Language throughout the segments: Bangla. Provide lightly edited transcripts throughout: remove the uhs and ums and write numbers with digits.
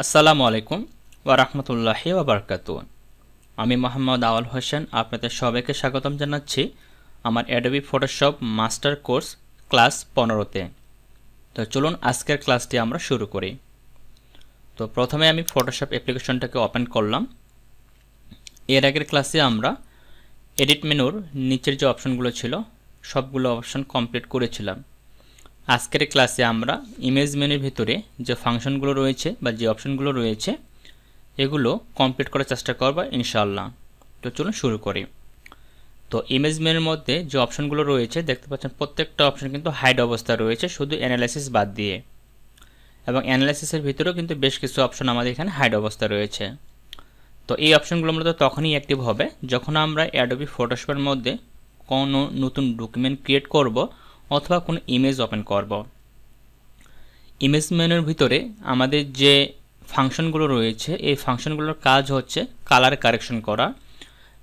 আসসালামু আলাইকুম ওয়া রাহমাতুল্লাহি ওয়া বারাকাতুহু। আমি মোহাম্মদ আওয়াল হোসেন, আপনাদের সবাইকে স্বাগতম জানাচ্ছি আমার Adobe Photoshop master course class 15তে। তো চলুন আজকের ক্লাসটি আমরা শুরু করি। তো প্রথমে আমি ফটোশপ অ্যাপ্লিকেশনটাকে ওপেন করলাম। এর আগের ক্লাসে আমরা এডিট মেনুর নিচের যে অপশনগুলো ছিল সবগুলো অপশন কমপ্লিট করেছিলাম। আজকের ক্লাসে আমরা ইমেজ মেনুর ভিতরে যে ফাংশনগুলো রয়েছে বা যে অপশনগুলো রয়েছে এগুলো কমপ্লিট করার চেষ্টা করব ইনশাআল্লাহ। তো চলুন শুরু করি। তো ইমেজ মেনুর মধ্যে যে অপশনগুলো রয়েছে দেখতে পাচ্ছেন প্রত্যেকটা অপশন কিন্তু হাইড অবস্থায় রয়েছে শুধু অ্যানালাইসিস বাদ দিয়ে, এবং অ্যানালাইসিসের ভিতরেও কিন্তু বেশ কিছু অপশন আমাদের এখানে হাইড অবস্থায় রয়েছে। তো এই অপশনগুলো মূলত তখনই অ্যাক্টিভ হবে যখন আমরা অ্যাডোবি ফটোশপের মধ্যে কোনো নতুন ডকুমেন্ট ক্রিয়েট করব অথবা কোনো ইমেজ ওপেন করব। ইমেজ মেনুর ভিতরে আমাদের যে ফাংশনগুলো রয়েছে এই ফাংশনগুলোর কাজ হচ্ছে কালার কারেকশন করা।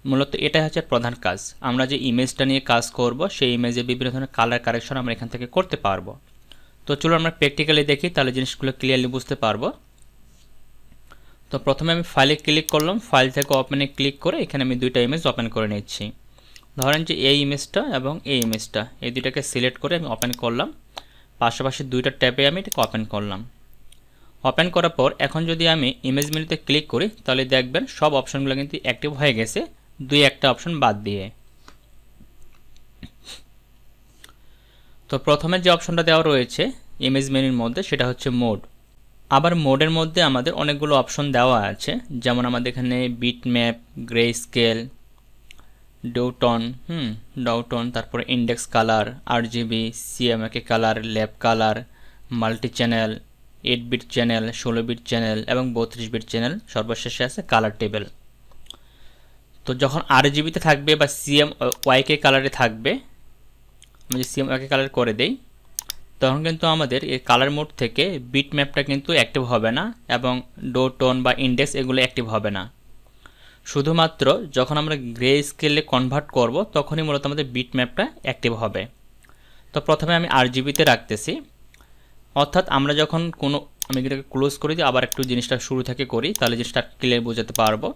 মূলত এটা হচ্ছে প্রধান কাজ। আমরা যে ইমেজটা নিয়ে কাজ করব সেই ইমেজে বিভিন্ন ধরনের কালার কারেকশন আমরা এখান থেকে করতে পারবো। তো চলো আমরা প্র্যাকটিক্যালি দেখি, তাহলে জিনিসগুলো ক্লিয়ারলি বুঝতে পারবো। তো প্রথমে আমি ফাইলে ক্লিক করলাম, ফাইল থেকে ওপেনে ক্লিক করে এখানে আমি দুইটা ইমেজ ওপেন করে নিচ্ছি। ধরেন যে এই ইমেজটা এবং এই ইমেজটা, এই দুইটাকে সিলেক্ট করে আমি ওপেন করলাম। পাশাপাশি দুইটা ট্যাবে আমি এটাকে ওপেন করলাম। ওপেন করার পর এখন যদি আমি ইমেজ মেনুতে ক্লিক করি তাহলে দেখবেন সব অপশনগুলো কিন্তু অ্যাক্টিভ হয়ে গেছে, দুই একটা অপশন বাদ দিয়ে। তো প্রথমে যে অপশনটা দেওয়া রয়েছে ইমেজ মেনুর মধ্যে সেটা হচ্ছে মোড। আবার মোডের মধ্যে আমাদের অনেকগুলো অপশন দেওয়া আছে, যেমন আমাদের এখানে bit map, grey scale, duotone, তারপরে index colour, RGB, CMYK colour, lab colour, multi channel, 8 bit channel, 16 bit channel এবং 32 বিট চ্যানেল, সর্বশেষে আছে কালার টেবিল। তো যখন আরজিবিতে থাকবে বা সিএমওয়াইকে কালারে থাকবে, আমি যদি সিএমওয়াইকে কালার করে দেই তখন কিন্তু আমাদের এই কালার মোড থেকে বিট ম্যাপটা কিন্তু অ্যাক্টিভ হবে না এবং ডাউটন বা ইন্ডেক্স এগুলো অ্যাক্টিভ হবে না। শুধুমাত্র যখন আমরা গ্রে স্কেলে কনভার্ট করব তখনই মূলত আমাদের বিট ম্যাপটা অ্যাক্টিভ হবে। তো প্রথমে আমি আরজিবিতে রাখতেছি, অর্থাৎ আমরা যখন কোনো, আমি এটাকে ক্লোজ করে দিই, আবার একটু জিনিসটা শুরু থেকে করি তাহলে জিনিসটা ক্লিয়ার বোঝাতে পারবো।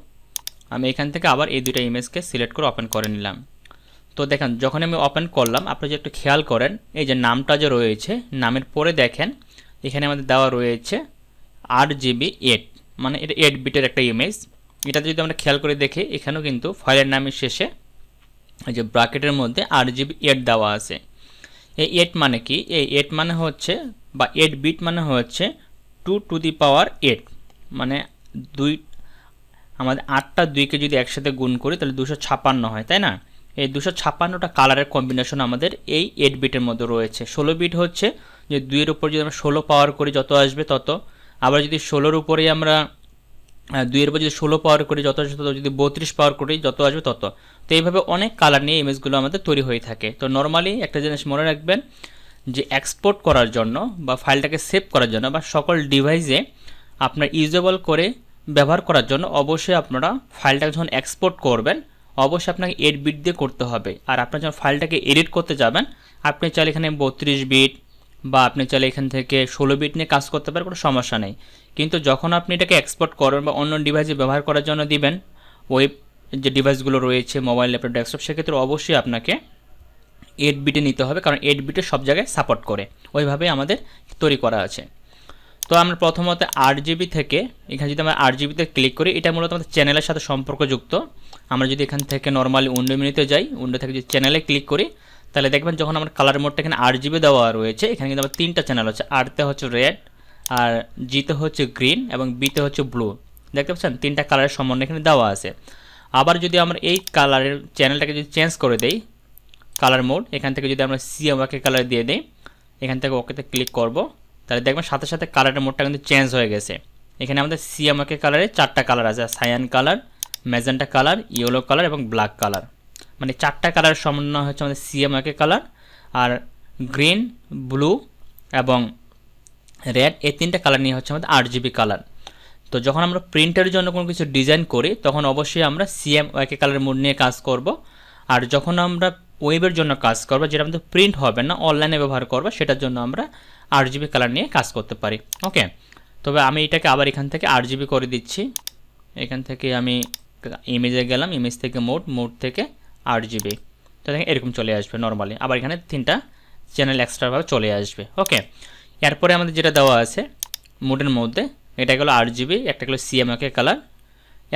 আমি এখান থেকে আবার এই দুটো ইমেজকে সিলেক্ট করে ওপেন করে নিলাম। তো দেখেন যখন আমি ওপেন করলাম আপনি যদি একটু খেয়াল করেন এই যে নামটা যে রয়েছে নামের পরে দেখেন এখানে আমাদের দেওয়া রয়েছে আরজিবি 8, মানে এটা 8 বিটের একটা ইমেজ। এটা যদি আমরা খেয়াল করে দেখি এখানেও কিন্তু ফাইলের নামের শেষে এই যে ব্র্যাকেটের মধ্যে আরজিবি 8 দেওয়া আছে। এই 8 মানে কি? এই 8 মানে হচ্ছে বা 8 বিট মানে হচ্ছে 2 টু দি পাওয়ার 8, মানে আমাদের 8টা 2কে যদি একসাথে গুণ করি তাহলে 256 হয়, তাই না? এই 256টা কালারের কম্বিনেশন আমাদের এই 8 বিটের মধ্যে রয়েছে। 16 বিট হচ্ছে যে 2 এর উপর যদি আমরা 16 পাওয়ার করি যত আসবে তত, আবার যদি 16-র উপরেই আমরা 2 এর উপর যদি 16 পাওয়ার করি যত আসবে তত, যদি 32 পাওয়ার করি যত আসবে তত। তো এইভাবে অনেক কালার নিয়ে ইমেজগুলো আমাদের তৈরি হয়ে থাকে। তো নর্মালি একটা জিনিস মনে রাখবেন যে এক্সপোর্ট করার জন্য বা ফাইলটাকে সেভ করার জন্য বা সকল ডিভাইসে আপনার ইউজেবল করে ব্যবহার করার জন্য অবশ্যই আপনারা ফাইলটাকে যখন এক্সপোর্ট করবেন অবশ্যই আপনাকে 8 বিট দিয়ে করতে হবে। আর আপনার যখন ফাইলটাকে এডিট করতে যাবেন আপনি চাইলে এখানে 32 বিট বা আপনি চাইলে এখান থেকে 16 বিট নিয়ে কাজ করতে পারেন, কোনো সমস্যা নেই। কিন্তু যখন আপনি এটাকে এক্সপোর্ট করবেন বা অন্য ডিভাইসে ব্যবহার করার জন্য দিবেন, ওয়েব যে ডিভাইসগুলো রয়েছে মোবাইল, ল্যাপটপ, ডেস্কটপ, সেক্ষেত্রে অবশ্যই আপনাকে 8 বিটে নিতে হবে, কারণ 8 বিটে সব জায়গায় সাপোর্ট করে, ওইভাবে আমাদের তৈরি করা আছে। তো আমরা প্রথমত আরজিবি থেকে এখানে যদি আমরা আরজিবিতে ক্লিক করি এটা মূলত আমাদের চ্যানেলের সাথে সম্পর্কযুক্ত। আমরা যদি এখান থেকে নর্মালি উইন্ডো মেনুতে যাই, উইন্ডো থেকে যদি চ্যানেলে ক্লিক করি তাহলে দেখবেন যখন আমার কালার মোডটা এখানে আরজিবি দেওয়া রয়েছে এখানে কিন্তু আমার 3টা চ্যানেল হচ্ছে, আরতে হচ্ছে রেড, আর জিতে হচ্ছে গ্রিন এবং বিতে হচ্ছে ব্লু। দেখতে পাচ্ছেন 3টা কালারের সমন্বয় এখানে দেওয়া আছে। আবার যদি আমরা এই কালারের চ্যানেলটাকে যদি চেঞ্জ করে দেই কালার মোড, এখান থেকে যদি আমরা সিএমওয়াকে কালার দিয়ে দিই, এখান থেকে ওকেতে ক্লিক করব তাহলে দেখবেন সাথে সাথে কালারের মোডটা কিন্তু চেঞ্জ হয়ে গেছে। এখানে আমাদের সিএমওয়াকে কালারে 4টা কালার আছে, cyan colour, magenta colour, yellow colour এবং ব্ল্যাক কালার, মানে 4টা কালারের সমন্বয় হচ্ছে আমাদের সিএমওয়াকে কালার। আর গ্রিন, ব্লু এবং রেড, এই 3টা কালার নিয়ে হচ্ছে আমাদের আরজিবি কালার। তো যখন আমরা প্রিন্টের জন্য কোনো কিছু ডিজাইন করি তখন অবশ্যই আমরা সিএমওয়াকে কালার মোড নিয়ে কাজ করব। আর যখন আমরা ওয়েবের জন্য কাজ করবো যেটা আমাদের প্রিন্ট হবে না, অনলাইনে ব্যবহার করবো, সেটার জন্য আমরা আরজিবি কালার নিয়ে কাজ করতে পারি। ওকে, তবে আমি এটাকে আবার এখান থেকে RGB করে দিচ্ছি। এখান থেকে আমি ইমেজে গেলাম, ইমেজ থেকে মোড থেকে RGB। তো দেখেন এরকম চলে আসবে নর্মালি। আবার এখানে 3টা চ্যানেল এক্সট্রাভাবে চলে আসবে। ওকে, এরপরে আমাদের যেটা দেওয়া আছে মোডের মধ্যে, এটা গেলো RGB, একটা গেলো CMYK কালার।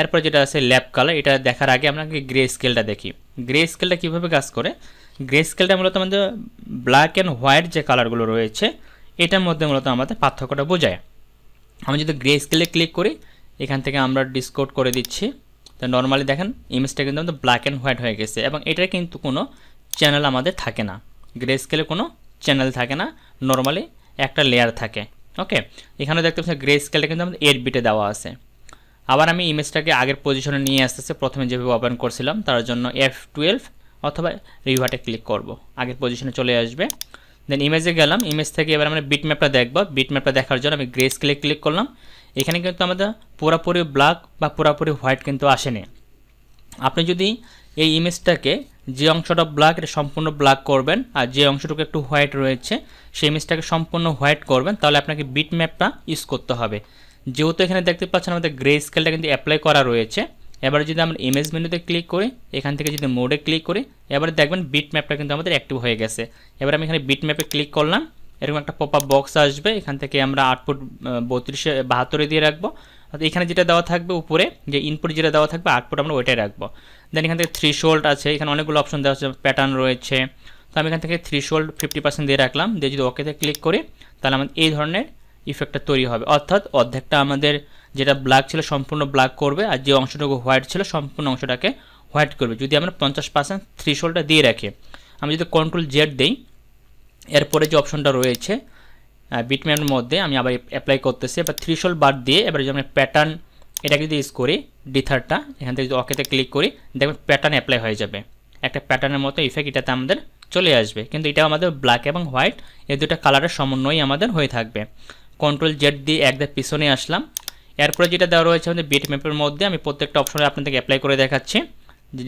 এরপর যেটা আছে ল্যাব কালার, এটা দেখার আগে আমরা গ্রে স্কেলটা দেখি। গ্রে স্কেলটা কীভাবে কাজ করে? গ্রে স্কেলটা মূলত আমাদের ব্ল্যাক অ্যান্ড হোয়াইট যে কালারগুলো রয়েছে এটার মধ্যে মূলত আমাদের পার্থক্যটা বোঝায়। আমি যদি গ্রে স্কেলে ক্লিক করি, এখান থেকে আমরা ডিসকোড করে দিচ্ছি। তো নর্মালি দেখেন ইমেজটা কিন্তু আমাদের ব্ল্যাক অ্যান্ড হোয়াইট হয়ে গেছে, এবং এটার কিন্তু কোনো চ্যানেল আমাদের থাকে না। গ্রে স্কেলে কোনো চ্যানেল থাকে না, নর্মালি একটা লেয়ার থাকে। ওকে, এখানে দেখতে পাচ্ছেন গ্রে স্কেলটা কিন্তু আমাদের 8 বিটে দেওয়া আছে। আবার আমি ইমেজটাকে আগের পজিশনে নিয়ে আসতেছি, প্রথমে যেভাবে ওপেন করছিলাম তার জন্য F12 অথবা রিভার্টে ক্লিক করব, আগের পজিশনে চলে আসবে। দেন ইমেজে গেলাম, ইমেজ থেকে এবার আমরা বিট ম্যাপটা দেখব। বিট ম্যাপটা দেখার জন্য আমি গ্রে স্কেলে ক্লিক করলাম। এখানে কিন্তু আমাদের পুরোপুরি ব্ল্যাক বা পুরোপুরি হোয়াইট কিন্তু আসেনি। আপনি যদি এই ইমেজটাকে যে অংশটা ব্ল্যাক এটা সম্পূর্ণ ব্ল্যাক করবেন, আর যে অংশটুকু একটু হোয়াইট রয়েছে সেই ইমেজটাকে সম্পূর্ণ হোয়াইট করবেন, তাহলে আপনাকে বিট ম্যাপটা ইউজ করতে হবে। যেহেতু এখানে দেখতে পাচ্ছেন আমাদের গ্রে স্কেলটা কিন্তু অ্যাপ্লাই করা রয়েছে। এবার যদি আমরা ইমেজ মেনুতে ক্লিক করি, এখান থেকে যদি মোডে ক্লিক করি, এবারে দেখবেন বিট ম্যাপটা কিন্তু আমাদের অ্যাক্টিভ হয়ে গেছে। এবার আমি এখানে বিট ম্যাপে ক্লিক করলাম, এরকম একটা পপ আপ বক্স আসবে। এখান থেকে আমরা আউটপুট 3272 দিয়ে রাখবো। এখানে যেটা দেওয়া থাকবে উপরে যে ইনপুট যেটা দেওয়া থাকবে, আউটপুট আমরা ওইটাই রাখবো। দেন এখান থেকে থ্রিশোল্ড আছে, এখানে অনেকগুলো অপশন দেওয়া আছে, প্যাটার্ন রয়েছে। তো আমি এখান থেকে থ্রিশোল্ড 50% দিয়ে রাখলাম, দিয়ে যদি ওকেতে ক্লিক করি তাহলে আমাদের এই ধরনের ইফেক্টটা তৈরি হবে। অর্থাৎ অর্ধেকটা আমাদের যেটা ব্ল্যাক ছিল সম্পূর্ণ ব্ল্যাক করবে, আর যে অংশটুকু হোয়াইট ছিল সম্পূর্ণ অংশটাকে হোয়াইট করবে, যদি আমরা 50% থ্রিশোল্ডটা দিয়ে রাখি। আমি যদি Ctrl Z দিই, এরপরে যে অপশনটা রয়েছে বিটম্যাপের মধ্যে আমি আবার অ্যাপ্লাই করতেছি। এবার থ্রিশোল্ড বাদ দিয়ে এবার যদি আমরা প্যাটার্ন এটাকে যদি ইউজ করি, ডিথারটা এখান থেকে যদি ওকেতে ক্লিক করি, দেখবেন প্যাটার্ন অ্যাপ্লাই হয়ে যাবে। একটা প্যাটার্নের মতো ইফেক্ট এটাতে আমাদের চলে আসবে, কিন্তু এটা আমাদের ব্ল্যাক এবং হোয়াইট এই দুটো কালারের সমন্বয় আমাদের হয়ে থাকবে। Ctrl Z দিয়ে একদম পিছনে আসলাম। এরপরে যেটা দেওয়া রয়েছে আমাদের বিটম্যাপের মধ্যে, আমি প্রত্যেকটা অপশনে আপনাদেরকে অ্যাপ্লাই করে দেখাচ্ছি।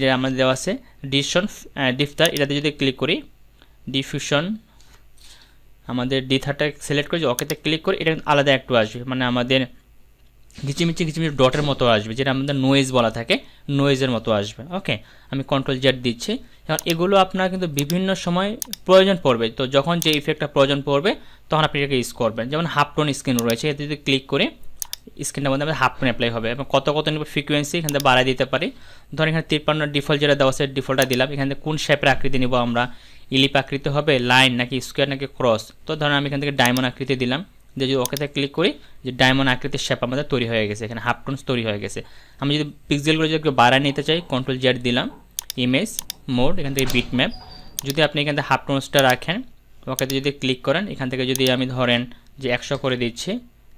যে আমাদের দেওয়া আছে ডিফার, এটাতে যদি ক্লিক করি, ডিফিউশন আমাদের ডিথারটা সিলেক্ট করে ওকেতে ক্লিক করি, এটা আলাদা একটু আসবে, মানে আমাদের ঘিচিমিচি ডটের মতো আসবে, যেটা আমাদের নোয়েজ বলা থাকে, নোয়েজের মতো আসবে। ওকে, আমি Ctrl Z দিচ্ছি। এখন এগুলো আপনার কিন্তু বিভিন্ন সময় প্রয়োজন পড়বে, তো যখন যে ইফেক্টটা প্রয়োজন পড়বে তখন আপনি এটাকে ইউজ করবেন। যেমন হাফ টোন স্ক্রিন রয়েছে, এতে যদি ক্লিক করে স্ক্রিনটার মধ্যে আমাদের হাফ টোন অ্যাপ্লাই হবে, এবং কত নেব ফ্রিকোয়েন্সি এখান থেকে বাড়াই দিতে পারি। ধরুন এখানে 53 ডিফল্ট যেটা দেওয়া আছে ডিফল্টটা দিলাম। এখান থেকে কোন শেপের আকৃতি নিব আমরা, ইলিপ আকৃতি হবে, লাইন নাকি স্কোয়ার নাকি ক্রস। তো ধরুন আমি এখান থেকে ডায়মন্ড আকৃতি দিলাম, যে যদি ওকেতে ক্লিক করি যে ডায়মন্ড আকৃতির শেপ আমাদের তৈরি হয়ে গেছে, এখানে হাফ টোনস তৈরি হয়ে গেছে। আমি যদি পিক্সেলগুলো যদি বাড়ায় নিতে চাই, Ctrl Z দিলাম, ইমেজ মোড, এখান থেকে বিট ম্যাপ, যদি আপনি এখান থেকে হাফ টোনসটা রাখেন, ওকেতে যদি ক্লিক করেন, এখান থেকে যদি আমি ধরেন যে 100 করে দিচ্ছি,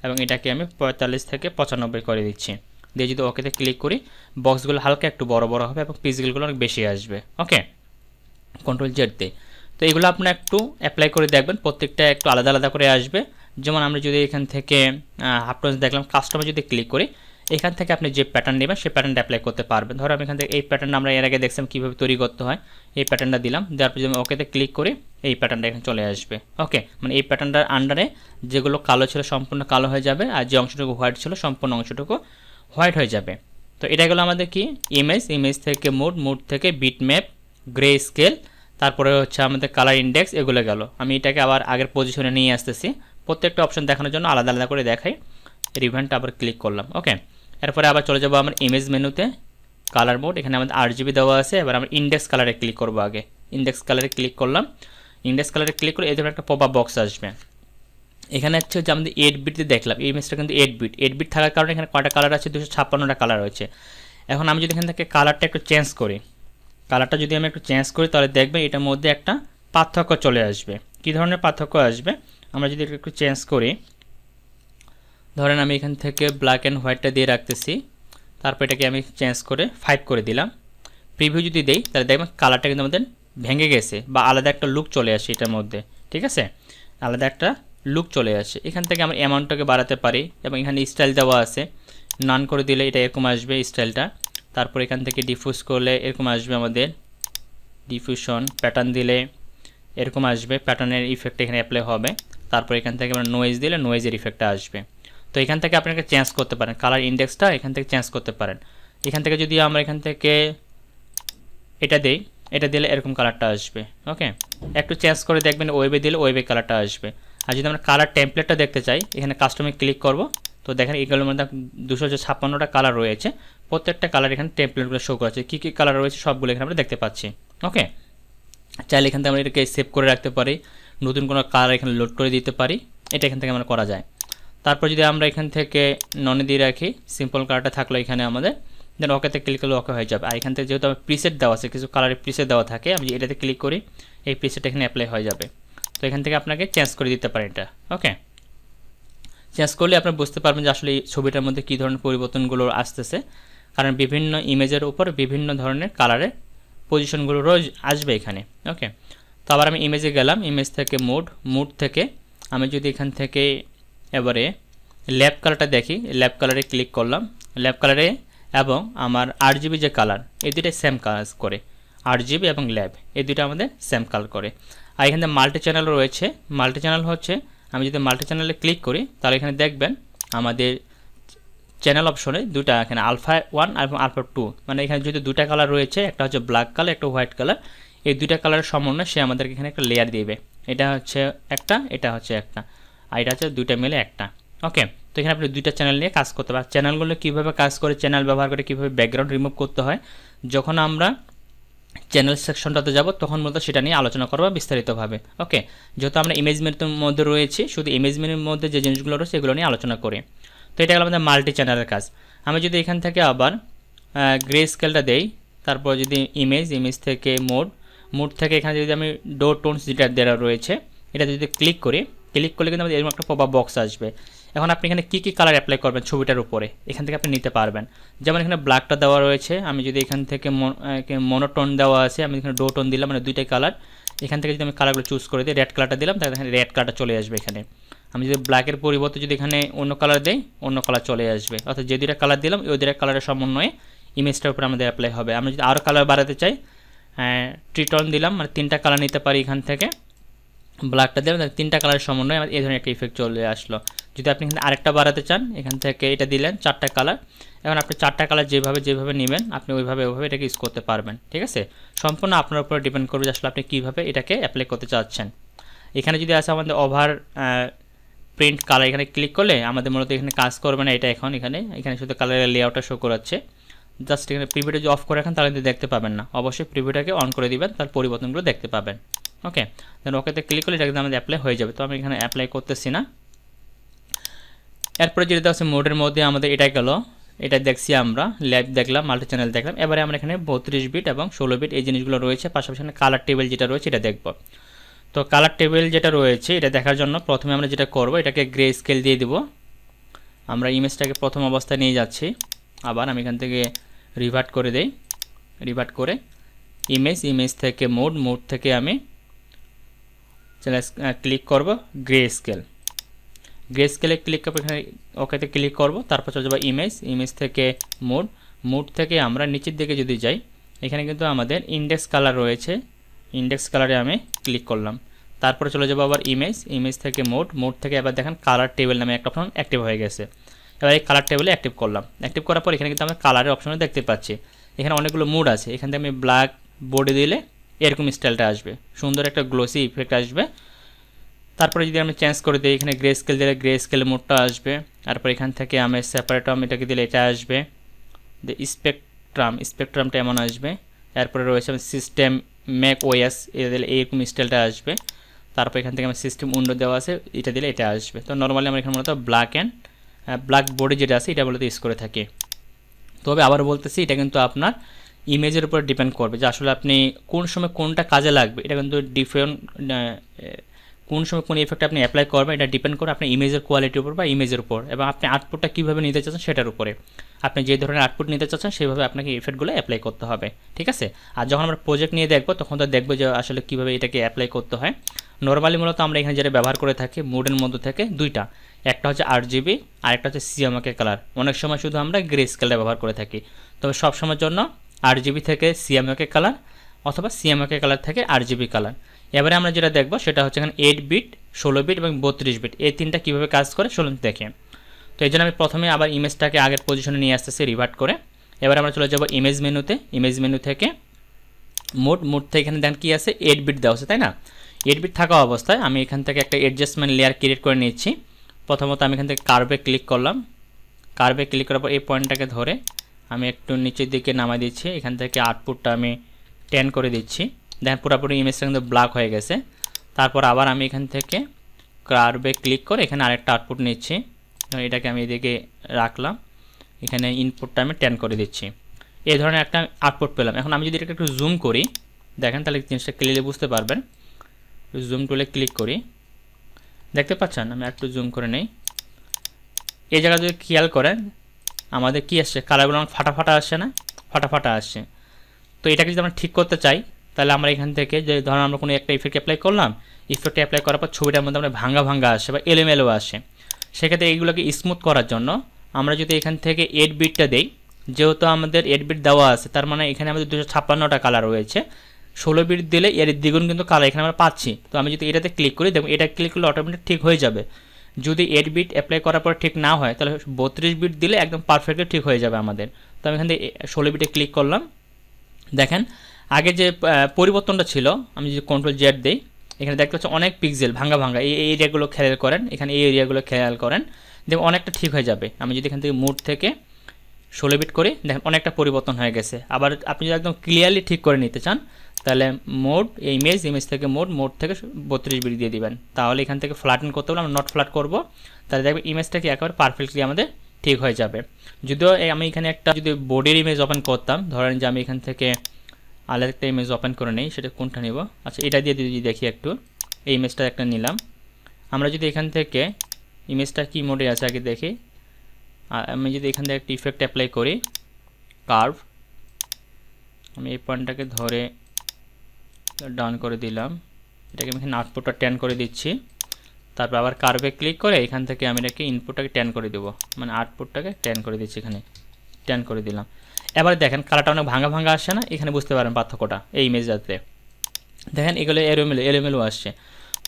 এবং এটাকে আমি 45 থেকে 95 করে দিচ্ছি, দিয়ে যদি ওকেতে ক্লিক করি, বক্সগুলো হালকা একটু বড় বড় হবে এবং পিক্সেলগুলো অনেক বেশি আসবে। ওকে, Ctrl Z দিয়ে। তো এগুলো আপনি একটু অ্যাপ্লাই করে দেখবেন, প্রত্যেকটা একটু আলাদা আলাদা করে আসবে। যেমন আমরা যদি এখান থেকে হাফ টোনস দেখলাম, কাস্টমে যদি ক্লিক করি, এখান থেকে আপনি যে প্যাটার্ন নেবেন সেই প্যাটার্নটা অ্যাপ্লাই করতে পারবেন। ধরো আমি এখান থেকে এই প্যাটার্নটা আমরা এর আগে দেখছিলাম কীভাবে তৈরি করতে হয়, এই প্যাটার্নটা দিলাম, দেওয়ার পর যদি আমি ওকেতে ক্লিক করি এই প্যাটার্নটা এখানে চলে আসবে। ওকে, মানে এই প্যাটার্নটার আন্ডারে যেগুলো কালো ছিল সম্পূর্ণ কালো হয়ে যাবে, আর যে অংশটুকু হোয়াইট ছিল সম্পূর্ণ অংশটুকু হোয়াইট হয়ে যাবে। তো এটা গেলো আমাদের কি ইমেজ থেকে মোড থেকে বিট ম্যাপ, গ্রে স্কেল, তারপরে হচ্ছে আমাদের কালার ইন্ডেক্স, এগুলো গেল। আমি এটাকে আবার আগের পজিশনে নিয়ে আসতেছি, প্রত্যেকটা অপশন দেখানোর জন্য আলাদা আলাদা করে দেখাই। রিভেন্টটা আবার ক্লিক করলাম। ওকে, এরপরে আবার চলে যাবো আমার ইমেজ মেনুতে, কালার মোড, এখানে আমাদের RGB দেওয়া আছে। এবার আমরা ইন্ডেক্স কালারে ক্লিক করবো, আগে ইন্ডেক্স কালারে ক্লিক করলাম। ইন্ডেক্স কালারে ক্লিক করে এই ধরনের একটা পপ আপ বক্স আসবে। এখানে হচ্ছে যে আমাদের 8 বিট দেখলাম, এই ইমেজটা কিন্তু 8 বিট থাকার কারণে এখানে কয়টা কালার আছে, 256টা কালার রয়েছে। এখন আমি যদি এখান থেকে কালারটা একটু চেঞ্জ করি, কালারটা যদি আমি একটু চেঞ্জ করি, তাহলে দেখবেন এটার মধ্যে একটা পার্থক্য চলে আসবে। কী ধরনের পার্থক্য আসবে, আমরা যদি একটু চেঞ্জ করি, ধরেন আমি এখান থেকে ব্ল্যাক অ্যান্ড হোয়াইটটা দিয়ে রাখতেছি, তারপর এটাকে আমি চেঞ্জ করে 5 করে দিলাম। প্রিভিউ যদি দেই তাহলে দেখবেন কালারটা কিন্তু আমাদের ভেঙে গেছে, বা আলাদা একটা লুক চলে আসে এটার মধ্যে। ঠিক আছে, আলাদা একটা লুক চলে আসে। এখান থেকে আমরা অ্যামাউন্টটাকে বাড়াতে পারি, এবং এখানে স্টাইল দেওয়া আছে, নান করে দিলে এটা এরকম আসবে স্টাইলটা। তারপর এখান থেকে ডিফিউজ করলে এরকম আসবে আমাদের, ডিফিউশন প্যাটার্ন দিলে এরকম আসবে, প্যাটার্নের ইফেক্ট এখানে অ্যাপ্লাই হবে। তারপর এখান থেকে আমরা নোয়েজ দিলে নোয়েজের ইফেক্টটা আসবে। তো তো এখান থেকে আপনাকে চেঞ্জ করতে পারেন, কালার ইন্ডেক্সটা এখান থেকে চেঞ্জ করতে পারেন। এখান থেকে যদি আমরা এখান থেকে এটা দিই, এটা দিলে এরকম কালারটা আসবে। ওকে, একটু চেঞ্জ করে দেখবেন, ওয়েবে দিলে ওয়েবে কালারটা আসবে। আর যদি আমরা কালার টেমপ্লেটটা দেখতে চাই, এখানে কাস্টমে ক্লিক করব। তো দেখেন এগুলোর মধ্যে 256টা কালার রয়েছে, প্রত্যেকটা কালার এখানে টেমপ্লেটগুলো শো করেছে, কী কী কালার রয়েছে সবগুলো এখানে আমরা দেখতে পাচ্ছি। ওকে, চাইলে এখান থেকে আমরা এটাকে সেভ করে রাখতে পারি, নতুন কোনো কালার এখানে লোড করে দিতে পারি, এটা এখান থেকে আমরা করা যায়। তারপর যদি আমরা এখান থেকে ননে দিয়ে রাখি, সিম্পল কালারটা থাকলো এখানে আমাদের, দেন ওকেতে ক্লিক করলে ওকে হয়ে যাবে। আর এখান থেকে যেহেতু আমার প্রিসেট দেওয়া আছে, কিছু কালারের প্রিসেট দেওয়া থাকে, আমি এটাতে ক্লিক করি, এই প্রিসেট এখানে অ্যাপ্লাই হয়ে যাবে। তো এখান থেকে আপনাকে চেঞ্জ করে দিতে পারেন এটা। ওকে, চেঞ্জ করলে আপনি বুঝতে পারবেন যে আসলে এই ছবিটার মধ্যে কী ধরনের পরিবর্তনগুলো আসতেছে, কারণ বিভিন্ন ইমেজের উপর বিভিন্ন ধরনের কালারের পজিশনগুলো রোজ আসবে এখানে। ওকে, তো আবার আমি ইমেজে গেলাম, ইমেজ থেকে মুড থেকে আমি যদি এখান থেকে এবারে ল্যাব কালারটা দেখি, ল্যাব কালারে ক্লিক করলাম, ল্যাব কালারে এবং আমার RGB যে কালার, এই দুইটাই সেম কাজ করে, RGB এবং ল্যাব এই দুইটা আমাদের সেম কালার করে। আর এখানে মাল্টি চ্যানেল রয়েছে, মাল্টি চ্যানেল হচ্ছে আমি যদি মাল্টি চ্যানেলে ক্লিক করি তাহলে এখানে দেখবেন আমাদের চ্যানেল অপশনে দুটা, এখানে আলফা 1 এবং আলফা 2, মানে এখানে যদি দুটা কালার রয়েছে, একটা হচ্ছে ব্ল্যাক কালার, একটা হোয়াইট কালার, এই দুইটা কালারের সমন্বয়ে সে আমাদেরকে এখানে একটা লেয়ার দিবে। এটা হচ্ছে একটা, এটা হচ্ছে একটা, আর এটা হচ্ছে দুইটা মিলে একটা। ওকে, তো এখানে আপনি দুইটা চ্যানেল নিয়ে কাজ করতে পারেন। চ্যানেলগুলো কীভাবে কাজ করে, চ্যানেল ব্যবহার করে কীভাবে ব্যাকগ্রাউন্ড রিমুভ করতে হয়, যখন আমরা চ্যানেল সেকশনটাতে যাব তখন মূলত সেটা নিয়ে আলোচনা করবো বিস্তারিতভাবে। ওকে, যেহেতু আমরা ইমেজমেন্টের মধ্যে রয়েছি, শুধু ইমেজমেন্টের মধ্যে যে জিনিসগুলো রয়েছে এগুলো নিয়ে আলোচনা করি। তো এটা হলো আমাদের মাল্টি চ্যানেলের কাজ। আমি যদি এখান থেকে আবার গ্রে স্কেলটা দেই, তারপর যদি ইমেজ থেকে মোড থেকে এখানে যদি আমি ডো টোনস যেটা দেওয়া রয়েছে এটা যদি ক্লিক করি, ক্লিক করলে কিন্তু আমাদের এরকম একটা পপআপ বক্স আসবে। এখন আপনি এখানে কী কী কালার অ্যাপ্লাই করবেন ছবিটার উপরে, এখান থেকে আপনি নিতে পারবেন। যেমন এখানে ব্ল্যাকটা দেওয়া রয়েছে, আমি যদি এখান থেকে মনোটোন দেওয়া আছে, আমি এখানে ডো টোন দিলাম, মানে দুইটাই কালার। এখান থেকে যদি আমি কালারগুলো চুজ করে দিই, রেড কালারটা দিলাম, তাহলে এখানে রেড কালারটা চলে আসবে। এখানে আমি যদি ব্ল্যাকের পরিবর্তে যদি এখানে অন্য কালার দেই, অন্য কালার চলে আসবে। অর্থাৎ যে দুইটা কালার দিলাম ওই দুইটা কালারের সমন্বয়ে ইমেজটার উপরে আমাদের অ্যাপ্লাই হবে। আমি যদি আরও কালার বাড়াতে চাই, ট্রিটন দিলাম, মানে তিনটা কালার নিতে পারি এখান থেকে, ব্ল্যাকটা দিলাম, তিনটা কালারের সমন্বয়ে আমাদের এই ধরনের একটা ইফেক্ট চলে আসলো। যদি আপনি এখানে আরেকটা বাড়াতে চান, এখান থেকে এটা দিলেন, চারটা কালার। এখন আপনি চারটা কালার যেভাবে নেবেন আপনি ওইভাবে এটাকে ইউজ করতে পারবেন। ঠিক আছে, সম্পূর্ণ আপনার উপর ডিপেন্ড করবে যে আসলে আপনি কীভাবে এটাকে অ্যাপ্লাই করতে চাচ্ছেন। এখানে যদি আসে আমাদের ওভার প্রিন্ট কালার, এখানে ক্লিক করলে আমাদের মূলত এখানে কাজ করবে না এটা। এখানে শুধু কালারের লেআউটটা শো করাচ্ছে। জাস্ট এখানে প্রিভিউটা যদি অফ করে রাখেন তাহলে কিন্তু দেখতে পাবেন না, অবশ্যই প্রিভিউটাকে অন করে দিবেন, তার পরিবর্তনগুলো দেখতে পাবেন। ওকে, দেন ওকেতে ক্লিক করলে এটা কিন্তু আমাদের অ্যাপ্লাই হয়ে যাবে। তো আমি এখানে অ্যাপ্লাই করতেছি না। এরপরে যেটা আছে মোডের মধ্যে আমাদের এটা গেল, এটা দেখছি আমরা ল্যাব দেখলাম, মাল্টি চ্যানেল দেখলাম। এবারে আমরা এখানে 32 বিট এবং 16 বিট এই জিনিসগুলো রয়েছে, পাশাপাশি কালার টেবিল যেটা রয়েছে এটা দেখব। তো কালার টেবিল যেটা রয়েছে এটা দেখার জন্য প্রথমে আমরা যেটা করব, এটাকে গ্রে স্কেল দিয়ে দিব। আমরা ইমেজটাকে প্রথম অবস্থায় নিয়ে যাচ্ছি, আবার আমি এখান থেকে রিভার্ট করে দেই, রিভার্ট করে ইমেজ থেকে মোড থেকে আমি ক্লিক করব গ্রে স্কেলে ক্লিক করে এখানে ওকেতে ক্লিক করব। তারপর চলে যাবো ইমেজ থেকে মোড থেকে আমরা নিচের দিকে যদি যাই, এখানে কিন্তু আমাদের ইন্ডেক্স কালার রয়েছে, ইন্ডেক্স কালারে আমি ক্লিক করলাম। তারপরে চলে যাবো আবার ইমেজ থেকে মোড থেকে এবার দেখেন কালার টেবিল নামে একটা অপশন অ্যাক্টিভ হয়ে গেছে। এবার এই কালার টেবিলে অ্যাক্টিভ করলাম, অ্যাক্টিভ করার পর এখানে কিন্তু আমরা কালারের অপশনে দেখতে পাচ্ছি, এখানে অনেকগুলো মুড আছে। এখান থেকে আমি ব্ল্যাক বোর্ডে দিলে এরকম স্টাইলটা আসবে, সুন্দর একটা গ্লোসি ইফেক্ট আসবে। তারপরে যদি আমি চেঞ্জ করে দিই, এখানে গ্রে স্কেল দিলে গ্রে স্কেল মোডটা আসবে। তারপর এখান থেকে আমি সেপারেটম এটাকে দিলে এটা আসবে, স্পেকট্রামটা এমন আসবে। এরপরে রয়েছে সিস্টেম ম্যাক ওএস, এটা দিলে এইরকম স্টাইলটা আসবে। তারপর এখান থেকে আমার সিস্টেম উইন্ডো দেওয়া আছে, এটা দিলে এটা আসবে। তো নর্মালি আমরা এখানে মূলত ব্ল্যাক বোর্ডে যেটা আছে এটা মূলত ইউজ করে থাকি। তবে আবার বলতেছি এটা কিন্তু আপনার ইমেজের উপর ডিপেন্ড করবে যে আসলে আপনি কোন সময় কোনটা কাজে লাগবে। এটা কিন্তু কোন সময় কোন ইফেক্ট আপনি অ্যাপ্লাই করবেন এটা ডিপেন্ড করে আপনার ইমেজের কোয়ালিটির উপর বা ইমেজের উপর, এবং আপনি আউটপুটটা কীভাবে নিতে চাচ্ছেন সেটার উপরে। আপনি যে ধরনের আউটপুট নিতে চাচ্ছেন সেভাবে আপনাকে ইফেক্টগুলো অ্যাপ্লাই করতে হবে। ঠিক আছে, আর যখন আমরা প্রজেক্ট নিয়ে দেখবো তখন তো দেখবো যে আসলে কীভাবে এটাকে অ্যাপ্লাই করতে হয়। নর্মালি মূলত আমরা এখানে যেটা ব্যবহার করে থাকি মোডের মধ্যে থেকে দুইটা, একটা হচ্ছে RGB আর একটা হচ্ছে CMYK কালার। অনেক সময় শুধু আমরা গ্রে স্কেলটা ব্যবহার করে থাকি, তবে সব সময়ের জন্য RGB থেকে CMYK কালার অথবা CMYK কালার থেকে RGB কালার। এবারে আমরা যেটা দেখব সেটা হচ্ছে এখানে 8 বিট, 16 বিট এবং 32 বিট, এই তিনটা কীভাবে কাজ করে চলুন দেখে। তো এই জন্য আমি প্রথমে আবার ইমেজটাকে আগের পজিশনে নিয়ে আসতেছি রিভার্ট করে। এবার আমরা চলে যাব ইমেজ মেনুতে, ইমেজ মেনু থেকে মোড থেকে এখানে দেখেন কি আছে 8 বিট দেওয়া আছে, তাই না? 8 বিট থাকা অবস্থায় আমি এখান থেকে একটা অ্যাডজাস্টমেন্ট লেয়ার ক্রিয়েট করে নিচ্ছি। প্রথমত আমি এখান থেকে কার্ভে ক্লিক করলাম, কার্ভে ক্লিক করার পর এই পয়েন্টটাকে ধরে আমি একটু নিচের দিকে নামাই দিচ্ছি। এখান থেকে আউটপুটটা আমি 10 করে দিচ্ছি। দেখেন পুরোপুরি ইমেজটা কিন্তু ব্ল্যাক হয়ে গেছে। তারপর আবার আমি এখান থেকে কার্ভে ক্লিক করে এখানে আরেকটা আউটপুট নিচ্ছি, এটাকে আমি এদিকে রাখলাম, এখানে ইনপুটটা আমি 10 করে দিচ্ছি। এই ধরনের একটা আউটপুট পেলাম। এখন আমি যদি এটা একটু জুম করি, দেখেন তাহলে জিনিসটা ক্লিয়ারলি বুঝতে পারবেন। জুম টুলে ক্লিক করি, দেখতে পাচ্ছেন? আমি একটু জুম করে নেই। এই জায়গায় যদি খেয়াল করেন আমাদের কি আসছে, কালারগুলো আমার ফাটা ফাটা আসছে না? ফাটা ফাটা আসছে। তো এটাকে যদি আমরা ঠিক করতে চাই তাহলে আমরা এখান থেকে যে ধরুন আমরা কোনো একটা ইফেক্ট অ্যাপ্লাই করলাম, ইফেক্ট অ্যাপ্লাই করার পর ছবিটার মধ্যে আমরা ভাঙ্গা ভাঙ্গা আসে বা এলোমেলো আসে, সেক্ষেত্রে এইগুলোকে স্মুথ করার জন্য আমরা যদি এখান থেকে 8 বিটটা দেই, যেহেতু আমাদের 8 বিট দেওয়া আছে তার মানে এখানে আমাদের 256টা কালার রয়েছে। 16 বিট দিলে এর দ্বিগুণ কিন্তু কালার এখানে আমরা পাচ্ছি। তো আমি যদি এটাতে ক্লিক করি, দেখুন এটা ক্লিক করলে অটোমেটিক ঠিক হয়ে যাবে। যদি 8 বিট অ্যাপ্লাই করার পর ঠিক না হয় তাহলে 32 বিট দিলে একদম পারফেক্টলি ঠিক হয়ে যাবে আমাদের। তো আমি এখান থেকে 16 বিটে ক্লিক করলাম। দেখেন আগে যে পরিবর্তনটা ছিল, আমি যদি Ctrl Z দিই, এখানে দেখতে পাচ্ছি অনেক পিক্সেল ভাঙ্গা ভাঙ্গা, এই এরিয়াগুলো খেয়াল করেন, এখানে এই এরিয়াগুলো খেয়াল করেন, দেখুন অনেকটা ঠিক হয়ে যাবে। আমি যদি এখান থেকে মোড থেকে 16 বিট করি, দেখেন অনেকটা পরিবর্তন হয়ে গেছে। আবার আপনি যদি একদম ক্লিয়ারলি ঠিক করে নিতে চান তাহলে মোড ইমেজ থেকে মোড থেকে 32 বিট দিয়ে দিবেন। তাহলে এখান থেকে ফ্ল্যাটেন করতে হলে আমরা নট ফ্ল্যাট করব, তাহলে দেখবেন ইমেজটাকে একেবারে পারফেক্টলি আমাদের ঠিক হয়ে যাবে। যদিও আমি এখানে একটা যদি বডির ইমেজ ওপেন করতাম, ধরেন যে আমি এখান থেকে আলাদা একটা ইমেজ ওপেন করে নেই, সেটা কোনটা নিব? আচ্ছা এটা দিয়ে যদি দেখি একটু, এই ইমেজটা একটা নিলাম। আমরা যদি এখান থেকে ইমেজটা কি মোডে আছে আগে দেখি, আমি যদি এখান থেকে একটা ইফেক্ট অ্যাপ্লাই করি কার্ভ, আমি এই পয়েন্টটাকে ধরে ডাউন করে দিলাম, এটাকে আমি এখানে আউটপুটটা 10 করে দিচ্ছি। তারপর আবার কার্ভে ক্লিক করে এখান থেকে আমি এটাকে ইনপুটটাকে 10 করে দেবো, মানে আউটপুটটাকে 10 করে দিচ্ছি, এখানে 10 করে দিলাম। এবার দেখেন কালারটা অনেক ভাঙা ভাঙা আসছে না? এখানে বুঝতে পারেন পার্থক্যটা এই ইমেজটাতে। দেখেন এগুলো এলোমেলো আসছে।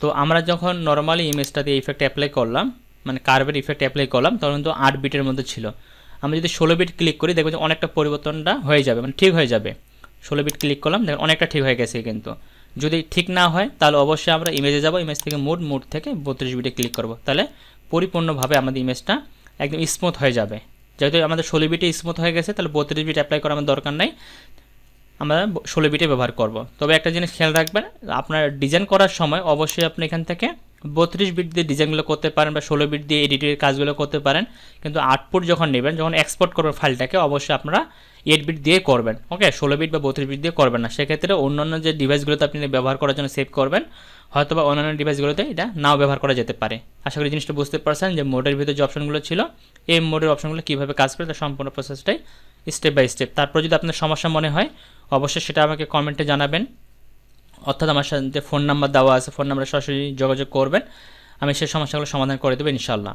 তো আমরা যখন নর্মালি ইমেজটাতে ইফেক্ট অ্যাপ্লাই করলাম, মানে কার্ভের ইফেক্ট অ্যাপ্লাই করলাম, তখন তো 8 বিটের মধ্যে ছিল। আমরা যদি 16 বিট ক্লিক করি দেখবেন যে অনেকটা পরিবর্তনটা হয়ে যাবে, মানে ঠিক হয়ে যাবে। 16 বিট ক্লিক করলাম, দেখেন অনেকটা ঠিক হয়ে গেছে। কিন্তু যদি ঠিক না হয় তাহলে অবশ্যই আমরা ইমেজে যাব, ইমেজ থেকে মোড থেকে 32 বিটে ক্লিক করব, তাহলে পরিপূর্ণভাবে আমাদের ইমেজটা একদম স্মুথ হয়ে যাবে। যেহেতু আমাদের 16 বিটে স্মুথ হয়ে গেছে তাহলে 32 বিট অ্যাপ্লাই করার আমাদের দরকার নাই, আমরা 16 বিটে ব্যবহার করব। তবে একটা জিনিস খেয়াল রাখবেন, আপনার ডিজাইন করার সময় অবশ্যই আপনি এখান থেকে 32 বিট দিয়ে ডিজাইনগুলো করতে পারেন বা 16 বিট দিয়ে এডিটের কাজগুলো করতে পারেন, কিন্তু আউটপুট যখন নেবেন, যখন এক্সপোর্ট করবেন ফাইলটাকে, অবশ্যই আপনারা 8 বিট দিয়ে করবেন। ওকে, 16 বিট বা 32 বিট দিয়ে করবেন না। সেক্ষেত্রে অন্যান্য যে ডিভাইসগুলোতে আপনি ব্যবহার করার জন্য সেভ করবেন, হয়তো বা অন্যান্য ডিভাইসগুলোতে এটা নাও ব্যবহার করা যেতে পারে। আশা করি জিনিসটা বুঝতে পারছেন যে মোডের ভিতরে যে অপশনগুলো ছিল, এই মোডের অপশনগুলো কীভাবে কাজ করে তার সম্পূর্ণ প্রসেসটাই স্টেপ বাই স্টেপ। তারপর যদি আপনার সমস্যা মনে হয় অবশ্যই সেটা আমাকে কমেন্টে জানাবেন, অর্থাৎ আমার সাথে ফোন নাম্বার দেওয়া আছে, ফোন নাম্বারে সরাসরি যোগাযোগ করবেন, আমি সেই সমস্যাগুলো সমাধান করে দেবো ইনশাল্লাহ।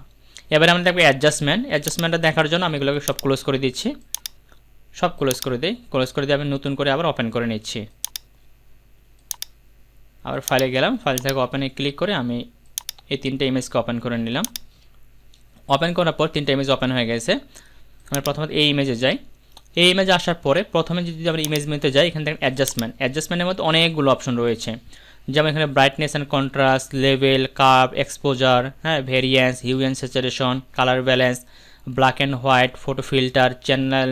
এবারে আমরা দেখবো অ্যাডজাস্টমেন্টটা দেখার জন্য আমি এগুলোকে সব ক্লোজ করে দিচ্ছি, সব ক্লোজ করে দিই। ক্লোজ করে দিয়ে আমি নতুন করে আবার ওপেন করে নিচ্ছি। আবার ফাইলে গেলাম, ফাইল থেকে ওপেনে ক্লিক করে আমি এই 3টে ইমেজকে ওপেন করে নিলাম। ওপেন করার পর 3টে ইমেজ ওপেন হয়ে গেছে। আমি প্রথমে এই ইমেজে যাই। এই ইমেজে আসার পরে প্রথমে যদি আমরা ইমেজ মেনুতে যাই, এখানে দেখেন অ্যাডজাস্টমেন্টের মধ্যে অনেকগুলো অপশন রয়েছে, যেমন এখানে brightness and contrast, level, curve, exposure, হ্যাঁ, variance, hue and saturation, colour balance, black and white, photo filter, channel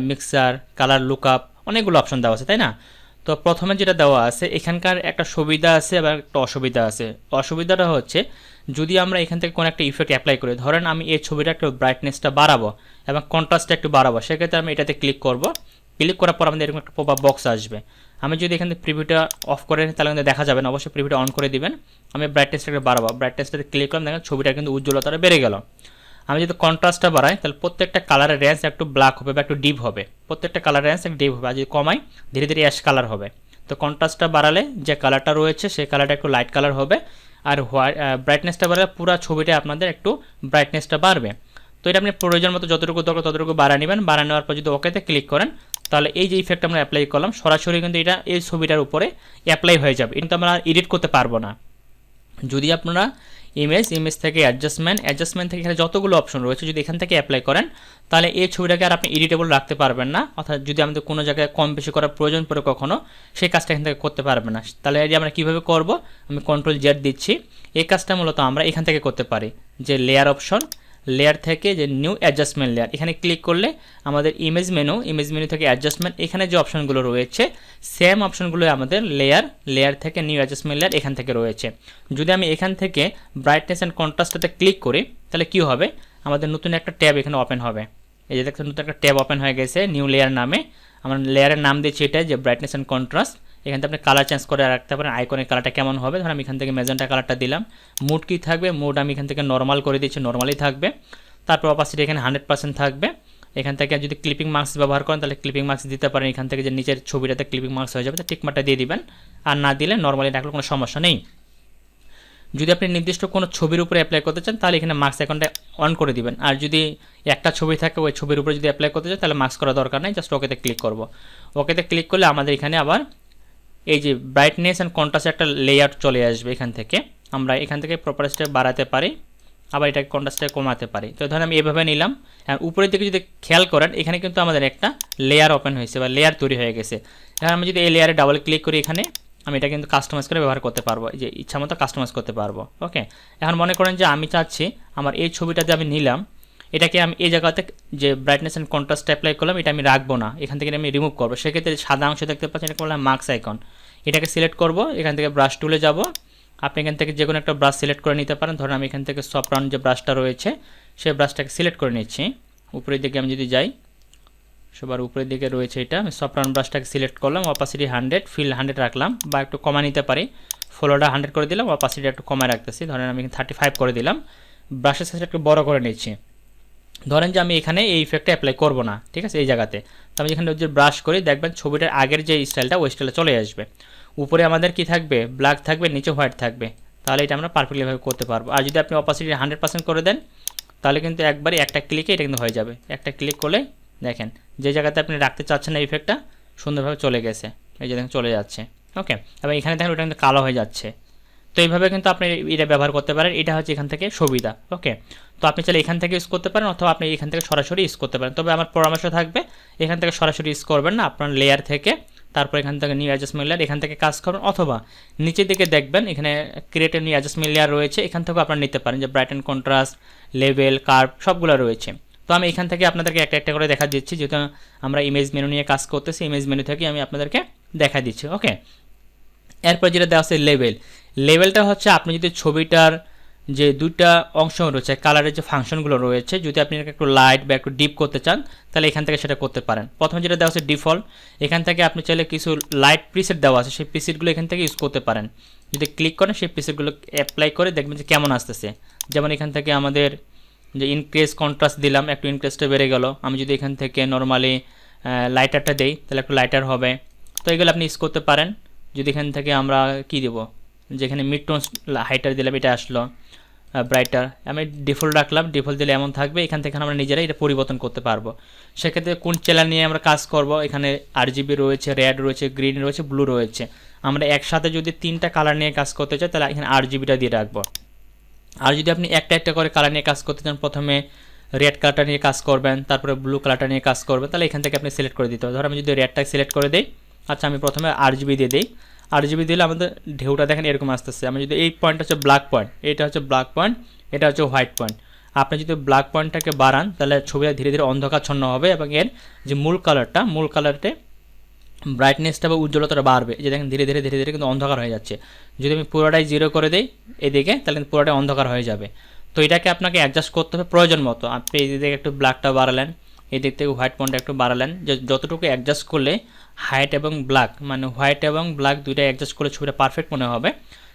mixer, colour lookup, অনেকগুলো অপশন দেওয়া আছে, তাই না? তো প্রথমে যেটা দেওয়া আছে এখানকার একটা সুবিধা আছে আবার একটা অসুবিধা আছে। অসুবিধাটা হচ্ছে যদি আমরা এখান থেকে কোনো একটা ইফেক্ট অ্যাপ্লাই করি, ধরেন আমি এই ছবিটা একটু ব্রাইটনেসটা বাড়াবো এবং কন্ট্রাস্টটা একটু বাড়াবো, সেক্ষেত্রে আমি এটাতে ক্লিক করব। ক্লিক করার পর আমাদের এরকম একটা পপআপ বক্স আসবে। আমি যদি এখান থেকে প্রিভিউটা অফ করে তাহলে কিন্তু দেখা যাবে না, অবশ্যই প্রিভিউটা অন করে দিবেন। আমি ব্রাইটনেসটাকে বাড়াবো, ব্রাইটনেসটাতে ক্লিক করলাম, দেখেন ছবিটা কিন্তু উজ্জ্বলতাটা বেড়ে গেল। আমি যদি কন্ট্রাস্টটা বাড়াই তাহলে প্রত্যেকটা কালারের রেঞ্জ একটু ব্ল্যাক হবে বা একটু ডিপ হবে, প্রত্যেকটা কালার রেঞ্জ একটু ডিপ হবে। আর যদি কমাই ধীরে ধীরে অ্যাশ কালার হবে। তো কন্ট্রাস্টটা বাড়ালে যে কালারটা রয়েছে সেই কালারটা একটু লাইট কালার হবে, আর ব্রাইটনেসটা বাড়ালে পুরো ছবিটা আপনাদের একটু ব্রাইটনেসটা বাড়বে। তো এটা আপনি প্রয়োজন মতো যতটুকু দরকার ততটুকু বাড়া নেবেন। বাড়া নেওয়ার পর যদি ওকেতে ক্লিক করেন তাহলে এই যে ইফেক্ট আমরা অ্যাপ্লাই করলাম সরাসরি কিন্তু এটা এই ছবিটার উপরে অ্যাপ্লাই হয়ে যাবে, কিন্তু আমরা এডিট করতে পারবো না। যদি আপনারা ইমেজ থেকে অ্যাডজাস্টমেন্ট থেকে এখানে যতগুলো অপশন রয়েছে যদি এখান থেকে অ্যাপ্লাই করেন তাহলে এই ছবিটাকে আর আপনি এডিটেবল রাখতে পারবেন না, অর্থাৎ যদি আমাদের কোনো জায়গায় কম বেশি করার প্রয়োজন পড়ে কখনো সেই কাজটা এখান থেকে করতে পারবেন না। তাহলে এই যে আমরা কীভাবে করব, আমি Ctrl Z দিচ্ছি, এই কাজটা মূলত আমরা এখান থেকে করতে পারি, যে লেয়ার অপশন, লেয়ার থেকে যে নিউ অ্যাডজাস্টমেন্ট লেয়ার এখানে ক্লিক করলে আমাদের ইমেজ মেনু থেকে অ্যাডজাস্টমেন্ট এখানে যে অপশনগুলো রয়েছে সেম অপশনগুলো আমাদের লেয়ার থেকে নিউ অ্যাডজাস্টমেন্ট লেয়ার এখান থেকে রয়েছে। যদি আমি এখান থেকে ব্রাইটনেস অ্যান্ড কন্ট্রাস্টটাতে ক্লিক করি তাহলে কি হবে, আমাদের নতুন একটা ট্যাব এখানে ওপেন হবে। এই যে দেখতে নতুন একটা ট্যাব ওপেন হয়ে গেছে নিউ লেয়ার নামে। আমরা লেয়ারের নাম দিচ্ছি এটা যে ব্রাইটনেস অ্যান্ড কন্ট্রাস্ট। এখান থেকে আপনি কালার চেঞ্জ করে রাখতে পারেন, আইকনের কালারটা কেমন হবে, ধরুন আমি এখান থেকে ম্যাজেন্টা কালারটা দিলাম। মুড কি থাকবে, মুড আমি এখান থেকে নর্মাল করে দিচ্ছি, নর্মালি থাকবে। তারপর অপাসিটি এখানে 100% থাকবে। এখান থেকে যদি ক্লিপিং মার্কস ব্যবহার করেন তাহলে ক্লিপিং মার্কস দিতে পারেন, এখান থেকে যে নিচের ছবিটাতে ক্লিপিং মার্কস হয়ে যাবে, তো টিকমার্কটা দিয়ে দিবেন। আর না দিলে নর্মালি রাখলে কোনো সমস্যা নেই। যদি আপনি নির্দিষ্ট কোনো ছবির উপরে অ্যাপ্লাই করতে চান তাহলে এখানে মার্কস আইকনটা অন করে দিবেন। আর যদি একটা ছবি থাকে ওই ছবির উপরে যদি অ্যাপ্লাই করতে চান তাহলে মার্কস করা দরকার নেই, জাস্ট ওকেতে ক্লিক করব। ওকেতে ক্লিক করলে আমাদের এখানে আবার এই যে ব্রাইটনেস অ্যান্ড কন্ট্রাস্ট একটা লেয়ার চলে আসবে। এখান থেকে আমরা এখান থেকে প্রপারেসটা বাড়াতে পারি, আবার এটাকে কন্ট্রাস্টটা কমাতে পারি। তো ধরুন আমি এভাবে নিলাম। আর উপরের দিকে যদি খেয়াল করেন এখানে কিন্তু আমাদের একটা লেয়ার ওপেন হয়েছে বা লেয়ার তৈরি হয়ে গেছে। এখন আমি যদি এই লেয়ারে ডাবল ক্লিক করি এখানে আমি এটা কিন্তু কাস্টমাইজ করে ব্যবহার করতে পারবো, এই যে ইচ্ছা মতো কাস্টমাইজ করতে পারবো। ওকে, এখন মনে করেন যে আমি চাচ্ছি আমার এই ছবিটাতে আমি নিলাম, এটাকে আমি এই জায়গাতে যে ব্রাইটনেস অ্যান্ড কন্ট্রাস্ট অ্যাপ্লাই করলাম এটা আমি রাখবো না, এখান থেকে আমি রিমুভ করবো। সেক্ষেত্রে সাদা অংশ দেখতে পাচ্ছেন, এটা করলাম মার্কস আইকন, এটাকে সিলেক্ট করব। এখান থেকে ব্রাশ টুলে যাব, আপনি এখান থেকে যে কোনো একটা ব্রাশ সিলেক্ট করে নিতে পারেন। ধরুন আমি এখান থেকে সফট রাউন্ড যে ব্রাশটা রয়েছে সেই ব্রাশটাকে সিলেক্ট করে নিচ্ছি। উপরের দিকে আমি যদি যাই, সবার উপরের দিকে রয়েছে এটা, আমি সফট রাউন্ড ব্রাশটাকে সিলেক্ট করলাম, অপাসিটি 100, ফিল 100 রাখলাম, বা একটু কমা নিতে পারি, ফলোটা 100 করে দিলাম, অপাসিটি একটু কমায় রাখতেছি, ধরেন আমি 35 করে দিলাম। ব্রাশের সাইজটা একটু বড় করে নিচ্ছি। ধরেন যে আমি এখানে এই ইফেক্টটা অ্যাপ্লাই করব না, ঠিক আছে, এই জায়গাতে। তো আমি যেখানে যে ব্রাশ করি দেখবেন ছবিটার আগের যে স্টাইলটা ওই স্টাইলে চলে আসবে। উপরে আমাদের কি থাকবে, ব্ল্যাক থাকবে, নিচে হোয়াইট থাকবে। তাহলে এটা আমরা পারফেক্টলিভাবে করতে পারবো। আর যদি আপনি অপাসিটি 100% করে দেন তাহলে কিন্তু একবারে একটা ক্লিকে এটা কিন্তু হয়ে যাবে। একটা ক্লিক করলে দেখেন যে জায়গাতে আপনি রাখতে চাচ্ছেন না ইফেক্টটা সুন্দরভাবে চলে গেছে, এই যে দেখেন চলে যাচ্ছে। ওকে, এবং এখানে দেখেন ওটা কিন্তু কালো হয়ে যাচ্ছে। তো এইভাবে কিন্তু আপনি এটা ব্যবহার করতে পারেন, এটা হচ্ছে এখান থেকে সুবিধা। ওকে, তো আপনি চাইলে এখান থেকে ইউজ করতে পারেন অথবা আপনি এখান থেকে সরাসরি ইউজ করতে পারেন। তবে আমার পরামর্শ থাকবে এখান থেকে সরাসরি ইউজ করবেন না, আপনার লেয়ার থেকে তারপর এখান থেকে নিউ অ্যাডজাস্টমেন্ট লেয়ার এখান থেকে কাজ করবেন, অথবা নিচের দিকে দেখবেন এখানে ক্রিয়েট নিউ অ্যাডজাস্টমেন্ট লেয়ার রয়েছে, এখান থেকেও আপনারা নিতে পারেন, যে bright and contrast, level, curve সবগুলো রয়েছে। তো আমি এখান থেকে আপনাদেরকে একটা একটা করে দেখা দিচ্ছি, যেহেতু আমরা ইমেজ মেনু নিয়ে কাজ করতেছি, ইমেজ মেনু থেকে আমি আপনাদেরকে দেখা দিচ্ছি। ওকে, এরপর যেটা দেওয়া আছে লেভেলটা হচ্ছে আপনি যদি ছবিটার যে দুইটা অংশ রয়েছে কালারের যে ফাংশনগুলো রয়েছে যদি আপনি একটু লাইট বা একটু ডিপ করতে চান তাহলে এখান থেকে সেটা করতে পারেন। প্রথমে যেটা দেওয়া আছে ডিফল্ট, এখান থেকে আপনি চাইলে কিছু লাইট প্রিসেট দেওয়া আছে, সেই প্রিসেটগুলো এখান থেকে ইউজ করতে পারেন। যদি ক্লিক করেন সেই প্রিসেটগুলো অ্যাপ্লাই করে দেখবেন যে কেমন আসতেছে। যেমন এখান থেকে আমাদের যে ইনক্রিজ কন্ট্রাস্ট দিলাম, একটু ইনক্রিজটা বেড়ে গেল। আমি যদি এখান থেকে নর্মালি লাইটারটা দেই তাহলে একটু লাইটার হবে। তো এগুলো আপনি ইউজ করতে পারেন। যদি এখান থেকে আমরা কি দেব, যেখানে মিড টোন হাইটার দিলাম এটা আসলো, ব্রাইটার আমি ডিফল্ট রাখলাম, ডিফল্ট দিলে এমন থাকবে। এখান থেকে আমরা নিজেরাই এটা পরিবর্তন করতে পারবো। সেক্ষেত্রে কোন চ্যানেল নিয়ে আমরা কাজ করব, এখানে RGB রয়েছে, রেড রয়েছে, গ্রিন রয়েছে, ব্লু রয়েছে। আমরা একসাথে যদি 3টা কালার নিয়ে কাজ করতে চাই তাহলে এখানে RGBটা দিয়ে রাখবো। আর যদি আপনি একটা একটা করে কালার নিয়ে কাজ করতে চান, প্রথমে রেড কালারটা নিয়ে কাজ করবেন, তারপরে ব্লু কালারটা নিয়ে কাজ করবেন, তাহলে এখান থেকে আপনি সিলেক্ট করে দিতে হবে। ধর আমি যদি রেডটা সিলেক্ট করে দিই, আচ্ছা আমি প্রথমে RGB দিয়ে দিই, RGB দিলে আমাদের ঢেউটা দেখেন এরকম আসতেছে। আমি যদি এই পয়েন্টটা হচ্ছে ব্ল্যাক পয়েন্ট, এটা হচ্ছে ব্ল্যাক পয়েন্ট, এটা হচ্ছে হোয়াইট পয়েন্ট। আপনি যদি ব্ল্যাক পয়েন্টটাকে বাড়ান তাহলে ছবিটা ধীরে ধীরে অন্ধকারচ্ছন্ন হবে এবং এর যে মূল কালারটা ব্রাইটনেসটা বা উজ্জ্বলতাটা বাড়বে। যে দেখেন ধীরে ধীরে ধীরে ধীরে কিন্তু অন্ধকার হয়ে যাচ্ছে। যদি আমি পুরোটাই 0 করে দিই এদিকে তাহলে পুরোটাই অন্ধকার হয়ে যাবে। তো এটাকে আপনাকে অ্যাডজাস্ট করতে হবে প্রয়োজন মতো। আপনি এই দিকে একটু ব্ল্যাকটা বাড়ালেন, এই দিক থেকে হোয়াইট পয়েন্টটা একটু বাড়ালেন, যে যতটুকু অ্যাডজাস্ট করলে হাইট এবং ব্ল্যাক মানে হোয়াইট এবং ব্ল্যাক দুইটাই অ্যাডজাস্ট করলে ছবিটা পারফেক্ট মনে হবে,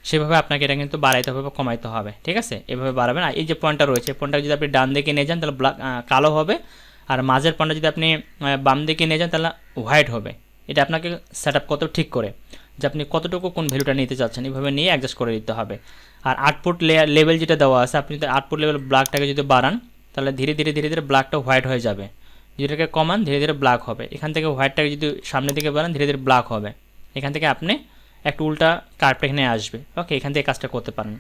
সেভাবে আপনাকে এটা কিন্তু বাড়াইতে হবে বা কমাইতে হবে। ঠিক আছে, এভাবে বাড়াবেন। আর এই যে পয়েন্টটা রয়েছে পয়েন্টটা যদি আপনি ডান দিকে নিয়ে যান তাহলে ব্ল্যাক কালো হবে, আর মাঝের পয়েন্টটা যদি আপনি বাম দিকে নিয়ে যান তাহলে হোয়াইট হবে। এটা আপনাকে সেট আপ করতে ঠিক করে যে আপনি কতটুকু কোন ভ্যালুটা নিতে চাচ্ছেন, এইভাবে নিয়ে অ্যাডজাস্ট করে দিতে হবে। আর আউটপুট লেভেল যেটা দেওয়া আছে, আপনি যদি আউটপুট লেভেল ব্ল্যাকটাকে যদি বাড়ান তাহলে ধীরে ধীরে ধীরে ধীরে ব্ল্যাকটা হোয়াইট হয়ে যাবে। যেটাকে কমান ধীরে ধীরে ব্ল্যাক হবে। এখান থেকে হোয়াইটটাকে যদি সামনের দিকে বাড়ান ধীরে ধীরে ব্ল্যাক হবে। এখান থেকে আপনি একটু উল্টা কার্ভটা এখানে আসবে। ওকে, এখান থেকে কাজটা করতে পারেন।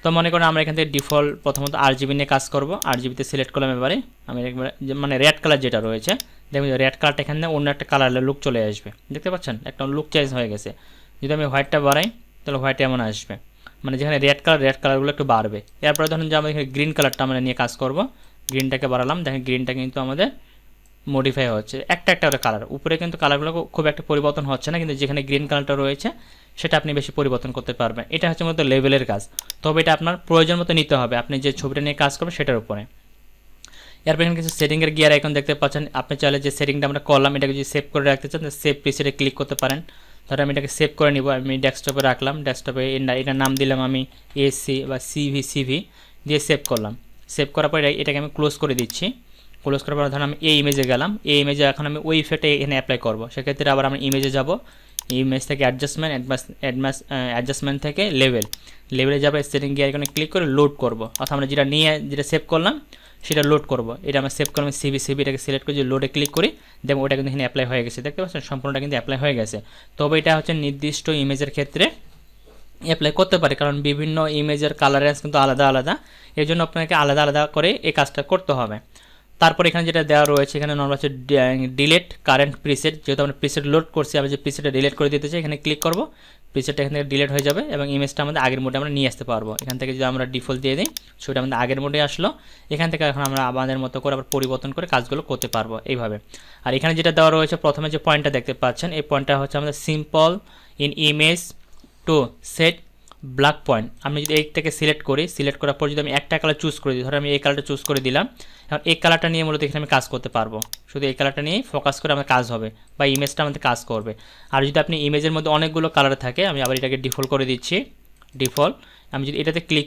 তো তো মনে করেন আমরা এখান থেকে ডিফল্ট প্রথমত আরজিবি নিয়ে কাজ করব। আরজিবিতে সিলেক্ট করলাম, এবারে আমি একবার মানে রেড কালার যেটা রয়েছে, দেখুন রেড কালারটা এখানে অন্য একটা কালারের লুক চলে আসবে, দেখতে পাচ্ছেন একটা লুক চেঞ্জ হয়ে গেছে। যদি আমি হোয়াইটটা বাড়াই তাহলে হোয়াইট এমন আসবে, মানে যেখানে রেড কালারগুলো একটু বাড়বে। এরপরে ধরুন যে আমরা এখানে গ্রিন কালারটা আমরা নিয়ে কাজ করব, গ্রিনটাকে বাড়ালাম, দেখেন গ্রিনটা কিন্তু আমাদের মডিফাই হচ্ছে একটা করে কালার। উপরে কিন্তু কালারগুলো খুব একটা পরিবর্তন হচ্ছে না, কিন্তু যেখানে গ্রিন কালারটা রয়েছে সেটা আপনি বেশি পরিবর্তন করতে পারবেন। এটা হচ্ছে মূলত লেভেলের কাজ, তবে এটা আপনার প্রয়োজন মতো নিতে হবে আপনি যে ছবিটা নিয়ে কাজ করবেন সেটার উপরে। এরপর এখানে কিছু সেটিংয়ের গিয়ার আইকন দেখতে পাচ্ছেন, আপনি চাইলে যে সেটিংটা আমরা করলাম এটাকে যদি সেভ করে রাখতে চান সেভ প্রিসেটে ক্লিক করতে পারেন। ধরো আমি এটাকে সেভ করে নিব, আমি ডেস্কটপে রাখলাম, ডেস্কটপে এটার নাম দিলাম আমি এসি বা সিভি দিয়ে সেভ করলাম। সেভ করার পর এটাকে আমি ক্লোজ করে দিচ্ছি। ক্লোজ করার পর ধরুন আমি এই ইমেজে গেলাম, এই ইমেজে এখন আমি ওই ইফেক্টে এখানে অ্যাপ্লাই করব। সেক্ষেত্রে আবার আমি ইমেজে যাব, ইমেজ থেকে অ্যাডজাস্টমেন্ট থেকে লেভেলে যাবে, সেটিং গিয়ে এখানে ক্লিক করে লোড করব, অর্থাৎ আমরা যেটা সেভ করলাম সেটা লোড করব। এটা আমরা সেভ করলাম সিভি এটাকে সিলেক্ট করে যদি লোডে ক্লিক করি দেখুন ওটা কিন্তু এখানে অ্যাপ্লাই হয়ে গেছে, দেখতে পাচ্ছেন সম্পূর্ণটা কিন্তু অ্যাপ্লাই হয়ে গেছে। তবে এটা হচ্ছে নির্দিষ্ট ইমেজের ক্ষেত্রে অ্যাপ্লাই করতে পারে, কারণ বিভিন্ন ইমেজের কালার রেঞ্জ কিন্তু আলাদা, এর জন্য আপনাকে আলাদা করে এই কাজটা করতে হবে। তারপর এখানে যেটা দেওয়া রয়েছে এখানে নর্মাল হচ্ছে ডিলেট কারেন্ট প্রিসেট, যেহেতু আমরা প্রিসেট লোড করছি, আমি যে প্রিসেটটা ডিলেট করে দিতে চাই এখানে ক্লিক করব, প্রিসেটটা এখান থেকে ডিলেট হয়ে যাবে এবং ইমেজটা আমাদের আগের মোডে আমরা নিয়ে আসতে পারবো। এখান থেকে যদি আমরা ডিফল্ট দিয়ে দিই সেটা আমাদের আগের মোডে আসলো, এখান থেকে এখন আমরা আমাদের মতো করে আবার পরিবর্তন করে কাজগুলো করতে পারবো এইভাবে। আর এখানে যেটা দেওয়া রয়েছে প্রথমে যে পয়েন্টটা দেখতে পাচ্ছেন, এই পয়েন্টটা হচ্ছে আমাদের simple in image to set black point. আমি যদি এইটাকে সিলেক্ট করার পর যদি আমি একটা কালার চুজ করে দিই, ধরো আমি এই কালারটা চুজ করে দিলাম, এখন এই কালারটা নিয়ে মূলত এখানে আমি কাজ করতে পারবো, শুধু এই কালারটা নিয়ে ফোকাস করে আমাদের কাজ হবে বা ইমেজটা আমাদের কাজ করবে। আর যদি আপনি ইমেজের মধ্যে অনেকগুলো কালার থাকে, আমি আবার এটাকে ডিফল্ট করে দিচ্ছি, ডিফল্ট। আমি যদি এটাতে ক্লিক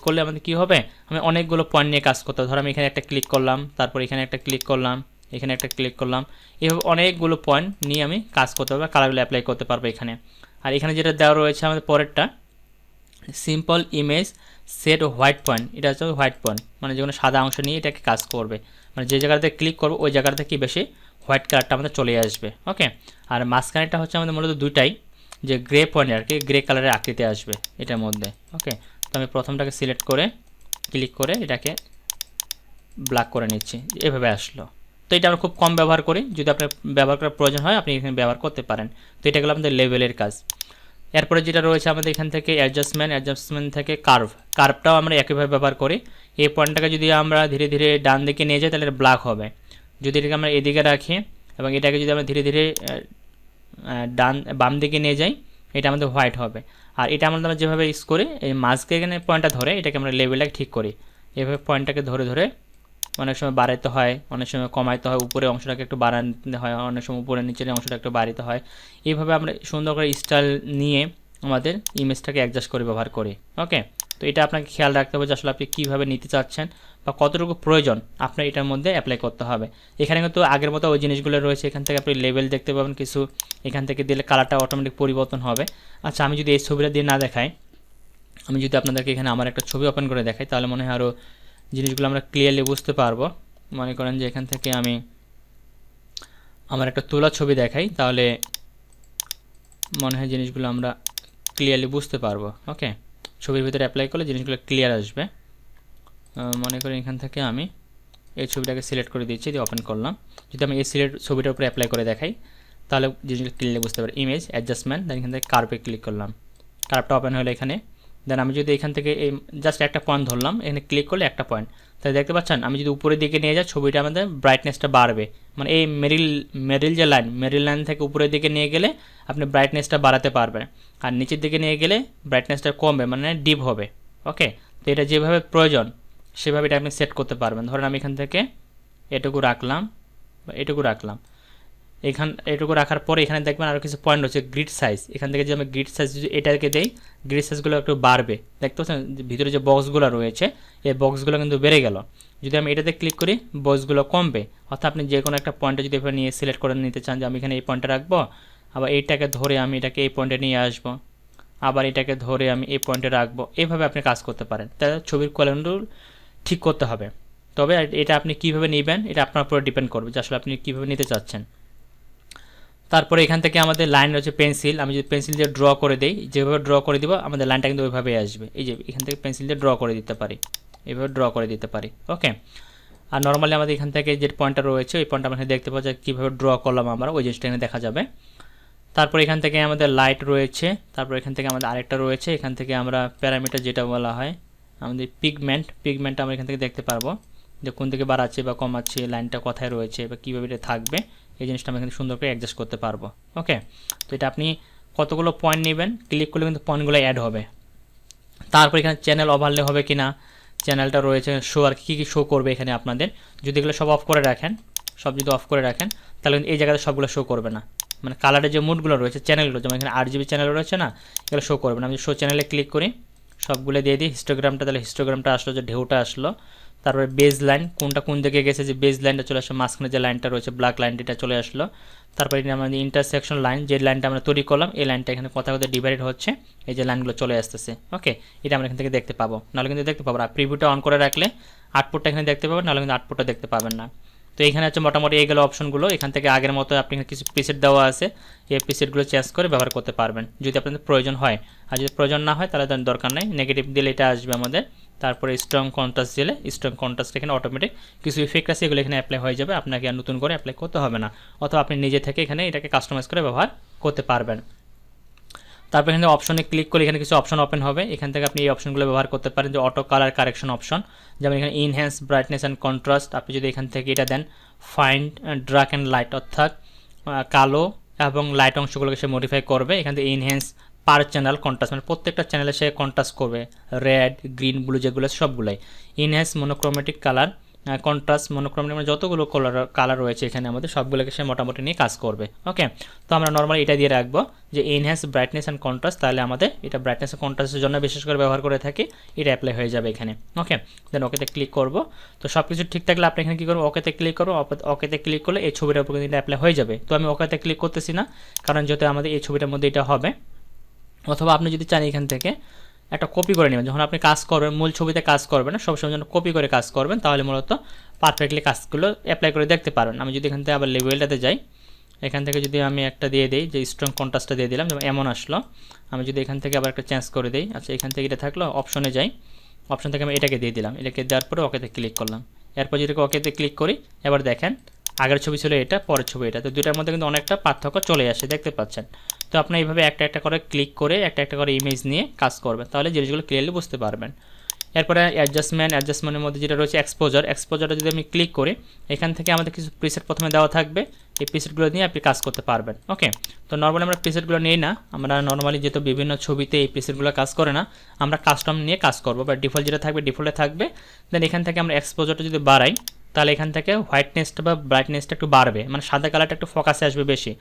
করলে আমাদের কী হবে, আমি অনেকগুলো পয়েন্ট নিয়ে কাজ করতে হবে। ধরো আমি এখানে একটা ক্লিক করলাম, তারপর এখানে একটা ক্লিক করলাম, এখানে একটা ক্লিক করলাম, এইভাবে অনেকগুলো পয়েন্ট নিয়ে আমি কাজ করতে পারবো, কালারগুলো অ্যাপ্লাই করতে পারবো এখানে। আর এখানে যেটা দেওয়া রয়েছে আমাদের পরেরটা simple image set white point, এটা হচ্ছে হোয়াইট পয়েন্ট, মানে যে কোনো সাদা অংশ নিয়ে এটাকে কাজ করবে, মানে যে জায়গাতে ক্লিক করবো ওই জায়গাতে কি বেশি হোয়াইট কালারটা আমাদের চলে আসবে। ওকে, আর মাঝখানেটা হচ্ছে আমাদের মূলত দুইটাই, যে গ্রে পয়েন্ট আর কি গ্রে কালারের আকৃতি আসবে এটার মধ্যে। ওকে, তো আমি প্রথমটাকে সিলেক্ট করে ক্লিক করে এটাকে ব্ল্যাক করে নিচ্ছি, এভাবে আসলো। তো এটা আমরা খুব কম ব্যবহার করি, যদি আপনার ব্যবহার করার প্রয়োজন হয় আপনি এখানে ব্যবহার করতে পারেন। তো এটা গেলো আমাদের লেভেলের কাজ। এরপরে যেটা রয়েছে আমাদের এখান থেকে অ্যাডজাস্টমেন্ট থেকে কার্ভটাও আমরা একইভাবে ব্যবহার করি। এই পয়েন্টটাকে যদি আমরা ধীরে ধীরে ডান দিকে নিয়ে যাই তাহলে ব্ল্যাক হবে, যদি এটাকে আমরা এদিকে রাখি এবং এটাকে যদি আমরা ধীরে ধীরে বাম দিকে নিয়ে যাই এটা আমাদের হোয়াইট হবে। আর এটা আমরা যেভাবে ইউজ করি, এই মাঝকে এখানে পয়েন্টটা ধরে এটাকে আমরা লেভেলটাকে ঠিক করি, এভাবে পয়েন্টটাকে ধরে অনেক সময় বাড়াইতে হয়, অনেক সময় কমাইতে হয়, উপরে অংশটাকে একটু বাড়াতে হয়, অনেক সময় উপরে নিচের অংশটা একটু বাড়াতে হয়। এইভাবে আমরা সুন্দর করে স্টাইল নিয়ে আমাদের ইমেজটাকে অ্যাডজাস্ট করে ব্যবহার করি। ওকে, তো এটা আপনাকে খেয়াল রাখতে হবে যে আসলে আপনি কীভাবে নিতে চাচ্ছেন বা কতটুকু প্রয়োজন আপনার এটার মধ্যে অ্যাপ্লাই করতে হবে। এখানে কিন্তু আগের মতো ওই জিনিসগুলো রয়েছে, এখান থেকে আপনি লেভেল দেখতে পাবেন কিছু, এখান থেকে দিলে কালারটা অটোমেটিক পরিবর্তন হবে। আচ্ছা, আমি যদি এই ছবিটা দিয়ে না দেখাই, আমি যদি আপনাদেরকে এখানে আমার একটা ছবি ওপেন করে দেখাই তাহলে মনে হয় আরও জিনিসগুলো আমরা ক্লিয়ারলি বুঝতে পারবো। মনে করেন যে এখান থেকে আমি আমার একটা তোলা ছবি দেখাই, তাহলে মনে হয় জিনিসগুলো আমরা ক্লিয়ারলি বুঝতে পারবো। ওকে, ছবির ভিতরে অ্যাপ্লাই করলে জিনিসগুলো ক্লিয়ার আসবে। মনে করি এখান থেকে আমি এই ছবিটাকে সিলেক্ট করে দিচ্ছি, দিয়ে ওপেন করলাম। যদি আমি এই ছবিটার উপরে অ্যাপ্লাই করে দেখাই তাহলে জিনিসগুলো ক্লিয়ারলি বুঝতে পারি। ইমেজ অ্যাডজাস্টমেন্ট, দেন এখান থেকে কার্ভে ক্লিক করলাম, কার্ভটা ওপেন হলো এখানে। দেন আমি যদি এখান থেকে এই জাস্ট একটা পয়েন্ট ধরলাম, এখানে ক্লিক করলে একটা পয়েন্ট, তাই দেখতে পাচ্ছেন আমি যদি উপরের দিকে নিয়ে যাই ছবিটা আমাদের ব্রাইটনেসটা বাড়বে, মানে এই মেরিল যে মেরিল লাইন থেকে উপরের দিকে নিয়ে গেলে আপনি ব্রাইটনেসটা বাড়াতে পারবেন, আর নিচের দিকে নিয়ে গেলে ব্রাইটনেসটা কমবে, মানে ডিপ হবে। ওকে, তো এটা যেভাবে প্রয়োজন সেভাবে এটা আপনি সেট করতে পারবেন। ধরেন আমি এখান থেকে এটুকু রাখলাম বা এটুকু রাখলাম, এটুকু রাখার পরে এখানে দেখবেন আরও কিছু পয়েন্ট হচ্ছে গ্রিড সাইজ। এখান থেকে যে আমি গ্রিড সাইজ যদি এটাকে দেই গ্রিড সাইজগুলো একটু বাড়বে, দেখতে পাচ্ছেন ভিতরে যে বক্সগুলো রয়েছে এই বক্সগুলো কিন্তু বেড়ে গেল। যদি আমি এটাতে ক্লিক করি বক্সগুলো কমবে, অর্থাৎ আপনি যে কোনো একটা পয়েন্টে যদি এভাবে নিয়ে সিলেক্ট করে নিতে চান যে আমি এখানে এই পয়েন্টে রাখবো, আবার এইটাকে ধরে আমি এটাকে এই পয়েন্টে নিয়ে আসবো, আবার এটাকে ধরে আমি এই পয়েন্টে রাখবো, এইভাবে আপনি কাজ করতে পারেন। তাই ছবির কোয়ালিটি ঠিক করতে হবে, তবে এটা আপনি কীভাবে নেবেন এটা আপনার উপরে ডিপেন্ড করবে যে আসলে আপনি কীভাবে নিতে চাচ্ছেন। তারপরে এখান থেকে আমাদের লাইন রয়েছে পেন্সিল, আমি যদি পেন্সিল দিয়ে ড্র করে দিই, যেভাবে ড্র করে দিব আমাদের লাইনটা কিন্তু ওইভাবেই আসবে। এই যে এখান থেকে পেন্সিল দিয়ে ড্র করে দিতে পারি, এইভাবে ড্র করে দিতে পারি। ওকে, আর নর্মালি আমাদের এখান থেকে যে পয়েন্টটা রয়েছে ওই পয়েন্টটা আমরা দেখতে পাচ্ছি কীভাবে ড্র করলাম আমরা, ওই জিনিসটা এখানে দেখা যাবে। তারপর এখান থেকে আমাদের লাইট রয়েছে, তারপর এখান থেকে আমাদের আরেকটা রয়েছে, এখান থেকে আমরা প্যারামিটার যেটা বলা হয় আমাদের পিগমেন্ট আমরা এখান থেকে দেখতে পারবো যে কোন দিকে বাড়াচ্ছে বা কমাচ্ছে, লাইনটা কোথায় রয়েছে বা কীভাবে এটা থাকবে, এই জিনিসটা আমরা এখানে সুন্দর করে অ্যাডজাস্ট করতে পারবো। ওকে, তো এটা আপনি কতগুলো পয়েন্ট নেবেন, ক্লিক করলে কিন্তু পয়েন্টগুলো অ্যাড হবে। তারপর এখানে চ্যানেল ওভারলে হবে কিনা, চ্যানেলটা রয়েছে শো, আর কী কী শো করবে এখানে আপনাদের, যদি এগুলো সব অফ করে রাখেন, সব যদি অফ করে রাখেন তাহলে এই জায়গাতে সবগুলো শো করবে না, মানে কালারের যে মুডগুলো রয়েছে চ্যানেলগুলো, যেমন এখানে 8 GB চ্যানেল রয়েছে না, এগুলো শো করবে না। আমি শো চ্যানেলে ক্লিক করি, সবগুলো দিয়ে দিই হিস্টোগ্রামটা, তাহলে হিস্টোগ্রামটা আসলো, যে ঢেউটা আসলো। তারপরে বেজ লাইন কোনটা কোন দিকে গেছে, যে বেজ লাইনটা চলে আসলো, মাঝখানে যে লাইনটা রয়েছে ব্ল্যাক লাইনটা এটা চলে আসলো। তারপরে আমাদের ইন্টারসেকশন লাইন, যে লাইনটা আমরা তৈরি করলাম এই লাইনটা এখানে কোথাও কোথাও ডিভাইড হচ্ছে, এই যে লাইনগুলো চলে আসতেছে। ওকে, এটা আমরা এখান থেকে দেখতে পাবো, নাহলে কিন্তু দেখতে পাবো না। প্রিভিউটা অন করে রাখলে আউটপুটটা এখানে দেখতে পাবেন, নাহলে কিন্তু আউটপুটটা দেখতে পাবেন না। তো এখানে হচ্ছে মোটামুটি এইগুলো অপশনগুলো, এখান থেকে আগের মতো আপনি কিছু প্রিসেট দেওয়া আছে, এই প্রিসেটগুলো চেঞ্জ করে ব্যবহার করতে পারবেন যদি আপনাদের প্রয়োজন হয়, আর যদি প্রয়োজন না হয় তাহলে দরকার নেই। নেগেটিভ দিলে এটা আসবে আমাদের, তারপরে স্ট্রং কন্ট্রাস্ট দিলে স্ট্রং কন্ট্রাস্ট এখানে অটোমেটিক কিছু ইফেক্ট আছে, এগুলো এখানে অ্যাপ্লাই হয়ে যাবে, আপনাকে আর নতুন করে অ্যাপ্লাই করতে হবে না, অথবা আপনি নিজে থেকে এখানে এটাকে কাস্টমাইজ করে ব্যবহার করতে পারবেন। তারপর এখানে অপশনে ক্লিক করে এখানে কিছু অপশন ওপেন হবে, এখান থেকে আপনি এই অপশনগুলো ব্যবহার করতে পারেন, যে অটো কালার কারেকশন অপশন, যেমন এখানে ইনহ্যান্স ব্রাইটনেস অ্যান্ড কন্ট্রাস্ট, আপনি যদি এখান থেকে এটা then find dark and light, অর্থাৎ কালো এবং লাইট অংশগুলোকে সে মডিফাই করবে। এখান থেকে ইনহ্যান্স পার চ্যানেল কন্ট্রাস্ট, মানে প্রত্যেকটা চ্যানেলে সে কন্ট্রাস্ট করবে, রেড গ্রিন ব্লু যেগুলো সবগুলোই। Enhance monochromatic colour, contrast monochromatic, মানে যতগুলো কালার রয়েছে এখানে আমাদের সবগুলোকে সে মোটামুটি নিয়ে কাজ করবে। ওকে, তো আমরা নর্মালি এটা দিয়ে রাখবো যে এনহ্যান্স ব্রাইটনেস অ্যান্ড কন্ট্রাস্ট, তাহলে আমাদের এটা ব্রাইটনেস অ্যান্ড কন্ট্রাস্টের জন্য বিশেষ করে ব্যবহার করে থাকি, এটা অ্যাপ্লাই হয়ে যাবে এখানে। ওকে, দেন ওকেতে ক্লিক করব। তো সব কিছু ঠিক থাকলে আপনি এখানে কী করবো, ওকেতে ক্লিক করবো, ওকেতে ক্লিক করলে এই ছবিটার উপর কিন্তু এটা অ্যাপ্লাই হয়ে যাবে। তো আমি ওকেতে ক্লিক করতেছি না, কারণ যেহেতু আমাদের এই ছবিটার মধ্যে এটা হবে। অথবা আপনি যদি চান এখান থেকে একটা কপি করে নেবেন, যখন আপনি কাজ করবেন মূল ছবিতে কাজ করবেন না, সবসময় যেন কপি করে কাজ করবেন, তাহলে মূলত পারফেক্টলি কাজগুলো অ্যাপ্লাই করে দেখতে পারবেন। আমি যদি এখান থেকে আবার লেভেলটাতে যাই, এখান থেকে যদি আমি একটা দিয়ে দিই, যে স্ট্রং কন্ট্রাস্টটা দিয়ে দিলাম, যেমন এমন আসলো। আমি যদি এখান থেকে আবার একটা চেঞ্জ করে দিই, আচ্ছা এখান থেকে এটা থাকলো, অপশনে যাই, অপশন থেকে আমি এটাকে দিয়ে দিলাম, এটাকে দেওয়ার পরে ওকেতে ক্লিক করলাম। এরপর যদি ওকেতে ক্লিক করি, এবার দেখেন আগের ছবি ছিল এটা, পরের ছবি এটা, তো দুটার মধ্যে কিন্তু অনেকটা পার্থক্য চলে আসে, দেখতে পাচ্ছেন। তো আপনি এইভাবে একটা একটা করে ক্লিক করে একটা একটা করে ইমেজ নিয়ে কাজ করবেন, তাহলে জিনিসগুলো ক্লিয়ারলি বুঝতে পারবেন। এরপরে অ্যাডজাস্টমেন্টের মধ্যে যেটা রয়েছে এক্সপোজারটা যদি আমি ক্লিক করি, এখান থেকে আমাদের কিছু প্রিসেট প্রথমে দেওয়া থাকবে, এই প্রিসেটগুলো নিয়ে আপনি কাজ করতে পারবেন। ওকে, তো নর্মালি আমরা প্রিসেটগুলো নিই না, আমরা নর্মালি যেহেতু বিভিন্ন ছবিতে এই প্রিসেটগুলো কাজ করে না, আমরা কাস্টম নিয়ে কাজ করবো, বা ডিফল্ট যেটা থাকবে ডিফল্টে থাকবে। দেন এখান থেকে আমরা এক্সপোজারটা যদি বাড়াই, তাহলে এখান থেকে হোয়াইটনেসটা বা ব্রাইটনেসটা একটু বাড়বে, মানে সাদা কালারটা একটু ফোকাসে আসবে বেশি।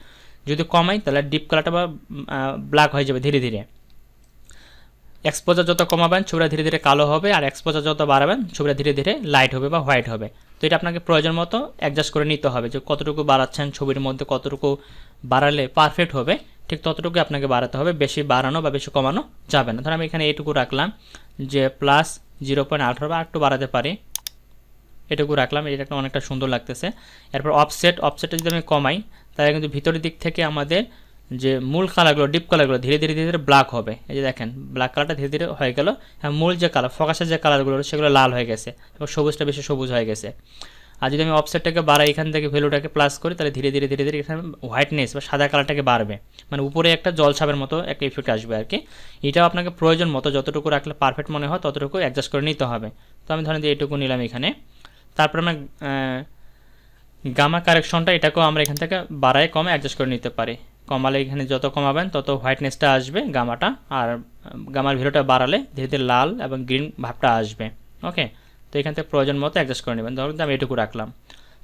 যদি কমাই তাহলে ডিপ কালারটা বা ব্ল্যাক হয়ে যাবে ধীরে ধীরে। এক্সপোজার যত কমাবেন ছবিটা ধীরে ধীরে কালো হবে, আর এক্সপোজার যত বাড়াবেন ছবিটা ধীরে ধীরে লাইট হবে বা হোয়াইট হবে। তো এটা আপনাকে প্রয়োজন মতো অ্যাডজাস্ট করে নিতে হবে, যে কতটুকু বাড়াচ্ছেন ছবির মধ্যে, কতটুকু বাড়ালে পারফেক্ট হবে, ঠিক ততটুকু আপনাকে বাড়াতে হবে, বেশি বাড়ানো বা বেশি কমানো যাবে না। ধরুন আমি এখানে এইটুকু রাখলাম, যে প্লাস 0.18 বা একটু বাড়াতে পারি, এটুকু রাখলাম, এটা অনেকটা সুন্দর লাগতেছে। এরপর অফসেটটা যদি আমি কমাই, তাহলে কিন্তু ভিতরের দিক থেকে আমাদের যে মূল কালারগুলো ডিপ কালারগুলো ধীরে ধীরে ধীরে ধীরে ব্ল্যাক হবে। এই যে দেখেন ব্ল্যাক কালারটা ধীরে ধীরে হয়ে গেল, হ্যাঁ মূল যে কালার ফোকাসের যে কালারগুলো সেগুলো লাল হয়ে গেছে এবং সবুজটা বেশি সবুজ হয়ে গেছে। আর যদি আমি অফসেটটাকে বাড়াই, এখান থেকে ভ্যালুটাকে প্লাস করি, তাহলে ধীরে ধীরে ধীরে ধীরে এখানে হোয়াইটনেস বা সাদা কালারটাকে বাড়বে, মানে উপরে একটা জলছাপের মতো একটা ইফেক্ট আসবে আর কি। এটাও আপনাকে প্রয়োজন মতো যতটুকু রাখলে পারফেক্ট মনে হয় ততটুকু অ্যাডজাস্ট করে নিতে হবে। তো আমি ধরেন যে এইটুকু নিলাম এখানে। তারপর আমরা গামা কারেকশনটা, এটাকেও আমরা এখান থেকে বাড়ায় কমে অ্যাডজাস্ট করে নিতে পারি। কমালে এখানে যত কমাবেন তত হোয়াইটনেসটা আসবে গামাটা, আর গামার ভ্যালুটা বাড়ালে ধীরে ধীরে লাল এবং গ্রিন ভাবটা আসবে। ওকে, তো এখান থেকে প্রয়োজন মতো অ্যাডজাস্ট করে নেবেন, ধরুন আমি এটুকু রাখলাম।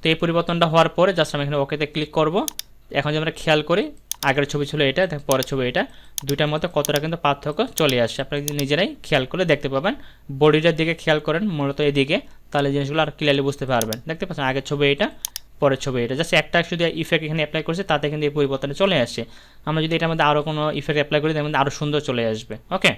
তো এই পরিবর্তনটা হওয়ার পরে জাস্ট আমি এখানে ওকেতে ক্লিক করব। এখন যদি আমরা খেয়াল করি, আগের ছবি ছিল এটা, পরের ছবি এটা, দুইটার মধ্যে কতটা কিন্তু পার্থক্য চলে আসছে, আপনারা নিজেরাই খেয়াল করে দেখতে পাবেন। বডিটার দিকে খেয়াল করেন মূলত এদিকে, তাহলে জিনিসগুলো আর ক্লিয়ারলি বুঝতে পারবেন। দেখতে পাচ্ছেন আগের ছবি এটা, পরের ছবি এটা, জাস্ট একটা শুধু ইফেক্ট এখানে অ্যাপ্লাই করছে, তাতে কিন্তু এই পরিবর্তনটা চলে আসছে। আমরা যদি এটার মধ্যে আরও কোনো ইফেক্ট অ্যাপ্লাই করি, তার মধ্যে আরও সুন্দর চলে আসবে। ওকে,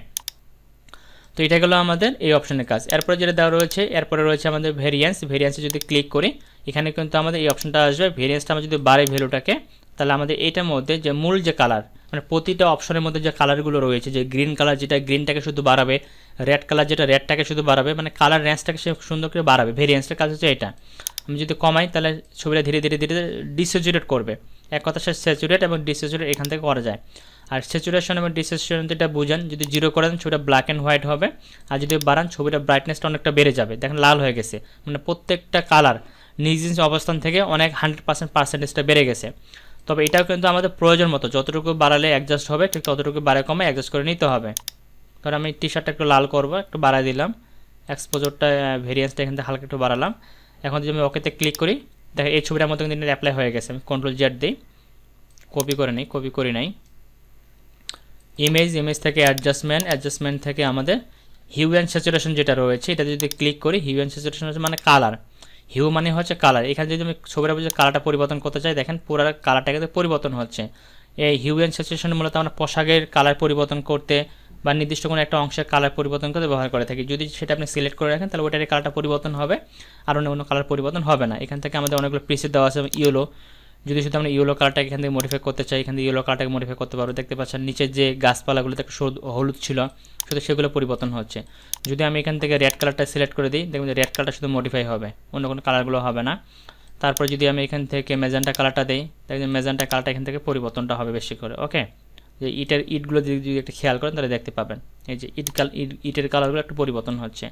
তো এটা গেলো আমাদের এই অপশনের কাজ। এরপরে যেটা দেওয়া রয়েছে, এরপরে রয়েছে আমাদের ভেরিয়েন্সে যদি ক্লিক করি, এখানে কিন্তু আমাদের এই অপশনটা আসবে। ভেরিয়েন্সটা আমরা যদি বাড়াই ভ্যালুটাকে, তাহলে আমাদের এটার মধ্যে যে মূল যে কালার, মানে প্রতিটা অপশনের মধ্যে যে কালারগুলো রয়েছে, যে গ্রিন কালার যেটা গ্রিনটাকে শুধু বাড়াবে, রেড কালার যেটা রেডটাকে শুধু বাড়াবে, মানে কালার রেঞ্জটাকে সে সুন্দর করে বাড়াবে। ভেরিয়েন্সের কাজ হচ্ছে এটা। আমি যদি কমাই তাহলে ছবিটা ধীরে ধীরে ধীরে ডিস্যাচুরেট করবে। এক কথা স্যাচুরেট এবং ডিস্যাচুরেট এখান থেকে করা যায়। আর স্যাচুরেশন এবং ডিস্যাচুরেশন যেটা বুঝান, যদি জিরো করে দেন ছবিটা ব্ল্যাক অ্যান্ড হোয়াইট হবে, আর যদি বাড়ান ছবিটা ব্রাইটনেসটা অনেকটা বেড়ে যাবে। দেখেন লাল হয়ে গেছে, মানে প্রত্যেকটা কালার নিজ নিজ অবস্থান থেকে অনেক 100% পার্সেন্টেজটা বেড়ে গেছে। তবে এটাও কিন্তু আমাদের প্রয়োজন মতো যতটুকু বাড়ালে অ্যাডজাস্ট হবে ঠিক ততটুকু বাড়ায় কমে অ্যাডজাস্ট করে নিতে হবে। কারণ আমি টি শার্টটা একটু লাল করবো, একটু বাড়াই দিলাম, এক্সপোজারটা ভেরিয়েন্সটা এখান থেকে হালকা একটু বাড়ালাম। এখন যদি আমি ওকেতে ক্লিক করি, দেখেন এই ছবিটার মতো কিন্তু অ্যাপ্লাই হয়ে গেছে। আমি কন্ট্রোল জেড দিই, কপি করি নাই। ইমেজ থেকে অ্যাডজাস্টমেন্ট থেকে আমাদের হিউ অ্যান্ড স্যাচুরেশন যেটা রয়েছে, এটা যদি ক্লিক করি, হিউ অ্যান্ড স্যাচুরেশন হচ্ছে মানে কালার, হিউ মানে হচ্ছে কালার। এখানে যদি আমি ছবিটা বুঝে কালারটা পরিবর্তন করতে চাই, দেখেন পুরো কালারটা কিন্তু পরিবর্তন হচ্ছে। এই হিউ অ্যান্ড স্যাচুরেশন মূলত আমরা পোশাকের কালার পরিবর্তন করতে বা নির্দিষ্ট কোনো একটা অংশের কালার পরিবর্তন করতে ব্যবহার করে থাকি। যদি সেটা আপনি সিলেক্ট করে রাখেন তাহলে ওটার কালারটা পরিবর্তন হবে, আর অন্য কালার পরিবর্তন হবে না। এখান থেকে আমাদের অনেকগুলো প্রিসেট দেওয়া আছে। ইয়েলো, যদি শুধু আমরা ইয়েলো কালারটাকে এখান থেকে মডিফাই করতে চাই, এখান থেকে ইয়েলো কালারটাকে মডিফাই করতে পারবো। দেখতে পাচ্ছেন নিচের যে গাছপালাগুলোতে একটা হলুদ ছিল, শুধু সেগুলো পরিবর্তন হচ্ছে। যদি আমি এখান থেকে রেড কালারটা সিলেক্ট করে দিই, দেখবেন রেড কালারটা শুধু মডিফাই হবে, অন্য কোনো কালারগুলো হবে না। তারপর যদি আমি এখান থেকে ম্যাজেন্টা কালারটা দিই, দেখবেন ম্যাজেন্টা কালারটা এখান থেকে পরিবর্তনটা হবে বেশি করে। ওকে, যে ইটগুলো যদি একটু খেয়াল করেন তাহলে দেখতে পাবেন এই যে ইটের কালারগুলো একটু পরিবর্তন হচ্ছে।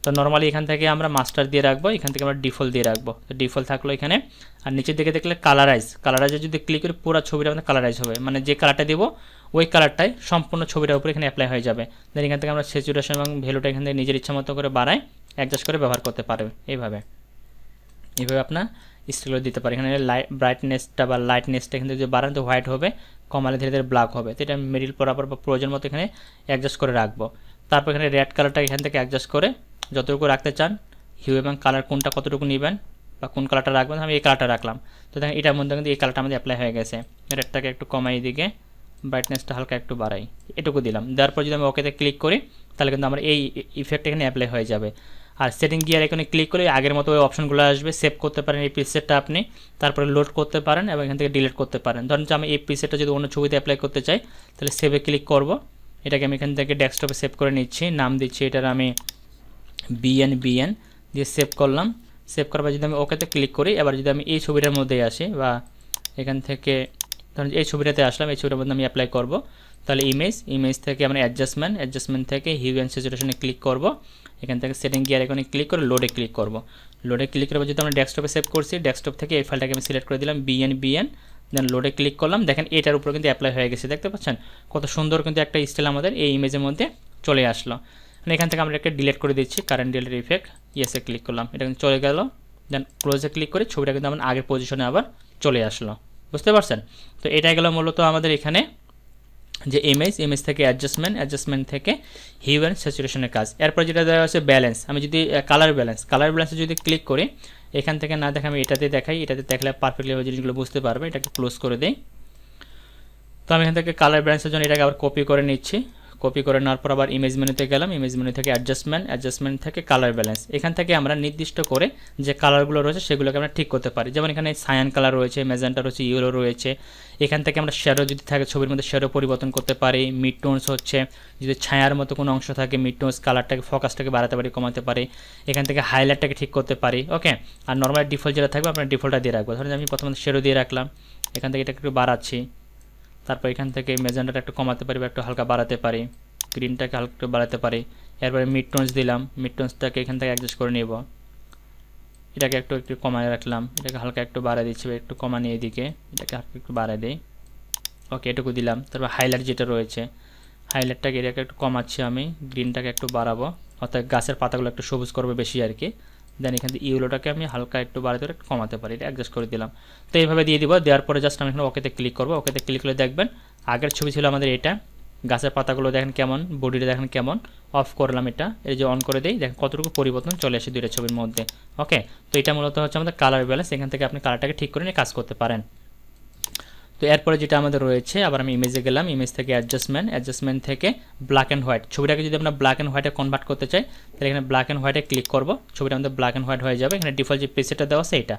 তো নর্মালি এখান থেকে আমরা মাস্টার দিয়ে রাখবো, এখান থেকে আমরা ডিফল্ট দিয়ে রাখবো। তো ডিফল্ট থাকলো এখানে। আর নিচের দিকে দেখলে কালারাইজে যদি ক্লিক করি পুরো ছবিটা আমাদের কালারাইজ হবে, মানে যে কালারটা দেবো ওই কালারটাই সম্পূর্ণ ছবিটার উপরে এখানে অ্যাপ্লাই হয়ে যাবে। দেন এখান থেকে আমরা স্যাচুরেশন এবং ভ্যালুটা এখান থেকে নিজের ইচ্ছা মতো করে বাড়াই অ্যাডজাস্ট করে ব্যবহার করতে পারবে। এইভাবে আপনার স্টিলও দিতে পারে। এখানে ব্রাইটনেসটা বা লাইটনেসটা এখান থেকে যদি বাড়ান তো হোয়াইট হবে, কমালে ধীরে ধীরে ব্ল্যাক হবে। তো এটা মিডিল বরাবর বা প্রয়োজন মতো এখানে অ্যাডজাস্ট করে রাখবো। তারপর এখানে রেড কালারটা এখান থেকে অ্যাডজাস্ট করে যতটুকু রাখতে চান, হিউ এবং কালার কোনটা কতটুকু নেবেন বা কোন কালারটা রাখবেন, আমি এই কালারটা রাখলাম। তো দেখেন এটার মধ্যে কিন্তু এই কালারটা আমাদের অ্যাপ্লাই হয়ে গেছে। রেডটাকে একটু কমাই দিকে, ব্রাইটনেসটা হালকা একটু বাড়াই, এটুকু দিলাম। দেওয়ার পর যদি আমি ওকেতে ক্লিক করি তাহলে কিন্তু আমার এই ইফেক্ট এখানে অ্যাপ্লাই হয়ে যাবে। আর সেটিং গিয়ার এখানে ক্লিক করে আগের মতো ওই অপশনগুলো আসবে, সেভ করতে পারেন এই প্রিসেটটা আপনি, তারপরে লোড করতে পারেন এবং এখান থেকে ডিলিট করতে পারেন। ধরুন যে আমি এই প্রিসেটটা যদি অন্য ছবিতে অ্যাপ্লাই করতে চাই তাহলে সেভে ক্লিক করব। এটাকে আমি এখান থেকে ডেস্কটপে সেভ করে নিচ্ছি, নাম দিচ্ছি এটার আমি বিএন দিয়ে সেভ করলাম। সেভ করার পর যদি আমি ওকেতে ক্লিক করি, এবার যদি আমি এই ছবিটার মধ্যেই আসি বা এখান থেকে ধরুন এই ছবিটাতে আসলাম, এই ছবিটার মধ্যে আমি অ্যাপ্লাই করব, তাহলে ইমেজ থেকে আমরা অ্যাডজাস্টমেন্ট থেকে হিউ অ্যান্ড স্যাচুরেশনে ক্লিক করব। এখান থেকে সেটিং গিয়ার এখানে ক্লিক করে লোডে ক্লিক করব। লোডে ক্লিক করার পর যদি আমরা ডেস্কটপে সেভ করছি, ডেস্কটপ থেকে এই ফাইলটাকে আমি সিলেক্ট করে দিলাম বিএন দেন লোডে ক্লিক করলাম। দেখেন এটার উপর কিন্তু অ্যাপ্লাই হয়ে গেছে, দেখতে পাচ্ছেন কত সুন্দর কিন্তু একটা স্টাইল আমাদের এই ইমেজের মধ্যে চলে আসলো। এখান থেকে আমরা একটা ডিলিট করে দিচ্ছি, কারেন্ট ডিলিট ইফেক্ট, ইয়েসে ক্লিক করলাম, এটা কিন্তু চলে গেল। দেন ক্লোজে ক্লিক করে ছবিটা কিন্তু আমার আগের পজিশনে আবার চলে আসলো, বুঝতে পারছেন? তো এটাই গেল মূলত আমাদের এখানে যে ইমেজ থেকে অ্যাডজাস্টমেন্ট থেকে হিউ অ্যান্ড স্যাচুরেশনের কাজ। এরপর যেটা দেওয়া আছে ব্যালেন্স, আমি যদি কালার ব্যালেন্সে যদি ক্লিক করি, এখান থেকে না দেখে আমি এটাতে দেখাই, এটাতে দেখলে পারফেক্টলি জিনিসগুলো বুঝতে পারবে। এটাকে ক্লোজ করে দিই। তো আমি এখান থেকে কালার ব্যালেন্সের জন্য এটাকে আবার কপি করে নিচ্ছি। কপি করে নেওয়ার পর আবার ইমেজ মেনুতে গেলাম, ইমেজ মেনু থেকে অ্যাডজাস্টমেন্ট থেকে কালার ব্যালেন্স। এখান থেকে আমরা নির্দিষ্ট করে যে কালারগুলো রয়েছে সেগুলোকে আমরা ঠিক করতে পারি। যেমন এখানে সায়ান কালার রয়েছে, ম্যাজেন্টা রয়েছে, ইয়েলো রয়েছে। এখান থেকে আমরা শ্যাডো যদি থাকে ছবির মধ্যে শ্যাডো পরিবর্তন করতে পারি। মিড টোনস হচ্ছে যদি ছায়ার মতো কোনো অংশ থাকে, মিড টোনস কালারটাকে ফোকাসটাকে বাড়াতে পারি, কমাতে পারি। এখান থেকে হাইলাইটটাকে ঠিক করতে পারি। ওকে, আর নর্মাল ডিফল্ট যেটা থাকবে আপনার ডিফল্টটা দিয়ে রাখবো। ধরুন আমি প্রথমে শ্যাডো দিয়ে রাখলাম, এখান থেকে এটাকে একটু বাড়াচ্ছি। তারপর এখান থেকে ম্যাজেন্টাটা একটু কমাতে পারি বা একটু হালকা বাড়াতে পারি, গ্রিনটাকে হালকা একটু বাড়াতে পারি। এরপরে মিড টোনস দিলাম, মিড টোনসটাকে এখান থেকে অ্যাডজাস্ট করে নেব। এটাকে একটু কমায় রাখলাম, এটাকে হালকা একটু বাড়াই দিচ্ছি, একটু কমানি এদিকে, এটাকে হালকা একটু বাড়াই দিই। ওকে, এটুকু দিলাম। তারপর হাইলাইট যেটা রয়েছে, হাইলাইটটাকে এটাকে একটু কমাচ্ছি আমি, গ্রিনটাকে একটু বাড়াবো, অর্থাৎ গাছের পাতাগুলো একটু সবুজ করবে বেশি আর কি। দেন এখান থেকে ইউলোটাকে আমি হালকা একটু বাড়াতে একটু কমাতে পারি, এটা অ্যাডজাস্ট করে দিলাম। তো এইভাবে দিয়ে দিব। দেওয়ার পরে জাস্ট আমি এখানে ওকেতে ক্লিক করবো। ওকেতে ক্লিক করে দেখবেন আগের ছবি ছিল আমাদের এটা, গাছের পাতাগুলো দেখেন কেমন, বডিটা দেখেন কেমন। অফ করলাম এটা, এই যে অন করে দিই, দেখেন কতটুকু পরিবর্তন চলে আসে দুইটা ছবির মধ্যে। ওকে, তো এটা মূলত হচ্ছে আমাদের কালার ব্যালেন্স। এখান থেকে আপনি কালারটাকে ঠিক করে নিয়ে কাজ করতে পারেন। তো এরপরে যেটা আমাদের রয়েছে, আবার আমি ইমেজে গেলাম, ইমেজ থেকে অ্যাডজাস্টমেন্ট থেকে ব্ল্যাক অ্যান্ড হোয়াইট। ছবিটাকে যদি আমরা ব্ল্যাক অ্যান্ড হোয়াইটে কনভার্ট করতে চাই তাহলে এখানে ব্ল্যাক অ্যান্ড হোয়াইটে ক্লিক করব, ছবিটা আমাদের ব্ল্যাক অ্যান্ড হোয়াইট হয়ে যাবে। এখানে ডিফল্ট যে প্রিসেটটা দেওয়া আছে এটা।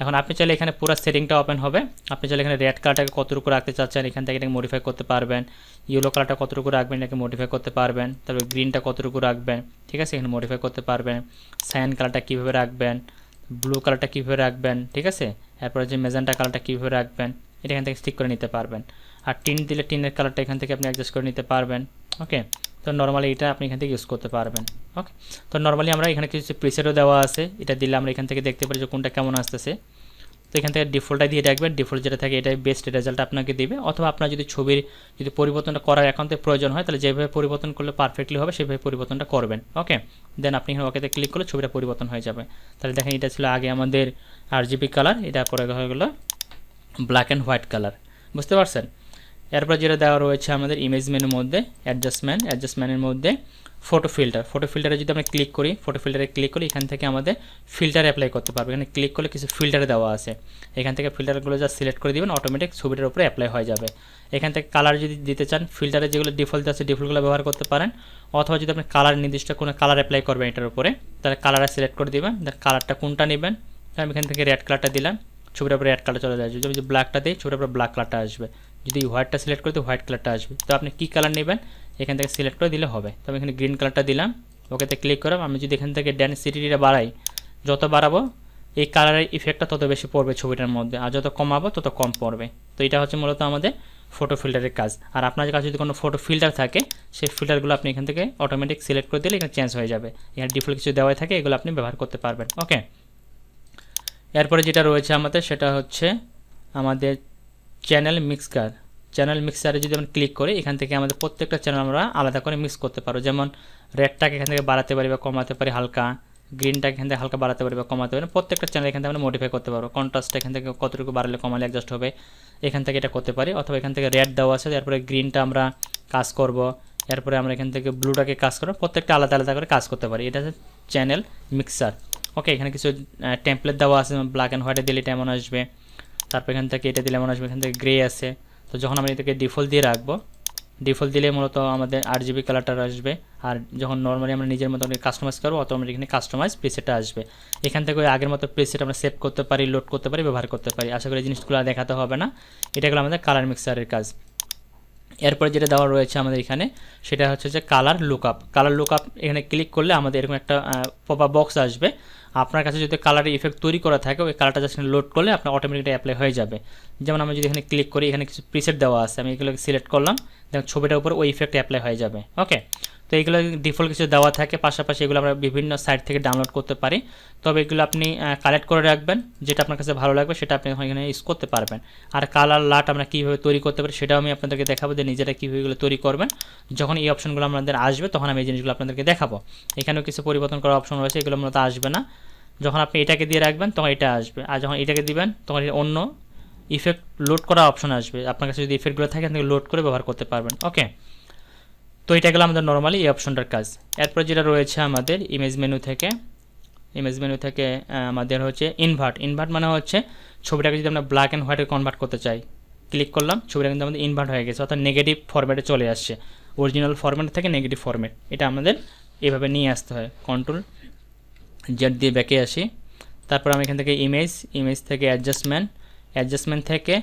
এখন আপনি চাইলে এখানে পুরো সেটিংটা ওপেন হবে। আপনি চাইলে এখানে রেড কালারটাকে কতটুকু রাখতে চাচ্ছেন এখান থেকে এটাকে মডিফাই করতে পারবেন, ইয়েলো কালারটা কতটুকু রাখবেন এটাকে মডিফাই করতে পারবেন, তারপর গ্রিনটা কতটুকু রাখবেন, ঠিক আছে, এখানে মডিফাই করতে পারবেন, সায়ান কালারটা কীভাবে রাখবেন, ব্লু কালারটা কীভাবে রাখবেন, ঠিক আছে, এরপরে যে মেজেন্টা কালারটা কীভাবে রাখবেন এটা এখান থেকে ঠিক করে নিতে পারবেন। আর টিন দিলে টিনের কালারটা এখান থেকে আপনি অ্যাডজাস্ট করে নিতে পারবেন। ওকে, তো নর্মালি এটা আপনি এখান থেকে ইউজ করতে পারবেন। ওকে, তো নর্মালি আমরা এখানে কিছু প্রিসেটও দেওয়া আছে, এটা দিলে আমরা এখান থেকে দেখতে পারি যে কোনটা কেমন আসতেছে। তো এখান থেকে ডিফল্টটা দিয়ে রাখবেন, ডিফল্ট যেটা থাকে এটাই বেস্ট রেজাল্ট আপনাকে দিবে। অথবা আপনার যদি ছবির যদি পরিবর্তনটা করার একান্তে প্রয়োজন হয় তাহলে যেভাবে পরিবর্তন করলে পারফেক্টলি হবে সেভাবে পরিবর্তনটা করবেন। ওকে, দেন আপনি এখানে ওকেতে ক্লিক করলে ছবিটা পরিবর্তন হয়ে যাবে। তাহলে দেখেন এটা ছিল আগে আমাদের RGB কালার, এটা পরে হয়ে গেলো ব্ল্যাক অ্যান্ড হোয়াইট কালার, বুঝতে পারছেন। এরপর যেটা দেওয়া রয়েছে আমাদের ইমেজ মেনুর মধ্যে অ্যাডজাস্টমেন্টের মধ্যে ফটো ফিল্টারে যদি আমরা ক্লিক করি, ফটো ফিল্টারে ক্লিক করি এখান থেকে আমাদের ফিল্টার অ্যাপ্লাই করতে পারবো। এখানে ক্লিক করলে কিছু ফিল্টারে দেওয়া আছে, এখান থেকে ফিল্টারগুলো যা সিলেক্ট করে দিবেন অটোমেটিক ছবিটার উপরে অ্যাপ্লাই হয়ে যাবে। এখান থেকে কালার যদি দিতে চান ফিল্টারে যেগুলো ডিফল্ট আছে ডিফল্টগুলো ব্যবহার করতে পারেন, অথবা যদি আপনি কালার নির্দিষ্ট কোনো কালার অ্যাপ্লাই করবেন এটার উপরে তাহলে কালারটা সিলেক্ট করে দিবেন, কালারটা কোনটা নেবেন, আমি এখান থেকে রেড কালারটা দিলাম, ছবিটার উপরে রেড কালার চলে যায়। যদি আমি ব্ল্যাকটা দিই ছবিটার উপরে ব্ল্যাক কালারটা আসবে, যদি হোয়াইটটা সিলেক্ট করি তো হোয়াইট কালারটা আসবে। তো আপনি কী কালার নেবেন এখান থেকে সিলেক্ট করে দিলে হবে। তো আমি এখানে গ্রিন কালারটা দিলাম, ওকেতে ক্লিক করলাম। আমি যদি এখান থেকে ডেনসিটিটা বাড়াই, যত বাড়াবো এই কালারের ইফেক্টটা তত বেশি পড়বে ছবিটার মধ্যে, আর যত কমাবো তত কম পড়বে। তো এটা হচ্ছে মূলত আমাদের ফটো ফিল্টারের কাজ। আর আপনার কাছে যদি কোনো ফটো ফিল্টার থাকে সেই ফিল্টারগুলো আপনি এখান থেকে অটোমেটিক সিলেক্ট করে দিলে এখানে চেঞ্জ হয়ে যাবে। এখানে ডিফল্ট কিছু দেওয়াই থাকে, এগুলো আপনি ব্যবহার করতে পারবেন। ওকে, এরপরে যেটা রয়েছে আমাদের সেটা হচ্ছে আমাদের চ্যানেল মিক্সারে যদি আমরা ক্লিক করি এখান থেকে আমাদের প্রত্যেকটা চ্যানেল আমরা আলাদা করে মিক্স করতে পারবো। যেমন রেডটাকে এখান থেকে বাড়াতে পারি বা কমাতে পারি হালকা, গ্রিনটাকে এখান থেকে হালকা বাড়াতে পারি বা কমাতে পারি, প্রত্যেকটা চ্যানেল এখান থেকে আমরা মডিফাই করতে পারবো। কন্ট্রাস্টটা এখান থেকে কতটুকু বাড়ালে কমালে অ্যাডজাস্ট হবে এখান থেকে এটা করতে পারি। অথবা এখান থেকে রেড দেওয়া আছে, এরপরে গ্রিনটা আমরা কাজ করব, এরপরে আমরা এখান থেকে ব্লুটাকে কাজ করবো, প্রত্যেকটা আলাদা আলাদা করে কাজ করতে পারি। এটা হচ্ছে চ্যানেল মিক্সার। ওকে, এখানে কিছু টেমপ্লেট দেওয়া আছে, ব্ল্যাক অ্যান্ড হোয়াইটে দিলে এটা এমন আসবে, তারপর এখান থেকে এটা দিলে এমন আসবে, এখান থেকে গ্রে আছে। তো যখন আমরা এটাকে ডিফল্ট দিয়ে রাখবো, ডিফল্ট দিলে মূলত আমাদের RGB কালারটা আসবে। আর যখন নর্মালি আমরা নিজের মতো কাস্টমাইজ করবো অটোমেটিক এখানে কাস্টমাইজ প্রিসেটটা আসবে। এখান থেকে ওই আগের মতো প্রিসেট আমরা সেভ করতে পারি, লোড করতে পারি, ব্যবহার করতে পারি। আশা করি জিনিসগুলো দেখাতে হবে না, এটা হলো আমাদের কালার মিক্সারের কাজ। এরপরে যেটা দেওয়া রয়েছে আমাদের এখানে সেটা হচ্ছে যে কালার লুকআপ। এখানে ক্লিক করলে আমাদের এরকম একটা পপআপ বক্স আসবে। আপনার কাছে যদি কালারের ইফেক্ট তৈরি করা থাকে ওই কালারটা জাস্ট লোড করলে আপনার অটোমেটিকলি অ্যাপ্লাই হয়ে যাবে। যেমন আমি যদি এখানে ক্লিক করি এখানে কিছু প্রিসেট দেওয়া আছে, আমি এগুলোকে সিলেক্ট করলাম, দেখুন ছবিটার উপর ওই ইফেক্ট অ্যাপ্লাই হয়ে যাবে। ওকে, তো এইগুলো ডিফল্ট কিছু দেওয়া থাকে, পাশাপাশি এগুলো আমরা বিভিন্ন সাইট থেকে ডাউনলোড করতে পারি। তবে এগুলো আপনি কালেক্ট করে রাখবেন, যেটা আপনার কাছে ভালো লাগবে সেটা আপনি এখানে ইউজ করতে পারবেন। আর কালার লাট আমরা কীভাবে তৈরি করতে পারি সেটাও আমি আপনাদেরকে দেখাবো, যে নিজেরা কীভাবে এগুলো তৈরি করবেন। যখন এই অপশনগুলো আমাদের আসবে তখন আমি এই জিনিসগুলো আপনাদেরকে দেখাবো। এখানেও কিছু পরিবর্তন করার অপশন রয়েছে, এগুলো মূলত আসবে না। যখন আপনি এটাকে দিয়ে রাখবেন তখন এটা আসবে, আর যখন এটাকে দিবেন তখন অন্য ইফেক্ট লোড করা অপশন আসবে। আপনার কাছে যদি ইফেক্টগুলো থাকে আপনি লোড করে ব্যবহার করতে পারবেন। ওকে, তো এটা গেলো আমাদের নর্মালি এই অপশনটার কাজ। এরপর যেটা রয়েছে আমাদের ইমেজ মেনু থেকে আমাদের হচ্ছে ইনভার্ট মানে হচ্ছে ছবিটাকে যদি আমরা ব্ল্যাক অ্যান্ড হোয়াইটে কনভার্ট করতে চাই, ক্লিক করলাম, ছবিটা কিন্তু আমাদের ইনভার্ট হয়ে গেছে, অর্থাৎ নেগেটিভ ফরম্যাটে চলে আসছে। অরিজিনাল ফরম্যাট থেকে নেগেটিভ ফরম্যাট, এটা আমাদের এভাবে নিয়ে আসতে হয়। কন্ট্রোল জেড দিয়ে ব্যাকে আসি, তারপর আমি এখান থেকে ইমেজ থেকে অ্যাডজাস্টমেন্ট থেকে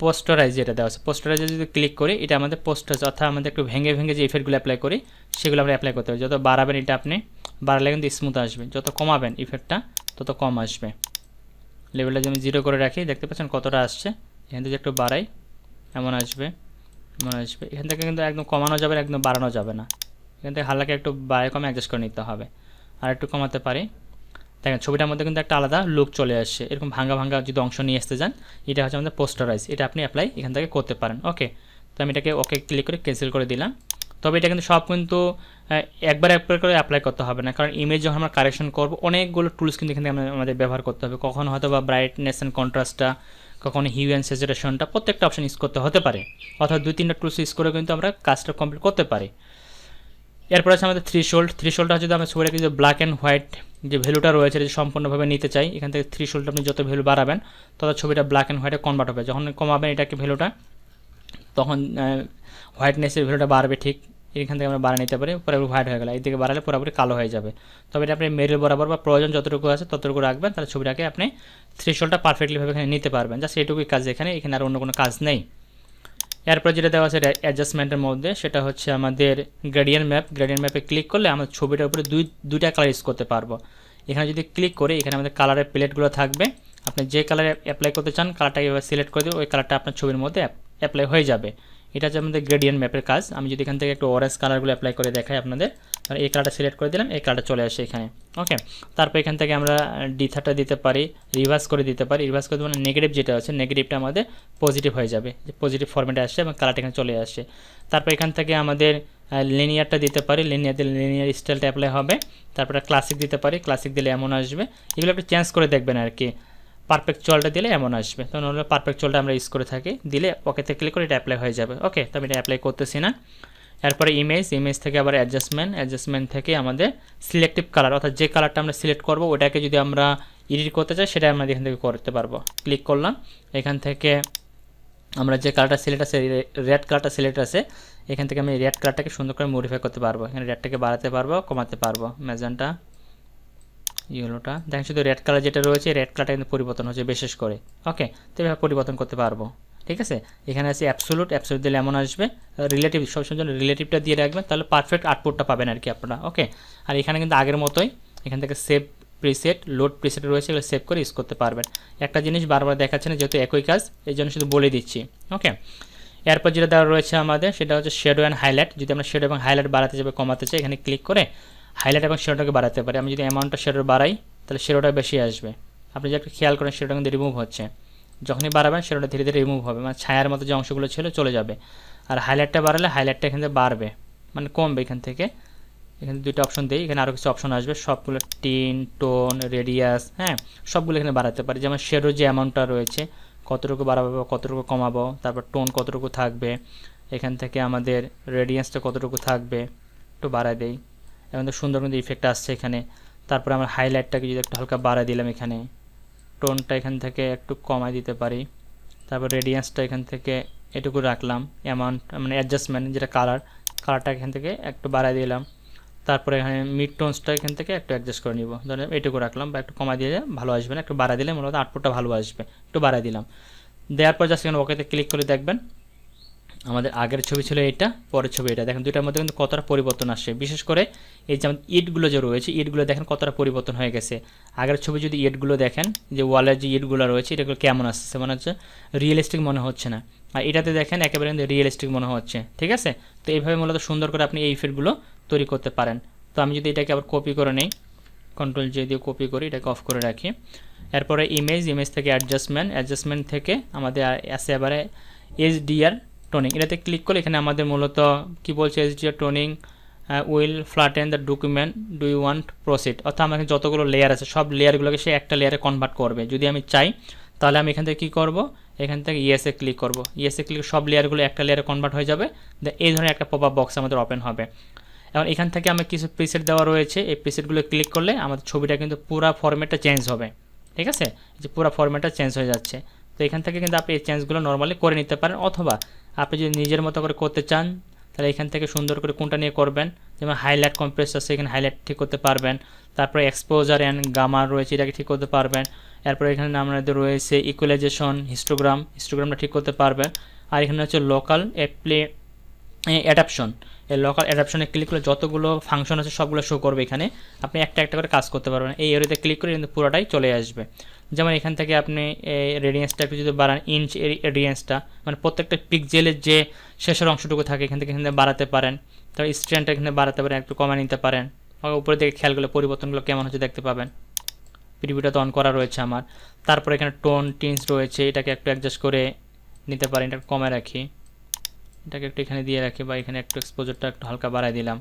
পোস্টারাইজ যেটা দেওয়া আছে, পোস্টারাইজে যদি ক্লিক করি এটা আমাদের পোস্টারাইজ, অর্থাৎ আমাদের একটু ভেঙে যে ইফেক্টগুলো অ্যাপ্লাই করি সেগুলো আমরা অ্যাপ্লাই করতে হবে। যত বাড়াবেন এটা আপনি বাড়ালে কিন্তু স্মুথ আসবে, যত কমাবেন ইফেক্টটা তত কম আসবে। লেভেলটা যদি আমি 0 করে রাখি দেখতে পাচ্ছেন কতটা আসছে। এখান থেকে একটু বাড়াই এমন আসবে। এখান থেকে কিন্তু একদম কমানো যাবে না, একদম বাড়ানো যাবে না, এখান থেকে হালকা একটু বাড়ায় কমে অ্যাডজাস্ট করে নিতে হবে। আর একটু কমাতে পারি, দেখেন ছবিটার মধ্যে কিন্তু একটা আলাদা লুক চলে আসছে। এরকম ভাঙ্গা যদি অংশ নিয়ে আসতে যান এটা হচ্ছে আমাদের পোস্টারাইজ, এটা আপনি অ্যাপ্লাই এখান থেকে করতে পারেন। ওকে, তো আমি এটাকে ওকে ক্লিক করে ক্যান্সেল করে দিলাম। তবে এটা কিন্তু সব কিন্তু একবার করে অ্যাপ্লাই করতে হবে না, কারণ ইমেজ যখন আমরা কারেকশন করবো অনেকগুলো টুলস কিন্তু এখান থেকে আমাদের ব্যবহার করতে হবে। কখন হয়তো বা ব্রাইটনেস অ্যান্ড কন্ট্রাস্টটা, কখনো হিউ অ্যান্ড স্যাচুরেশনটা, প্রত্যেকটা অপশন ইউজ করতে হতে পারে, অর্থাৎ 2-3টা টুলস ইউজ করে কিন্তু আমরা কাজটা কমপ্লিট করতে পারি। এরপর আছে আমাদের থ্রিশোল্ডটা যদি আমরা ছবিটাকে যে ব্ল্যাক অ্যান্ড হোয়াইট যে ভ্যালুটা রয়েছে এটা সম্পূর্ণভাবে নিতে চাই, এখান থেকে থ্রিশোল্ডটা আপনি যত ভ্যালু বাড়াবেন তত ছবিটা ব্ল্যাক অ্যান্ড হোয়াইটে কনভার্ট হবে। যখন কমাবেন এটাকে ভ্যালুটা তখন হোয়াইটনেসের ভ্যালুটা বাড়বে ঠিক এখান থেকে আমরা বাড়িয়ে নিতে পারি, পুরোপুরি হোয়াইট হয়ে গেল। এইদিকে বাড়ালে পুরোপুরি কালো হয়ে যাবে। তবে এটা আপনি মেরুল বরাবর বা প্রয়োজন যতটুকু আছে ততটুকু রাখবেন, তাহলে ছবিটাকে আপনি থ্রেশহোল্ডটা পারফেক্টলিভাবে এখানে নিতে পারবেন। জাস্ট এইটুকুই কাজ এখানে আর অন্য কোনো কাজ নেই। এরপর যেটা দেওয়া আছে অ্যাডজাস্টমেন্টের মধ্যে, সেটা হচ্ছে আমাদের গ্রেডিয়েন্ট ম্যাপ। গ্রেডিয়েন্ট ম্যাপে ক্লিক করলে আমরা ছবিটার উপরে দুইটা কালার ইউজ করতে পারবো। এখানে যদি ক্লিক করি, এখানে আমাদের কালারের প্লেটগুলো থাকবে। আপনি যে কালারে অ্যাপ্লাই করতে চান কালারটাকে এভাবে সিলেক্ট করে দিয়ে ওই কালারটা আপনার ছবির মধ্যে অ্যাপ্লাই হয়ে যাবে। এটা হচ্ছে আমাদের গ্রেডিয়েন্ট ম্যাপের কাজ। আমি যদি এখান থেকে একটু অরেঞ্জ কালারগুলো অ্যাপ্লাই করে দেখাই আপনাদের, তাহলে এই কালারটা সিলেক্ট করে দিলাম, এই কালারটা চলে আসে এখানে। ওকে, তারপর এখান থেকে আমরা ডিথারটা দিতে পারি, রিভার্স করে দিতে পারি। রিভার্স করে মানে নেগেটিভ যেটা আছে, নেগেটিভটা আমাদের পজিটিভ হয়ে যাবে, যে পজিটিভ ফরম্যাটে আসছে এবং কালারটা এখানে চলে আসে। তারপর এখান থেকে আমাদের লিনিয়ারটা দিতে পারি, লিনিয়ার স্টাইলটা অ্যাপ্লাই হবে। তারপরে ক্লাসিক দিতে পারি, ক্লাসিক দিলে এমন আসবে। এগুলো একটু চেঞ্জ করে দেখবেন আর কি। পারফেক্টুয়ালটা দিলে এমন আসবে, তখন হলো পারফেক্টুয়ালটা আমরা ইউজ করে থাকি, দিলে ওকেতে ক্লিক করে এটা অ্যাপ্লাই হয়ে যাবে। ওকে, তো আমি এটা অ্যাপ্লাই করতেছি না। এরপরে ইমেজ থেকে আবার অ্যাডজাস্টমেন্ট থেকে আমাদের সিলেক্টিভ কালার, অর্থাৎ যে কালারটা আমরা সিলেক্ট করবো ওটাকে যদি আমরা এডিট করতে চাই সেটা আমরা এখান থেকে করতে পারবো। ক্লিক করলাম, এখান থেকে আমরা যে কালারটা সিলেক্ট আছে, রেড কালারটা সিলেক্ট আছে, এখান থেকে আমি রেড কালারটাকে সুন্দর করে মডিফাই করতে পারবো। এখানে রেডটাকে বাড়াতে পারবো, কমাতে পারবো। ম্যাজেন্টা, ইয়েলোটা দেখেন, শুধু রেড কালার যেটা রয়েছে রেড কালারটা কিন্তু পরিবর্তন হচ্ছে বিশেষ করে। ওকে, তো এভাবে পরিবর্তন করতে পারবো। ঠিক আছে, এখানে আছে অ্যাবসোলুট দিলে এমন আসবে। রিলেটিভ সবসময় জন্য রিলেটিভটা দিয়ে রাখবেন, তাহলে পারফেক্ট আউটপুটটা পাবেন আর কি আপনারা। ওকে, আর এখানে কিন্তু আগের মতোই এখান থেকে সেভ প্রিসেট, লোড প্রিসেট রয়েছে, এগুলো সেভ করে ইউজ করতে পারবেন। একটা জিনিস বারবার দেখাচ্ছে না, যেহেতু একই কাজ, এই জন্য শুধু বলে দিচ্ছি। ওকে, এরপর যেটা দেওয়া রয়েছে আমাদের, সেটা হচ্ছে শ্যাডো অ্যান্ড হাইলাইট। যদি আমরা শ্যাডো এবং হাইলাইট বাড়াতে চাই বা কমাতে চাই, এখানে ক্লিক করে হাইলাইট এবং শ্যাডোটাকে বাড়াতে পারি। আমি যদি অ্যামাউন্টটা শ্যাডো বাড়াই, তাহলে শ্যাডোটা বেশি আসবে। আপনি যদি একটু খেয়াল করেন, শ্যাডোটা কিন্তু রিমুভ হচ্ছে। যখনই বাড়াবেন শ্যাডোটা ধীরে ধীরে রিমুভ হবে, মানে ছায়ার মতো যে অংশগুলো ছিল চলে যাবে। আর হাইলাইটটা বাড়ালে হাইলাইটটা এখান থেকে বাড়বে, মানে কমবে এখান থেকে। এখানে দুইটা অপশন দিই, এখানে আরও কিছু অপশন আসবে, সবগুলো টিন, টোন, রেডিয়াস, হ্যাঁ সবগুলো এখানে বাড়াতে পারি। যেমন শ্যাডোর যে অ্যামাউন্টটা রয়েছে, কতটুকু বাড়াবো, কতটুকু কমাবো, তারপর টোন কতটুকু থাকবে, এখান থেকে আমাদের রেডিয়ান্সটা কতটুকু থাকবে একটু বাড়ায় দেই, এখন তো সুন্দর কিন্তু ইফেক্ট আসছে এখানে। তারপরে আমরা হাইলাইটটাকে যদি একটু হালকা বাড়ায় দিলাম, এখানে টোনটা এখান থেকে একটু কমায় দিতে পারি। তারপর রেডিয়ান্সটা এখান থেকে এটুকু রাখলাম, অ্যামাউন্ট মানে অ্যাডজাস্টমেন্ট যেটা কালারটা এখান থেকে একটু বাড়ায় দিলাম। তারপরে এখানে মিড টোনসটা এখান থেকে একটু অ্যাডজাস্ট করে নিব, ধরেন এইটুকু রাখলাম, বা একটু কমায় দিলে ভালো আসবে না, একটু বাড়ায় দিলে মূলত আউটপুটটা ভালো আসবে। একটু বাড়ায় দিলাম, দেওয়ার পর জাস্ট এখানে ওকেতে ক্লিক করে দেখবেন আমাদের আগের ছবি ছিল এটা, পরের ছবি এটা। দেখেন দুইটার মধ্যে কিন্তু কতটা পরিবর্তন আসছে। বিশেষ করে এই যে আমাদের ইটগুলো যে রয়েছে, ইটগুলো দেখেন কতটা পরিবর্তন হয়ে গেছে। আগের ছবি যদি ইটগুলো দেখেন, যে ওয়ালের যে ইটগুলো রয়েছে এটাগুলো কেমন আসছে, মনে হচ্ছে রিয়েলিস্টিক মনে হচ্ছে না। আর এটাতে দেখেন একেবারে কিন্তু রিয়েলিস্টিক মনে হচ্ছে। ঠিক আছে, তো এইভাবে মূলত সুন্দর করে আপনি এই ইফেক্টগুলো তৈরি করতে পারেন। তো আমি যদি এটাকে আবার কপি করে নিই, কন্ট্রোল জে দিয়ে কপি করি, এটাকে অফ করে রাখি। এরপরে ইমেজ থেকে অ্যাডজাস্টমেন্ট থেকে আমাদের আসে এবারে এইচডিআর টোনিং। এটাতে ক্লিক করলে এখানে আমাদের মূলত কি বলছে, HDR toning will flatten the document, do you want proceed, অর্থাৎ আমাকে যতগুলো লেয়ার আছে সব লেয়ারগুলোকে সে একটা লেয়ারে কনভার্ট করবে। যদি আমি চাই তাহলে আমি এখান থেকে কী করব, এখান থেকে ইয়েসে ক্লিক করব। ইয়েসে ক্লিক সব লেয়ারগুলো একটা লেয়ারে কনভার্ট হয়ে যাবে। এই ধরনের একটা পপ আপ বক্স আমাদের ওপেন হবে। এখন এখান থেকে আমার কিছু প্রিসেট দেওয়া রয়েছে, এই প্রিসেটগুলো ক্লিক করলে আমাদের ছবিটা কিন্তু পুরো ফরম্যাটটা চেঞ্জ হবে। ঠিক আছে, যে পুরো ফরম্যাটটা চেঞ্জ হয়ে যাচ্ছে। তো এখান থেকে কিন্তু আপনি এই চেঞ্জগুলো নর্মালি করে নিতে পারেন, অথবা আপনি যদি নিজের মতো করে করতে চান তাহলে এখান থেকে সুন্দর করে কোনটা নিয়ে করবেন, যেমন হাইলাইট কম্প্রেস আছে, এখানে হাইলাইট ঠিক করতে পারবেন। তারপরে এক্সপোজার অ্যান্ড গামা রয়েছে, এটাকে ঠিক করতে পারবেন। এরপরে এখানে আমাদের রয়েছে ইকুয়ালাইজেশন, হিস্টোগ্রামটা ঠিক করতে পারবেন। আর এখানে হচ্ছে লোকাল অ্যাডাপশন, এই লোকাল অ্যাডাপশনে ক্লিক করলে যতগুলো ফাংশন আছে সবগুলো শো করবে। এখানে আপনি একটা একটা করে কাজ করতে পারবেন। এই এরিয়াতে ক্লিক করে কিন্তু পুরোটাই চলে আসবে। যেমন এখান থেকে আপনি এই রেডিয়েন্সটা একটু যদি বাড়ান, ইঞ্চ রেডিয়েন্সটা মানে প্রত্যেকটা পিক্সেলের যে শেষের অংশটুকু থাকে এখান থেকে বাড়াতে পারেন। তারপর স্ট্রেনটা এখানে বাড়াতে পারেন, একটু কমা নিতে পারেন। উপরে দিকে খেয়াল করলে পরিবর্তনগুলো কেমন হচ্ছে দেখতে পাবেন। প্রিভিউটা তো অন করা রয়েছে আমার। তারপর এখানে টোন টিন্স রয়েছে, এটাকে একটু অ্যাডজাস্ট করে নিতে পারেন, এটা কমে রাখি, এটাকে একটু এখানে দিয়ে রাখি, বা এখানে একটু এক্সপোজারটা একটু হালকা বাড়াই দিলাম।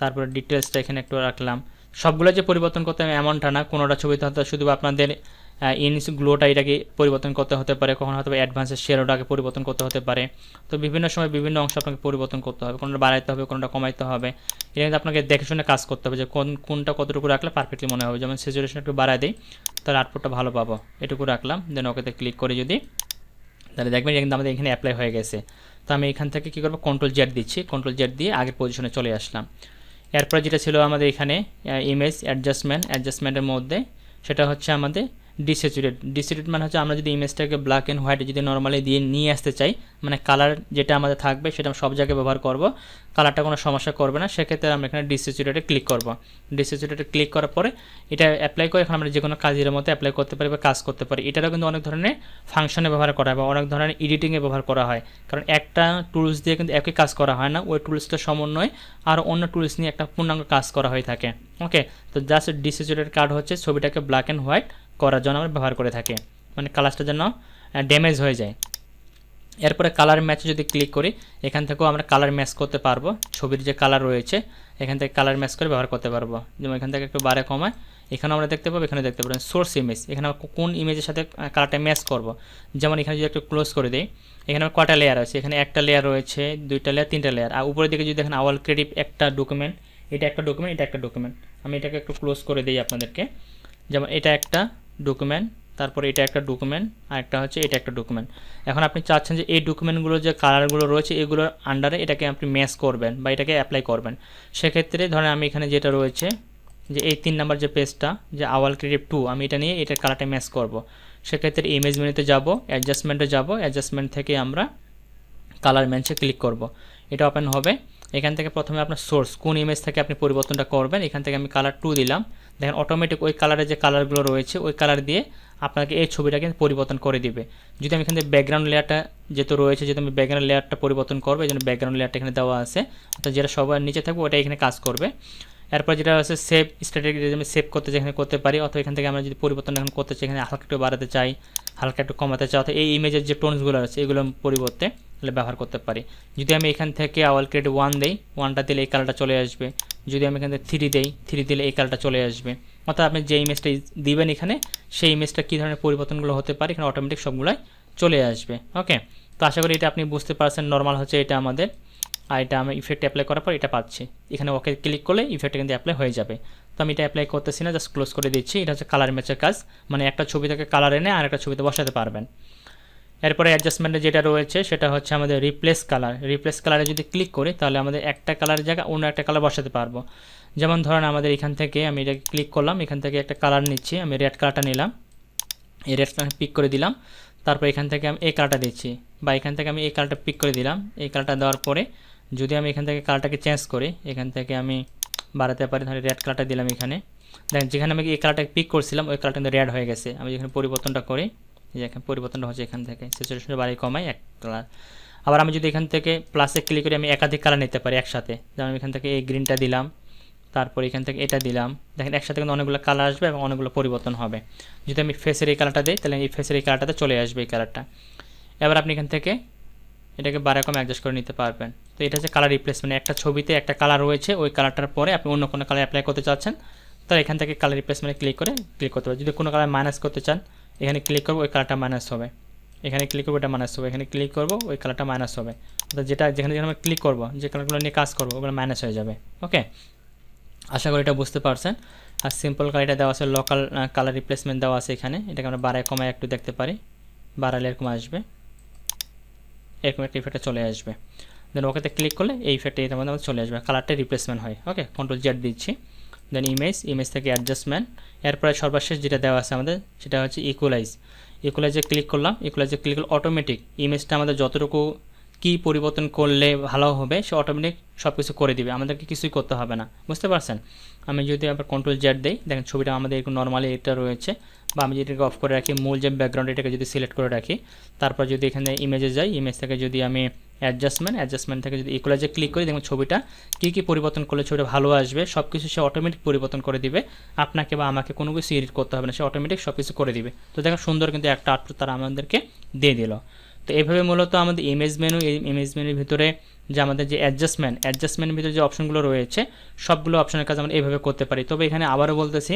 তারপরে ডিটেলসটা এখানে একটু রাখলাম। সবগুলো যে পরিবর্তন করতে হবে এমনটা না, কোনোটা ছবিতে হয়তো শুধু আপনাদের ইনস গ্লোটা এটাকে পরিবর্তন করতে হতে পারে, কখনো হয়তো অ্যাডভান্সের শেয়ারটাকে পরিবর্তন করতে হতে পারে। তো বিভিন্ন সময় বিভিন্ন অংশ আপনাকে পরিবর্তন করতে হবে, কোনোটা বাড়াইতে হবে, কোনোটা কমাইতে হবে। এটা কিন্তু আপনাকে দেখে শুনে কাজ করতে হবে যে কোনটা কতটুকু রাখলে পারফেক্টলি মনে হবে। যেমন স্যাচুরেশন একটু বাড়ায় দিই, তাহলে আউটপুটটা ভালো পাবো। এটুকু রাখলাম, দেন ওকেতে ক্লিক করে যদি, তাহলে দেখবেন কিন্তু আমাদের এখানে অ্যাপ্লাই হয়ে গেছে। তো আমি এখান থেকে কী করবো, কন্ট্রোল জেড দিচ্ছি, কন্ট্রোল জেড দিয়ে আগের পজিশনে চলে আসলাম। এরপরে যেটা ছিল আমাদের এখানে ইমেজ অ্যাডজাস্টমেন্টের মধ্যে সেটা হচ্ছে আমাদের ডিস্যাচুরেট মানে হচ্ছে আমরা যদি ইমেজটাকে ব্ল্যাক অ্যান্ড হোয়াইট যদি নর্মালি দিয়ে নিয়ে আসতে চাই, মানে কালার যেটা আমাদের থাকবে সেটা সব জায়গায় ব্যবহার করব, কালারটা কোনো সমস্যা করবে না, সেক্ষেত্রে আমরা এখানে ডিস্যাচুরেটে ক্লিক করব। ডিস্যাচুরেটে ক্লিক করার পরে এটা অ্যাপ্লাই করে এখন আমরা যে কোনো কাজের মধ্যে অ্যাপ্লাই করতে পারি বা কাজ করতে পারি। এটারও কিন্তু অনেক ধরনের ফাংশনে ব্যবহার করা হয় বা অনেক ধরনের এডিটিংয়ে ব্যবহার করা হয়, কারণ একটা টুলস দিয়ে কিন্তু একই কাজ করা হয় না, ওই টুলসটা সমন্বয় আর অন্য টুলস নিয়ে একটা পূর্ণাঙ্গ কাজ করা হয়ে থাকে। ওকে, তো জাস্ট ডিস্যাচুরেট কার্ড হচ্ছে ছবিটাকে ব্ল্যাক অ্যান্ড হোয়াইট করার জন্য আমরা ব্যবহার করে থাকি, মানে কালারটা যেন ড্যামেজ হয়ে যায়। এরপরে কালার ম্যাচে যদি ক্লিক করি, এখান থেকেও আমরা কালার ম্যাচ করতে পারবো, ছবির যে কালার রয়েছে এখান থেকে কালার ম্যাচ করে ব্যবহার করতে পারবো। যেমন এখান থেকে একটু বাড়ে কমায় এখানে আমরা দেখতে পাবো, এখানে দেখতে পাবেন সোর্স ইমেজ, এখানে আমরা কোন ইমেজের সাথে কালারটা ম্যাচ করব। যেমন এখানে যদি একটু ক্লোজ করে দিই, এখানে কয়টা লেয়ার আছে, এখানে একটা লেয়ার রয়েছে, দুইটা লেয়ার, তিনটা লেয়ার, আর উপরের দিকে যদি দেখেন আওয়াল ক্রিয়েটিভ একটা ডকুমেন্ট, এটা একটা ডকুমেন্ট, এটা একটা ডকুমেন্ট। আমি এটাকে একটু ক্লোজ করে দিই আপনাদেরকে। যেমন এটা একটা ডকুমেন্ট, তারপরে এটা একটা ডকুমেন্ট, আর একটা হচ্ছে এটা একটা ডকুমেন্ট। এখন আপনি চাচ্ছেন যে এই ডকুমেন্টগুলো যে কালারগুলো রয়েছে এগুলোর আন্ডারে এটাকে আপনি ম্যাচ করবেন বা এটাকে অ্যাপ্লাই করবেন। সেক্ষেত্রে ধরেন আমি এখানে যেটা রয়েছে যে এই 3 নাম্বার যে পেজটা যে আওয়াল ক্রিয়েটিভ 2, আমি এটা নিয়ে এটার কালারটা ম্যাচ করব। সেক্ষেত্রে ইমেজ মেনুতে যাব, অ্যাডজাস্টমেন্টে যাব, অ্যাডজাস্টমেন্ট থেকে আমরা কালার ম্যাচে ক্লিক করব। এটা ওপেন হবে। এখান থেকে প্রথমে আপনার সোর্স কোন ইমেজ থেকে আপনি পরিবর্তনটা করবেন, এখান থেকে আমি কালার 2 দিলাম। দেখেন অটোমেটিক ওই কালারে যে কালারগুলো রয়েছে ওই কালার দিয়ে আপনাকে এই ছবিটাকে পরিবর্তন করে দিবে। যদি আমি এখান থেকে ব্যাকগ্রাউন্ড লেয়ারটা যেহেতু রয়েছে, যেহেতু আমি ব্যাকগ্রাউন্ড লেয়ারটা পরিবর্তন করবো, এই জন্য ব্যাকগ্রাউন্ড লেয়ারটা এখানে দেওয়া আছে, অর্থাৎ যেটা সবার নিচে থাকবে ওটা এখানে কাজ করবে। এরপর যেটা আছে সেভ স্ট্যাটিক, যদি আমি সেভ করতে চাই এখানে করতে পারি, অথবা এখান থেকে আমরা যদি পরিবর্তন এখন করতে চাই, এখানে হালকা একটু বাড়াতে চাই, হালকা একটু কমাতে চাই, অর্থাৎ এই ইমেজের যে টোনসগুলো আছে এগুলো পরিবর্তে ব্যবহার করতে পারি। যদি আমি এখান থেকে আওয়াল ক্রিয়েটিভ 1 দেই, 1টা দিলে এই কালারটা চলে আসবে। যদি আমি এখান থেকে 3 দেই, 3 দিলে এই কালারটা চলে আসবে। অর্থাৎ আপনি যে ইমেজটা দিবেন এখানে সেই ইমেজটা কী ধরনের পরিবর্তনগুলো হতে পারে এখানে অটোমেটিক সবগুলোই চলে আসবে। ওকে, তো আশা করি এটা আপনি বুঝতে পারছেন। নর্মাল হচ্ছে এটা আমাদের, আর এটা আমি ইফেক্ট অ্যাপ্লাই করার পর এটা পাচ্ছি, এখানে ওকে ক্লিক করলে ইফেক্টটা কিন্তু অ্যাপ্লাই হয়ে যাবে। তো আমি এটা অ্যাপ্লাই করতেছি না, জাস্ট ক্লোজ করে দিচ্ছি। এটা হচ্ছে কালার ম্যাচের কাজ, মানে একটা ছবি থেকে কালার এনে আর একটা ছবিতে বসাতে পারবেন। এরপরে অ্যাডজাস্টমেন্টে যেটা রয়েছে সেটা হচ্ছে আমাদের রিপ্লেস কালার। রিপ্লেস কালারে যদি ক্লিক করি তাহলে আমাদের একটা কালার জায়গা অন্য একটা কালার বসাতে পারবো। যেমন ধরেন আমাদের এখান থেকে আমি এটা ক্লিক করলাম, এখান থেকে একটা কালার নিচ্ছি, আমি রেড কালারটা নিলাম, এই রেড কালার পিক করে দিলাম। তারপর এখান থেকে আমি এই কালারটা দিচ্ছি, বা এখান থেকে আমি এই কালারটা পিক করে দিলাম। এই কালারটা দেওয়ার পরে যদি আমি এখান থেকে কালারটাকে চেঞ্জ করি, এখান থেকে আমি বাড়াতে পারি, তাহলে রেড কালারটা দিলাম এখানে। দেখেন যেখানে আমি এই কালারটাকে পিক করছিলাম ওই কালারটা কিন্তু রেড হয়ে গেছে। আমি যেখানে পরিবর্তনটা করি, এই এখানে পরিবর্তনটা হচ্ছে এখান থেকে স্যাচুরেশন বাড়ি কমাই এক কালার। আবার আমি যদি এখান থেকে প্লাসে ক্লিক করি আমি একাধিক কালার নিতে পারি একসাথে। যেমন এখান থেকে এই গ্রিনটা দিলাম, তারপর এখান থেকে এটা দিলাম। দেখেন একসাথে কিন্তু অনেকগুলো কালার আসবে এবং অনেকগুলো পরিবর্তন হবে। যদি আমি ফেসের এই কালারটা দিই তাহলে এই ফেসের এই কালারটাতে চলে আসবে এই কালারটা। এবার আপনি এখান থেকে এটাকে বারে কম অ্যাডজাস্ট করে নিতে পারবেন। তো এটা হচ্ছে কালার রিপ্লেসমেন্ট। একটা ছবিতে একটা কালার রয়েছে, ওই কালারটার পরে আপনি অন্য কোনো কালার অ্যাপ্লাই করতে চাচ্ছেন, তাহলে এখান থেকে কালার রিপ্লেসমেন্টে ক্লিক করতে পারেন। যদি কোনো কালার মাইনাস করতে চান, এখানে ক্লিক করবো, ওই কালারটা মাইনাস হবে। এখানে ক্লিক করবো, এটা মাইনাস হবে। এখানে ক্লিক করবো, ওই কালারটা মাইনাস হবে। অর্থাৎ যেখানে আমি ক্লিক করবো, যে কালারগুলো নিয়ে কাজ করবো ওগুলো মাইনাস হয়ে যাবে। ওকে, আশা করি এটা বুঝতে পারছেন। আর সিম্পল কালার এটা দেওয়া আছে, লোকাল কালার রিপ্লেসমেন্ট দেওয়া আছে এখানে। এটাকে আমরা বাড়ায় কমায় একটু দেখতে পারি, বাড়ালে এরকম আসবে, এরকম একটা ইফেক্টটা চলে আসবে। দেন ওকেতে ক্লিক করলে এই ইফেক্টটা এটার মধ্যে চলে আসবে, কালারটা রিপ্লেসমেন্ট হয়। ওকে, কন্ট্রোল জেড দিচ্ছি। দেন ইমেজ থেকে অ্যাডজাস্টমেন্ট। এরপরে সর্বশেষ যেটা দেওয়া আছে আমাদের সেটা হচ্ছে ইকুয়ালাইজে ক্লিক করলাম। ইকুয়ালাইজে ক্লিক করলে অটোমেটিক ইমেজটা আমাদের যতটুকু কী পরিবর্তন করলে ভালো হবে সে অটোমেটিক সব কিছু করে দিবে, আমাদেরকে কিছুই করতে হবে না। বুঝতে পারছেন? আমি যদি আবার কন্ট্রোল জেড দিই, দেখেন ছবিটা আমাদের একটু নর্মালি এটা রয়েছে। বা আমি যদি এটাকে অফ করে রাখি, মূল যে ব্যাকগ্রাউন্ড এটাকে যদি সিলেক্ট করে রাখি, তারপর যদি এখানে ইমেজে যাই, ইমেজ থেকে যদি আমি অ্যাডজাস্টমেন্ট থেকে যদি ইকুয়ালাইজে ক্লিক করি, দেখুন ছবিটা কী পরিবর্তন করলে ছবিটা ভালো আসবে সব কিছু সে অটোমেটিক পরিবর্তন করে দিবে। আপনাকে বা আমাকে কোনো কিছু এডিট করতে হবে না, সে অটোমেটিক সব কিছু করে দিবে। তো দেখেন সুন্দর কিন্তু একটা আউটপুট তারা আমাদেরকে দিয়ে দিল। তো এইভাবে মূলত আমাদের ইমেজ মেনুর ভিতরে যে আমাদের যে অ্যাডজাস্টমেন্টের ভিতরে যে অপশনগুলো রয়েছে সবগুলো অপশনের কাজ আমরা এইভাবে করতে পারি। তবে এখানে আবারও বলতেছি,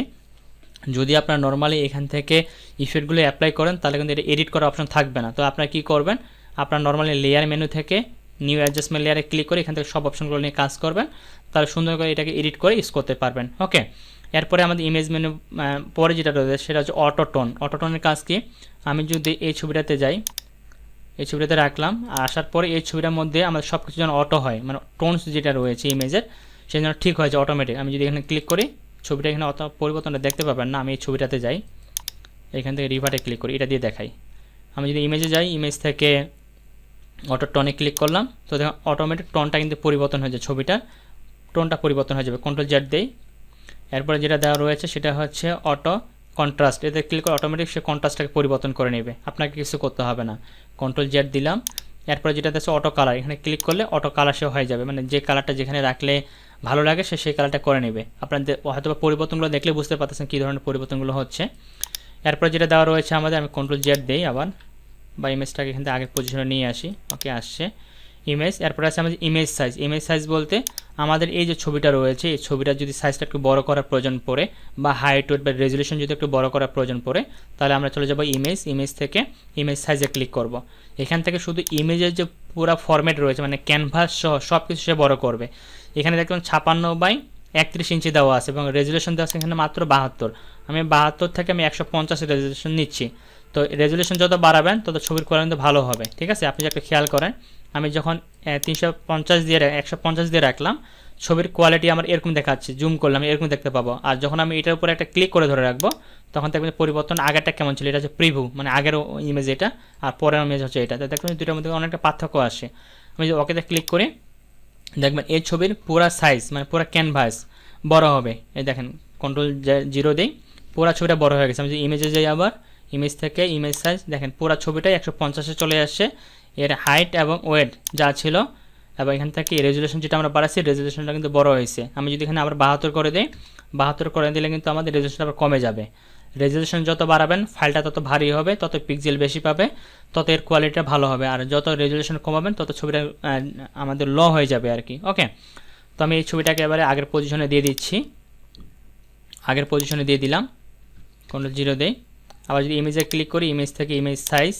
যদি আপনারা নর্মালি এখান থেকে ইফেক্টগুলো অ্যাপ্লাই করেন তাহলে কিন্তু এটা এডিট করার অপশন থাকবে না। তো আপনারা কী করবেন, আপনারা নর্মালি লেয়ার মেনু থেকে নিউ অ্যাডজাস্টমেন্ট লেয়ারে ক্লিক করে এখান থেকে সব অপশনগুলো নিয়ে কাজ করবেন, তাহলে সুন্দর করে এটাকে এডিট করে ইউজ করতে পারবেন। ওকে, এরপরে আমাদের ইমেজ মেনু পরে যেটা রয়েছে সেটা হচ্ছে অটোটোনের কাজ কি। আমি যদি এই ছবিটাতে যাই, এই ছবিটাতে রাখলাম। আর আসার পরে এই ছবিটার মধ্যে আমাদের সব কিছু যেন অটো হয়, মানে টোনস যেটা রয়েছে ইমেজের সে যেন ঠিক হয় যে অটোমেটিক। আমি যদি এখানে ক্লিক করি ছবিটা এখানে অত পরিবর্তনটা দেখতে পাবেন না। আমি এই ছবিটাতে যাই, এখান থেকে রিভার্টে ক্লিক করি, এটা দিয়ে দেখাই। আমি যদি ইমেজে যাই, ইমেজ থেকে অটো টনে ক্লিক করলাম, তো দেখুন অটোমেটিক টোনটা কিন্তু পরিবর্তন হয়ে যায়, ছবিটার টোনটা পরিবর্তন হয়ে যাবে। কন্ট্রোল জেড দেই, এরপরে যেটা দেওয়া রয়েছে সেটা হচ্ছে অটো কন্ট্রাস্ট। এতে ক্লিক করে অটোমেটিক সে কন্ট্রাস্টটাকে পরিবর্তন করে নেবে, আপনাকে কিছু করতে হবে না। কন্ট্রোল জেড দিলাম, এরপরে যেটা আছে অটো কালার, এখানে ক্লিক করলে অটো কালার সে হয়ে যাবে, মানে যে কালারটা যেখানে রাখলে ভালো লাগে সে সেই কালারটা করে নেবে। আপনাদের হয়তো পরিবর্তনগুলো দেখলে বুঝতে পারতেছেন কী ধরনের পরিবর্তনগুলো হচ্ছে। এরপর যেটা দেওয়া রয়েছে আমাদের, আমি কন্ট্রোল জেড দেই আবার, বা ইমেজটাকে এখান থেকে আগের পজিশনে নিয়ে আসি। ওকে, আসছে ইমেজ। এরপর আছে আমাদের ইমেজ সাইজ। ইমেজ সাইজ বলতে আমাদের এই যে ছবিটা রয়েছে, এই ছবিটা যদি সাইজটা একটু বড় করার প্রয়োজন পড়ে, বা হাইট ওয়েট বা রেজলিউশন যদি একটু বড় করার প্রয়োজন পড়ে, তাহলে আমরা চলে যাব ইমেজ। ইমেজ থেকে ইমেজ সাইজে ক্লিক করব। এখান থেকে শুধু ইমেজের যে পুরো ফরম্যাট রয়েছে, মানে ক্যানভাস সহ সব কিছু সে বড় করবে। এখানে দেখবেন 56/31 ইঞ্চি দেওয়া আছে এবং রেজলিউশন দেওয়া আছে এখানে মাত্র 72। আমি 72 থেকে আমি 150 রেজলিউশন নিচ্ছি। তো রেজলিউশন যত বাড়াবেন তত ছবির কোয়ালিটি ভালো হবে, ঠিক আছে। আপনি একটা খেয়াল করেন, আমি যখন 350 দিয়ে 150 দিয়ে রাখলাম, ছবির কোয়ালিটি আমার এরকম দেখাচ্ছে, জুম করলাম এরকম দেখতে পাবো। আর যখন আমি এটার উপরে একটা ক্লিক করে ধরে রাখবো, তখন দেখবেন পরিবর্তন আগেরটা কেমন ছিল, এটা হচ্ছে প্রিভিউ, মানে আগের ইমেজ এটা আর পরের ইমেজ হচ্ছে এটা। তো দেখবেন দুটোর মধ্যে অনেকটা পার্থক্য আসে। আমি যদি ওকেতে ক্লিক করি, দেখবেন এই ছবির পুরা সাইজ, মানে পুরা ক্যানভাস বড় হবে। এই দেখেন কন্ট্রোল 0 দিই, পুরা ছবিটা বড় হয়ে গেছে। আমি যদি ইমেজে যাই আবার, ইমেজ থেকে ইমেজ সাইজ দেখেন পুরা ছবিটাই 150-এ চলে আসছে। এর হাইট এবং ওয়েট যা ছিল, এবং এখান থেকে রেজুলেশন যেটা আমরা বাড়াচ্ছি, রেজুলেশনটা কিন্তু বড় হয়েছে। আমি যদি এখানে আবার 72 করে দিই, 72 করে দিলে কিন্তু আমাদের রেজুলেশনটা আবার কমে যাবে। রেজুলেশন যত বাড়াবেন ফাইলটা তত ভারী হবে, তত পিক্সেল বেশি পাবে, তত এর কোয়ালিটিটা ভালো হবে। আর যত রেজুলেশন কমাবেন তত ছবিটা আমাদের লো হয়ে যাবে আর কি। ওকে, তো আমি এই ছবিটাকে এবারে আগের পজিশনে দিয়ে দিচ্ছি, আগের পজিশনে দিয়ে দিলাম, কন্ট্রোল 0 দেই। আবার যদি ইমেজে ক্লিক করি, ইমেজ থেকে ইমেজ সাইজ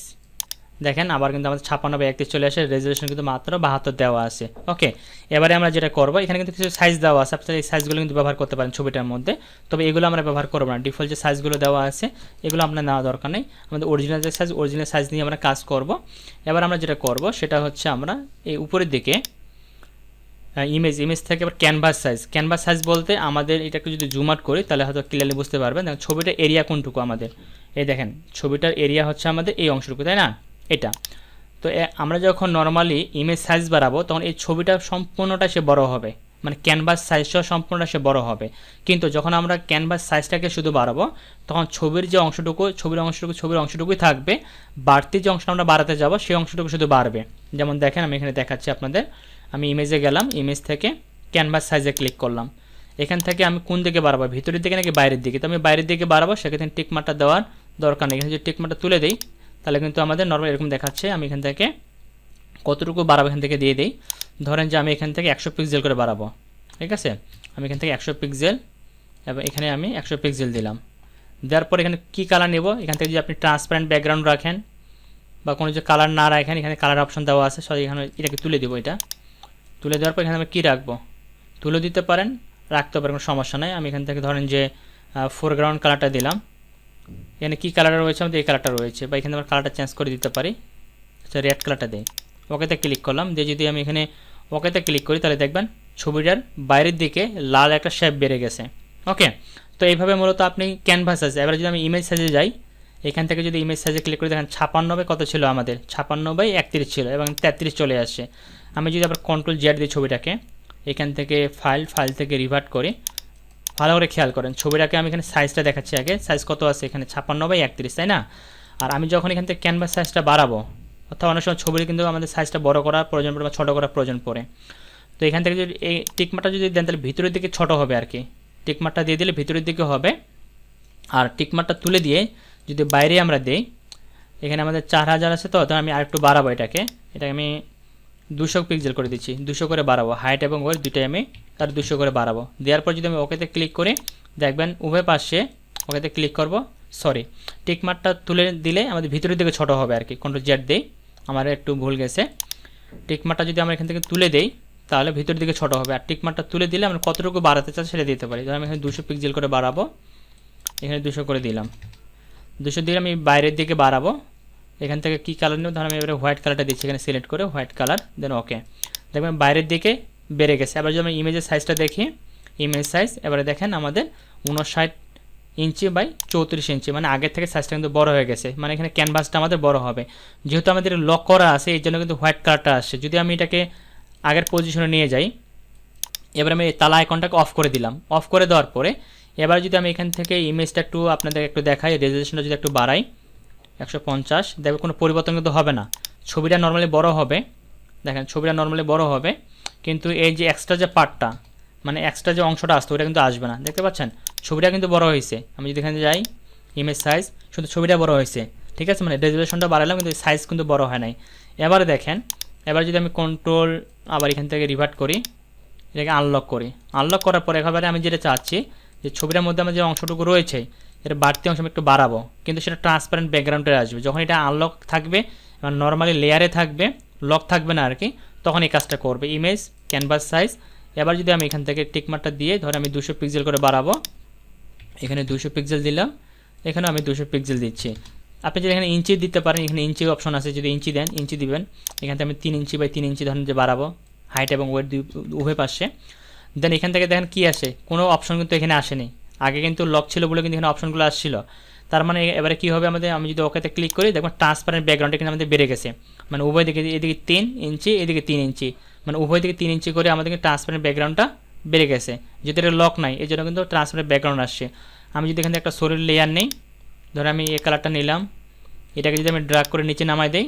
দেখেন আবার কিন্তু আমাদের 56/31 চলে আসে, রেজুলেশন কিন্তু মাত্র 72 দেওয়া আছে। ওকে, এবারে আমরা যেটা করবো, এখানে কিন্তু কিছু সাইজ দেওয়া আছে, আপনারা এই সাইজগুলো কিন্তু ব্যবহার করতে পারেন ছবিটার মধ্যে, তবে এগুলো আমরা ব্যবহার করবো না। ডিফল্ট যে সাইজগুলো দেওয়া আছে এগুলো আপনার নেওয়া দরকার নেই, আমাদের অরিজিনাল যে সাইজ, অরিজিনাল সাইজ নিয়ে আমরা কাজ করব। এবার আমরা যেটা করব সেটা হচ্ছে, আমরা এই উপরের দিকে ইমেজ থেকে আবার ক্যানভাস সাইজ বলতে আমাদের এটাকে যদি জুম আউট করি তাহলে হয়তো ক্লিয়ারলি বুঝতে পারবেন। দেখেন ছবিটার এরিয়া কোনটুকু আমাদের, এই দেখেন ছবিটার এরিয়া হচ্ছে আমাদের এই অংশটুকু, তাই না, এটা। তো আমরা যখন নর্মালি ইমেজ সাইজ বাড়াবো তখন এই ছবিটা সম্পূর্ণটা সে বড় হবে, মানে ক্যানভাস সাইজটা সম্পূর্ণটা সে বড় হবে। কিন্তু যখন আমরা ক্যানভাস সাইজটাকে শুধু বাড়াবো, তখন ছবির যে অংশটুকু, ছবির অংশটুকুই থাকবে, বাড়তি যে অংশটা আমরা বাড়াতে যাব সেই অংশটুকু শুধু বাড়বে। যেমন দেখেন আমি এখানে দেখাচ্ছি আপনাদের, আমি ইমেজে গেলাম, ইমেজ থেকে ক্যানভাস সাইজে ক্লিক করলাম। এখান থেকে আমি কোন দিকে বাড়াবো, ভিতরের দিকে নাকি বাইরের দিকে? তো আমি বাইরের দিকে বাড়াবো, সেক্ষেত্রে টিকমার্কটা দেওয়ার দরকার নেই। এখানে যদি টিকমার্কটা তুলে দিই তাহলে কিন্তু আমাদের নর্মাল এরকম দেখাচ্ছে। আমি এখান থেকে কতটুকু বাড়াবো এখান থেকে দিয়ে দিই, ধরেন যে আমি এখান থেকে 100 পিক্সেল করে বাড়াবো, ঠিক আছে। আমি এখান থেকে 100 পিক্সেল, এবং এখানে আমি 100 পিক্সেল দিলাম। দেওয়ার পর এখানে কী কালার নেব, এখান থেকে যদি আপনি ট্রান্সপারেন্ট ব্যাকগ্রাউন্ড রাখেন বা কোনো যে কালার না রাখেন, এখানে কালার অপশন দেওয়া আছে, সরি এখানে এটাকে তুলে দেবো। এটা তুলে দেওয়ার পর এখানে আমি কী রাখবো, তুলে দিতে পারেন, রাখতে পারেন, কোনো সমস্যা নাই। আমি এখান থেকে ধরেন যে ফোরগ্রাউন্ড কালারটা দিলাম, এখানে কী কালার রয়েছে আমাদের এই কালারটা রয়েছে, বা এখানে আমরা কালারটা চেঞ্জ করে দিতে পারি, আচ্ছা রেড কালারটা দিই। ওকেতে ক্লিক করলাম, দিয়ে যদি আমি এখানে ওকেতে ক্লিক করি তাহলে দেখবেন ছবিটার বাইরের দিকে লাল একটা শেপ বেড়ে গেছে। ওকে, তো এইভাবে মূলত আপনি ক্যানভাস আছে। এবার যদি আমি ইমেজ সাইজে যাই, এখান থেকে যদি ইমেজ সাইজে ক্লিক করি দেখেন 56 কত ছিল আমাদের, 56/31 ছিল এবং 33 চলে আসছে। আমি যদি আবার কন্ট্রোল জেড দিই ছবিটাকে, এখান থেকে ফাইল থেকে রিভার্ট করি, ভালো করে খেয়াল করেন ছবিটাকে আমি এখানে সাইজটা দেখাচ্ছি আগে, সাইজ কত আছে এখানে 56/31, তাই না। আর আমি যখন এখান থেকে ক্যানভাস সাইজটা বাড়াবো, অর্থাৎ অনেক সময় ছবির কিন্তু আমাদের সাইজটা বড় করার প্রয়োজন পড়ে বা ছোটো করার প্রয়োজন পড়ে। তো এখান থেকে যদি এই টিকমার্কটা যদি দেন তাহলে ভিতরের দিকে ছোটো হবে আর কি, টিকমার্কটা দিয়ে দিলে ভিতরের দিকে হবে। আর টিকমার্কটা তুলে দিয়ে যদি বাইরে আমরা দিই, এখানে আমাদের 4000 আছে, তো আমি আরেকটু বাড়াবো এটাকে আমি 200 পিক্সেল করে দিচ্ছি, 200 করে বাড়াবো, হাইট এবং ওয়েট দুইটাই আমি তার 200 করে বাড়াবো। দেওয়ার পর যদি আমি ওকেতে ক্লিক করি দেখবেন উভয় পাশে, ওকেতে ক্লিক করব, সরি টিকমার্কটা তুলে দিলে আমাদের ভিতরের দিকে ছোটো হবে আর কি। কন্ট্রোল জেড দেই, আমার একটু ভুল গেছে, টিকমার্কটা যদি আমরা এখান থেকে তুলে দেই তাহলে ভিতরের দিকে ছোটো হবে। আর টিকমার্কটা তুলে দিলে আমরা কতটুকু বাড়াতে চাই সেটা দিতে পারি। ধর আমি এখানে 200 পিক্সেল করে বাড়াবো, এখানে 200 করে দিলাম, 200 দিলে আমি বাইরের দিকে বাড়াবো, এখান থেকে কী কালার নেব, ধরুন আমি এবারে হোয়াইট কালারটা দিচ্ছি, এখানে সিলেক্ট করে হোয়াইট কালার, দেন ওকে। দেখবেন বাইরের দিকে বেড়ে গেছে। এবার যদি আমি ইমেজের সাইজটা দেখি, ইমেজ সাইজ এবারে দেখেন আমাদের 59 ইঞ্চি বাই 34 ইঞ্চি, মানে আগের থেকে সাইজটা কিন্তু বড় হয়ে গেছে, মানে এখানে ক্যানভাসটা আমাদের বড় হবে। যেহেতু আমাদের লক করা আছে এই জন্য কিন্তু হোয়াইট কালারটা আসছে। যদি আমি এটাকে আগের পজিশনে নিয়ে যাই, এবার আমি তালা আইকনটাকে অফ করে দিলাম। অফ করে দেওয়ার পরে এবার যদি আমি এখান থেকে ইমেজটা একটু আপনাদের একটু দেখাই, রেজলিউশনটা যদি একটু বাড়াই 150, দেখবে কোনো পরিবর্তন কিন্তু হবে না, ছবিটা নর্মালি বড় হবে। দেখেন ছবিটা নর্মালি বড় হবে, কিন্তু এই যে এক্সট্রা যে পার্টটা, মানে এক্সট্রা যে অংশটা আসতো ওটা কিন্তু আসবে না। দেখতে পাচ্ছেন ছবিটা কিন্তু বড় হয়েছে। আমি যদি এখানে যাই ইমেজ সাইজ, শুধু ছবিটা বড় হয়েছে, ঠিক আছে, মানে রেজলিউশনটা বাড়ালাম কিন্তু সাইজ কিন্তু বড় হয় নাই। এবারে দেখেন, এবার যদি আমি কন্ট্রোল আবার এখান থেকে রিভার্ট করি, এটাকে আনলক করি, আনলক করার পর একেবারে আমি যেটা চাচ্ছি যে ছবিটার মধ্যে আমার যে অংশটুকু রয়েছে এর বাড়তি অংশ আমি একটু বাড়াবো, কিন্তু সেটা ট্রান্সপারেন্ট ব্যাকগ্রাউন্ডে আসবে। যখন এটা আনলক থাকবে, মানে নর্মালি লেয়ারে থাকবে, লক থাকবে না আর কি, তখন এই কাজটা করবে। ইমেজ ক্যানভাস সাইজ, এবার যদি আমি এখান থেকে টিকমার্কটা দিয়ে ধরে আমি 200 পিক্সেল করে বাড়াবো, এখানে 200 পিক্সেল দিলাম, এখানে আমি 200 পিক্সেল দিচ্ছি। আপনি যদি এখানে ইঞ্চি দিতে পারেন, এখানে ইঞ্চি অপশন আছে, যদি ইঞ্চি দেন ইঞ্চি দিবেন। এখান থেকে আমি 3 ইঞ্চি বাই 3 ইঞ্চি ধরেন যে বাড়াবো, হাইট এবং ওয়েট উভয় পাশে। দেন এখান থেকে দেখেন কী আসে, কোনো অপশন কিন্তু এখানে আসেনি। আগে কিন্তু লক ছিল বলে কিন্তু এখানে অপশনগুলো আসছিল। তার মানে এবারে কী হবে আমাদের, আমি যদি ওকেতে ক্লিক করি দেখবেন ট্রান্সপারেন্ট ব্যাকগ্রাউন্ডে কিন্তু আমাদের বেড়ে গেছে, মানে উভয় দিকে, এদিকে 3 ইঞ্চি এদিকে 3 ইঞ্চি, মানে উভয় দিকে 3 ইঞ্চি করে আমাদের ট্রান্সপারেন্ট ব্যাকগ্রাউন্ডটা বেড়ে গেছে। যদি এটা লক নাই এই জন্য কিন্তু ট্রান্সপারেন্ট ব্যাকগ্রাউন্ড আসছে। আমি যদি এখানে একটা শরীর লেয়ার নেই, ধরে আমি এই কালারটা নিলাম, এটাকে যদি আমি ড্র্যাগ করে নিচে নামাই দিই,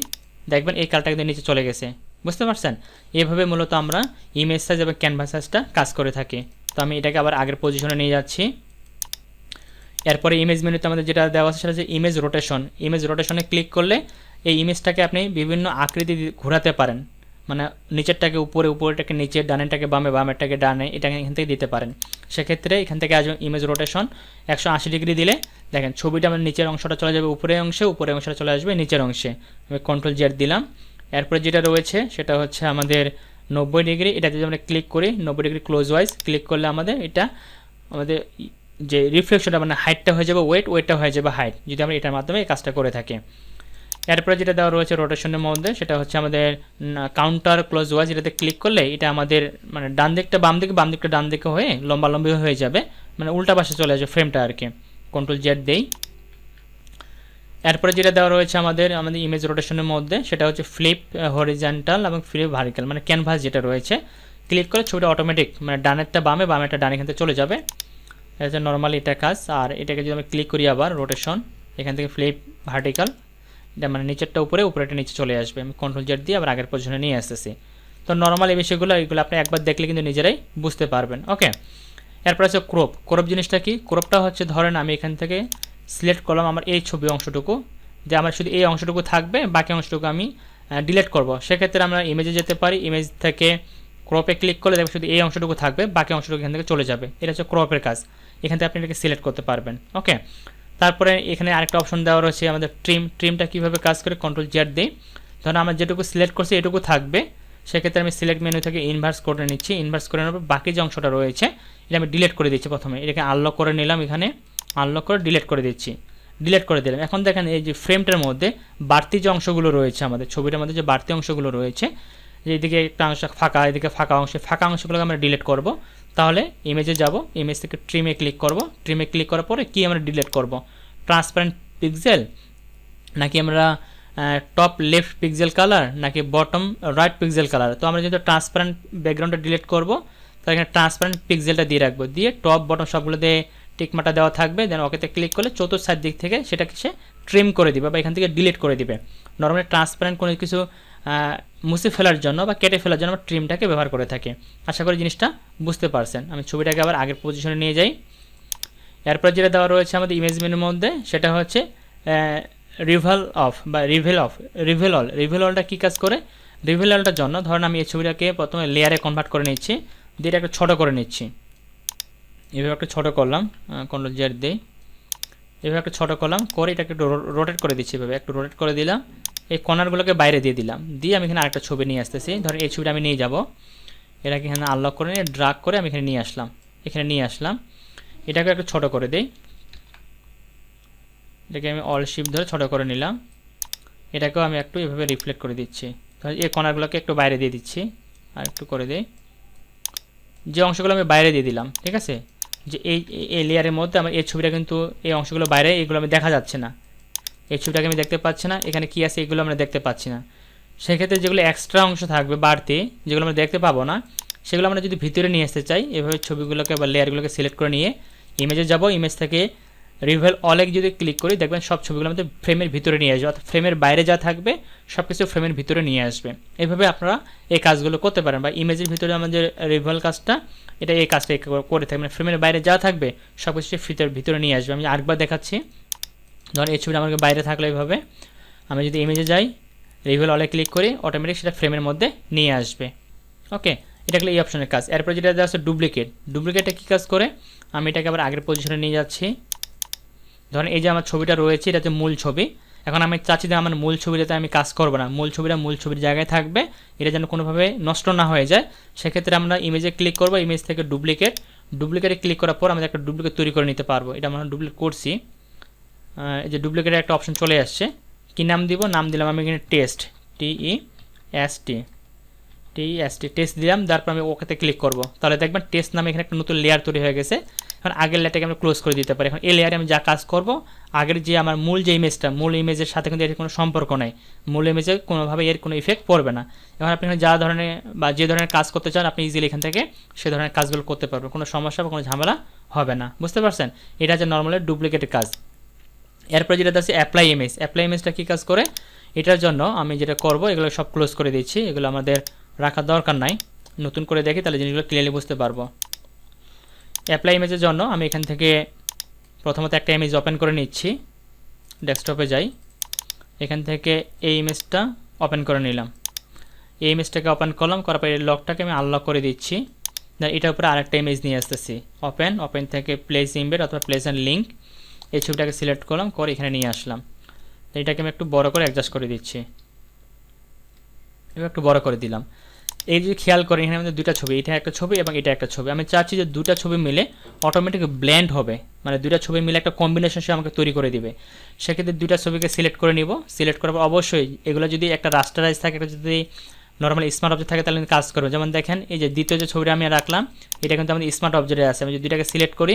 দেখবেন এই কালারটা কিন্তু নিচে চলে গেছে। বুঝতে পারছেন? এইভাবে মূলত আমরা ইমেজ সাইজ এবং ক্যানভাস সাইজটা কাজ করে থাকি। তো আমি এটাকে আবার আগের পজিশনে নিয়ে যাচ্ছি। এরপরে ইমেজ মেনুতে আমাদের যেটা দেওয়া আছে সেটা হচ্ছে ইমেজ রোটেশন। ইমেজ রোটেশনে ক্লিক করলে এই ইমেজটাকে আপনি বিভিন্ন আকৃতি ঘোরাতে পারেন, মানে নিচেরটাকে উপরে, উপরেটাকে নিচে, ডানেরটাকে বামে, বামেরটাকে ডানে, এটাকে এখান থেকে দিতে পারেন। সেক্ষেত্রে এখান থেকে আসবে ইমেজ রোটেশন 180 ডিগ্রি দিলে দেখেন ছবিটা আমার নিচের অংশটা চলে যাবে উপরের অংশে, উপরের অংশটা চলে আসবে নিচের অংশে। আমি কন্ট্রোল জেড দিলাম। এরপরে যেটা রয়েছে সেটা হচ্ছে আমাদের 90 ডিগ্রি। এটা যদি আমরা ক্লিক করি 90 ডিগ্রি ক্লোজ ওয়াইজ ক্লিক করলে আমাদের এটা আমাদের যে রিফ্লেকশনটা, মানে হাইটটা হয়ে যাবে ওয়েট, ওয়েটটা হয়ে যাবে হাইট, যদি আমরা এটার মাধ্যমে এই কাজটা করে থাকি। এরপরে যেটা দেওয়া রয়েছে রোটেশনের মধ্যে সেটা হচ্ছে আমাদের কাউন্টার ক্লোজ ওয়াইজ। এটাতে ক্লিক করলে এটা আমাদের মানে ডান দিকটা বাম দিকে, বাম দিকটা ডান দিকে হয়ে লম্বালম্বি হয়ে যাবে, মানে উল্টা পাশে চলে আসবে ফ্রেমটা আর কি। কন্ট্রোল জেড দেই। এরপরে যেটা দেওয়া রয়েছে আমাদের ইমেজ রোটেশনের মধ্যে সেটা হচ্ছে ফ্লিপ হরিজন্টাল এবং ফ্লিপ ভার্টিক্যাল, মানে ক্যানভাস যেটা রয়েছে ক্লিক করে ছবিটা অটোমেটিক, মানে ডানেরটা বামে, বামেরটা ডানে এখান থেকে চলে যাবে। এটা হচ্ছে নর্মালি এটা কাজ। আর এটাকে যদি আমি ক্লিক করি আবার রোটেশন, এখান থেকে ফ্লিপ ভার্টিক্যাল, এটা মানে নিচেরটা উপরে, উপরেটা নিচে চলে আসবে। আমি কন্ট্রোল জেড দিয়ে আবার আগের পজিশনে নিয়ে আসতেছি। তো নর্মাল এই বিষয়গুলো এগুলো আপনি একবার দেখলে কিন্তু নিজেরাই বুঝতে পারবেন। ওকে, এরপর হচ্ছে ক্রপ। ক্রপ জিনিসটা কি? ক্রপটা হচ্ছে ধরেন আমি এখান থেকে সিলেক্ট করলাম আমার এই ছবি অংশটুকু, যে আমার শুধু এই অংশটুকু থাকবে, বাকি অংশটুকু আমি ডিলিট করব। সেক্ষেত্রে আমরা ইমেজে যেতে পারি, ইমেজ থেকে ক্রপে ক্লিক করলে দেখবেন শুধু এই অংশটুকু থাকবে, বাকি অংশটুকু এখান থেকে চলে যাবে। এটা হচ্ছে ক্রপের কাজ। এখান থেকে আপনি এটাকে সিলেক্ট করতে পারবেন। ওকে, তারপরে এখানে আরেকটা অপশন দেওয়া রয়েছে আমাদের ট্রিম। ট্রিমটা কীভাবে কাজ করে? কন্ট্রোল জেড দিই। ধরুন আমার যেটুকু সিলেক্ট করছি এটুকু থাকবে, সেক্ষেত্রে আমি সিলেক্ট মেনু থেকে ইনভার্স করে নিচ্ছি। ইনভার্স করে নেব, বাকি যে অংশটা রয়েছে এটা আমি ডিলিট করে দিচ্ছি। প্রথমে এটাকে আনলক করে নিলাম, এখানে আনলক করে ডিলিট করে দিচ্ছি, ডিলিট করে দিলাম। এখন দেখেন এই যে ফ্রেমটার মধ্যে বাড়তি যে অংশগুলো রয়েছে, আমাদের ছবিটার মধ্যে যে বাড়তি অংশগুলো রয়েছে, যে এদিকে একটা অংশ ফাঁকা, এদিকে ফাঁকা অংশগুলোকে আমরা ডিলিট করব। তাহলে ইমেজে যাব, ইমেজ থেকে ট্রিমে ক্লিক করব। ট্রিমে ক্লিক করার পরে কি আমরা ডিলিট করব? ট্রান্সপারেন্ট পিক্সেল, নাকি আমরা টপ লেফট পিক্সেল কালার, নাকি বটম রাইট পিক্সেল কালার? তো আমরা যেহেতু ট্রান্সপারেন্ট ব্যাকগ্রাউন্ডটা ডিলিট করব, তো এখানে ট্রান্সপারেন্ট পিক্সেলটা দিয়ে রাখবো, দিয়ে টপ বটম সবগুলো দিয়ে টিকমাটা দেওয়া থাকবে। দেন ওকেতে ক্লিক করলে চতুর্থ দিক থেকে সেটাকে সে ট্রিম করে দিবে বা এখান থেকে ডিলিট করে দিবে। নর্মালি ট্রান্সপারেন্ট কোনো কিছু মুছে ফেলার জন্য বা কেটে ফেলার জন্য আমরা ট্রিমটাকে ব্যবহার করে থাকি। আশা করি জিনিসটা বুঝতে পারছেন। আমি ছবিটাকে আবার আগের পজিশনে নিয়ে যাই। এরপর যেটা দেওয়া রয়েছে আমাদের ইমেজ মেনুর মধ্যে সেটা হচ্ছে রিভেল অফ বা রিভেল অলটা কী কাজ করে? রিভেল অলটার জন্য ধরুন আমি এই ছবিটাকে প্রথমে লেয়ারে কনভার্ট করে নিচ্ছি, দিয়ে এটা একটা ছোটো করে নিচ্ছি। এভাবে একটা ছোটো করলাম, কন্ট্রোল জেড দিই, এভাবে একটা ছোটো করলাম, করে এটাকে একটু রোটেট করে দিচ্ছি। এভাবে একটু রোটেট করে দিলাম, এই কর্নারগুলোকে বাইরে দিয়ে দিলাম, দিয়ে আমি এখানে আরেকটা ছবি নিয়ে আসতেছি। ধরেন এই ছবিটা আমি নিয়ে যাব, এটাকে এখানে আনলক করে নিয়ে ড্রাগ করে আমি এখানে নিয়ে আসলাম। এটাকে একটু ছোটো করে দিই, এটাকে আমি অল শিফট ধরে ছোটো করে নিলাম। এটাকেও আমি একটু এভাবে রিফ্লেক্ট করে দিচ্ছি। তাহলে এই কর্নারগুলোকে একটু বাইরে দিয়ে দিচ্ছি, আর একটু করে দিই, যে অংশগুলো আমি বাইরে দিয়ে দিলাম, ঠিক আছে, যে এই লেয়ারের মধ্যে আমার এই ছবিটা কিন্তু এই অংশগুলো বাইরে, এগুলো আমি দেখা যাচ্ছে না, এই ছবিটাকে আমি দেখতে পাচ্ছি না, এখানে কি আছে এগুলো আমরা দেখতে পাচ্ছি না। সেক্ষেত্রে যেগুলো এক্সট্রা অংশ থাকবে বাড়তি, যেগুলো আমরা দেখতে পাবো না, সেগুলো আমরা যদি ভিতরে নিয়ে আসতে চাই, এভাবে ছবিগুলোকে বা লেয়ারগুলোকে সিলেক্ট করে নিয়ে ইমেজে যাব, ইমেজ থেকে রিভেল অলে যদি ক্লিক করি দেখবেন সব ছবিগুলো আমাদের ফ্রেমের ভিতরে নিয়ে আসবে, অর্থাৎ ফ্রেমের বাইরে যা থাকবে সব কিছু ফ্রেমের ভিতরে নিয়ে আসবে। এইভাবে আপনারা এই কাজগুলো করতে পারেন, বা ইমেজের ভিতরে আমাদের রিভেল কাজটা, এটা এই কাজটা করে থাকবে, ফ্রেমের বাইরে যা থাকবে সব কিছু ভিতরে নিয়ে আসবে। আমি আরেকবার দেখাচ্ছি, ধরুন এই ছবিটা আমাকে বাইরে থাকলে এইভাবে আমি যদি ইমেজে যাই, রিভেল অলে ক্লিক করি, অটোমেটিক সেটা ফ্রেমের মধ্যে নিয়ে আসবে। ওকে, এটা হলো এই অপশনের কাজ। এরপর যেটা দেওয়া আছে ডুপ্লিকেট, ডুপ্লিকেটটা কী কাজ করে, আমি এটাকে আবার আগের পজিশনে নিয়ে যাচ্ছি। ধরেন এই যে আমার ছবিটা রয়েছে, এটা হচ্ছে মূল ছবি। এখন আমি চাচ্ছি যে আমার মূল ছবিটাতে আমি কাজ করবো না, মূল ছবিটা মূল ছবির জায়গায় থাকবে, এটা যেন কোনোভাবে নষ্ট না হয়ে যায়। সেক্ষেত্রে আমরা ইমেজে ক্লিক করবো, ইমেজ থেকে ডুপ্লিকেটে ক্লিক করার পর আমাদের একটা ডুপ্লিকেট তৈরি করে নিতে পারবো। এটা আমরা ডুপ্লিকেট করছি, এই যে ডুপ্লিকেটের একটা অপশন চলে আসছে। কী নাম দিব, নাম দিলাম আমি এখানে টেস্ট, টেস্ট দিলাম, তারপর আমি ওকেতে ক্লিক করব। তাহলে দেখবেন টেস্ট নামে এখানে একটা নতুন লেয়ার তৈরি হয়ে গেছে। এখন আগের লেয়ারটাকে আমরা ক্লোজ করে দিতে পারি। এখন এই লেয়ারে আমি যা কাজ করব, আগের যে আমার মূল যে ইমেজটা, মূল ইমেজের সাথে কিন্তু এর কোনো সম্পর্ক নেই, মূল ইমেজে কোনোভাবে এর কোনো ইফেক্ট পড়বে না। এখন আপনি এখানে যা ধরনের বা যে ধরনের কাজ করতে চান আপনি ইজিলি এখান থেকে সে ধরনের কাজগুলো করতে পারবেন, কোনো সমস্যা বা কোনো ঝামেলা হবে না। বুঝতে পারছেন, এটা হচ্ছে নর্মালের ডুপ্লিকেটের কাজ। এরপরে যেটা আছে অ্যাপ্লাই ইমেজটা কী কাজ করে, এটার জন্য আমি যেটা করব, এগুলো সব ক্লোজ করে দিচ্ছি, এগুলো আমাদের রাখার দরকার নাই। নতুন করে দেখি তাহলে জিনিসগুলো ক্লিয়ারলি বুঝতে পারবো। অ্যাপ্লাই ইমেজের জন্য আমি এখান থেকে প্রথমত একটা ইমেজ ওপেন করে নিচ্ছি, ডেস্কটপে যাই, এখান থেকে এই ইমেজটা ওপেন করে নিলাম, এই ইমেজটাকে ওপেন করলাম, করার পর এই লকটাকে আমি আনলক করে দিচ্ছি। দেন এটার উপরে আরেকটা ইমেজ নিয়ে আসতেছি, ওপেন থেকে প্লেস ইমবেড অথবা প্লেস অ্যান্ড লিঙ্ক, এই ছবিটাকে সিলেক্ট করলাম, করে এখানে নিয়ে আসলাম। এটাকে আমি একটু বড় করে অ্যাডজাস্ট করে দিচ্ছি, এবার একটু বড় করে দিলাম। এই যে খেয়াল করেন এখানে আমাদের দুটা ছবি, এটা একটা ছবি এবং এটা একটা ছবি। আমি চাচ্ছি যে দুটা ছবি মিলে অটোমেটিক ব্লেন্ড হবে, মানে দুটা ছবি মিলে একটা কম্বিনেশন সে আমাকে তৈরি করে দিবে। সেক্ষেত্রে দুটা ছবিকে সিলেক্ট করে নিব, সিলেক্ট করার পর অবশ্যই এগুলো যদি একটা রাস্টারাইজ থাকে, একটা যদি নর্মাল স্মার্ট অবজেক্ট থাকে তাহলে কাজ করবে। যেমন দেখেন এই যে দ্বিতীয় যে ছবিটা আমি রাখলাম, এটা কিন্তু আমাদের স্মার্ট অবজেক্টে আছে। আমি যদি দুটাকে সিলেক্ট করি,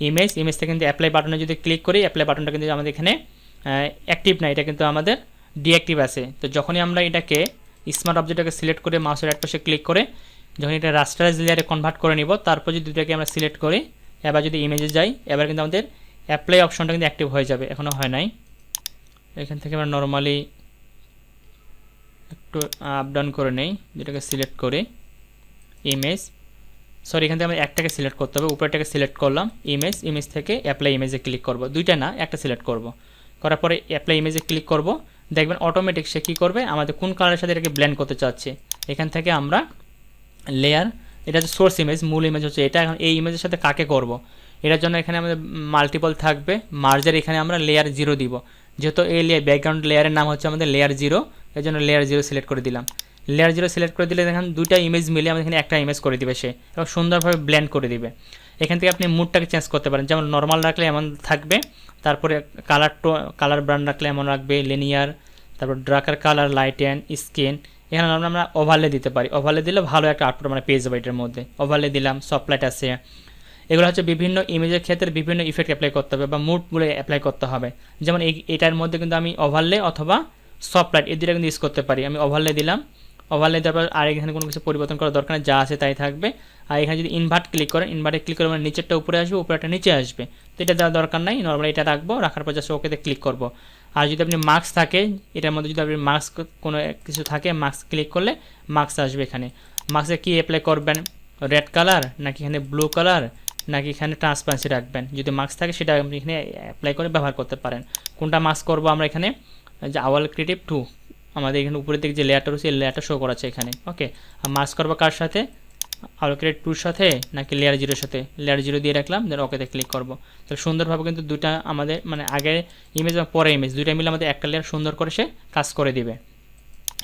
ইমেজ থেকে কিন্তু অ্যাপ্লাই বাটনে যদি ক্লিক করি, অ্যাপ্লাই বাটনটা কিন্তু আমাদের এখানে অ্যাক্টিভ না, এটা কিন্তু আমাদের ডিঅ্যাক্টিভ আছে। তো যখনই আমরা এটাকে স্মার্ট অবজেক্টটাকে সিলেক্ট করে মাউসের এক পাশে ক্লিক করে যখন এটা রাস্টারাইজ লেয়ারে কনভার্ট করে নিব, তারপর যদি দুটাকে আমরা সিলেক্ট করি, এবার যদি ইমেজে যাই, এবার কিন্তু আমাদের অ্যাপ্লাই অপশনটা কিন্তু অ্যাক্টিভ হয়ে যাবে। এখনও হয় নাই, এখান থেকে আমরা নর্মালি একটু আপ ডাউন করে নেই, যেটাকে সিলেক্ট করে এখান থেকে আমরা একটাকে সিলেক্ট করতে হবে, উপরেটাকে সিলেক্ট করলাম, ইমেজ থেকে অ্যাপ্লাই ইমেজে ক্লিক করব, দুইটা না একটা সিলেক্ট করব, করার পরে অ্যাপ্লাই ইমেজে ক্লিক করব। দেখবেন অটোমেটিক সে কী করবে, আমাদের কোন কালারের সাথে এটাকে ব্লেন্ড করতে চাচ্ছে, এখান থেকে আমরা লেয়ার, এটা হচ্ছে সোর্স ইমেজ, মূল ইমেজ হচ্ছে এটা। এখন এই ইমেজের সাথে কাকে করব, এটার জন্য এখানে আমাদের মাল্টিপল থাকবে, মার্জের এখানে আমরা লেয়ার 0 দিব, যেহেতু এই ব্যাকগ্রাউন্ড লেয়ারের নাম হচ্ছে আমাদের লেয়ার 0, এর জন্য লেয়ার 0 সিলেক্ট করে দিলাম। লেয়ার 0 সিলেক্ট করে দিলে দেখেন দুইটা ইমেজ মিলে আমাদের এখানে একটা ইমেজ করে দিবে সে, এবং সুন্দরভাবে ব্লেন্ড করে দিবে। এখান থেকে আপনি মুডটাকে চেঞ্জ করতে পারেন, যেমন নর্মাল রাখলে এমন থাকবে, তারপরে কালার ব্র্যান্ড রাখলে এমন রাখবে, লিনিয়ার, তারপর darker colour, light and skin. এখানে আমরা ওভারলে দিতে পারি, ওভারলে দিলে ভালো একটা আউটপুট আমরা পেয়ে যাবো এটার মধ্যে। ওভারলে দিলাম, সফটলাইট আছে, এগুলো হচ্ছে বিভিন্ন ইমেজের ক্ষেত্রে বিভিন্ন ইফেক্ট অ্যাপ্লাই করতে হবে বা মুডগুলো অ্যাপ্লাই করতে হবে। যেমন এটার মধ্যে কিন্তু আমি ওভারলে অথবা সফটলাইট এই দুটো কিন্তু ইউজ করতে পারি। আমি ওভারলে দিলাম, ওভারলে দেওয়ার পর আর এখানে কোনো কিছু পরিবর্তন করার দরকার নেই, যা আছে তাই থাকবে। আর এখানে যদি ইনভার্ট ক্লিক করেন, ইনভার্টে ক্লিক করে মানে নিচেরটা উপরে আসবে, উপরেটা নিচে আসবে, তো এটা দেওয়ার দরকার নাই, নর্মালি এটা রাখবো, রাখার পর জাস্ট ওকেতে ক্লিক করব। আর যদি আপনি মার্কস থাকে, এটার মধ্যে যদি আপনি মার্কস কোনো কিছু থাকে, মার্কস ক্লিক করলে মার্কস আসবে। এখানে মার্কসে কী অ্যাপ্লাই করবেন, রেড কালার নাকি এখানে ব্লু কালার নাকি এখানে ট্রান্সপারেন্সি রাখবেন, যদি মার্কস থাকে সেটা আপনি এখানে অ্যাপ্লাই করে ব্যবহার করতে পারেন। কোনটা মার্কস করবো আমরা এখানে, যে আওয়াল ক্রিয়েটিভ 2 আমাদের এখানে উপরের দিকে যে লেয়ারটা রয়েছে এই লেয়ারটা শো করাচ্ছে এখানে। ওকে, আর মার্কস করবো কার সাথে, আওয়াল ক্রিয়েটিভ 2 সাথে নাকি লেয়ার 0 সাথে, লেয়ার 0 দিয়ে রাখলাম, দেন ওকেতে ক্লিক করবো। তাহলে সুন্দরভাবে কিন্তু দুটা আমাদের মানে আগের ইমেজ এবং পরে ইমেজ দুইটা মিলে আমাদের একটা লেয়ার সুন্দর করে সে কাজ করে দিবে।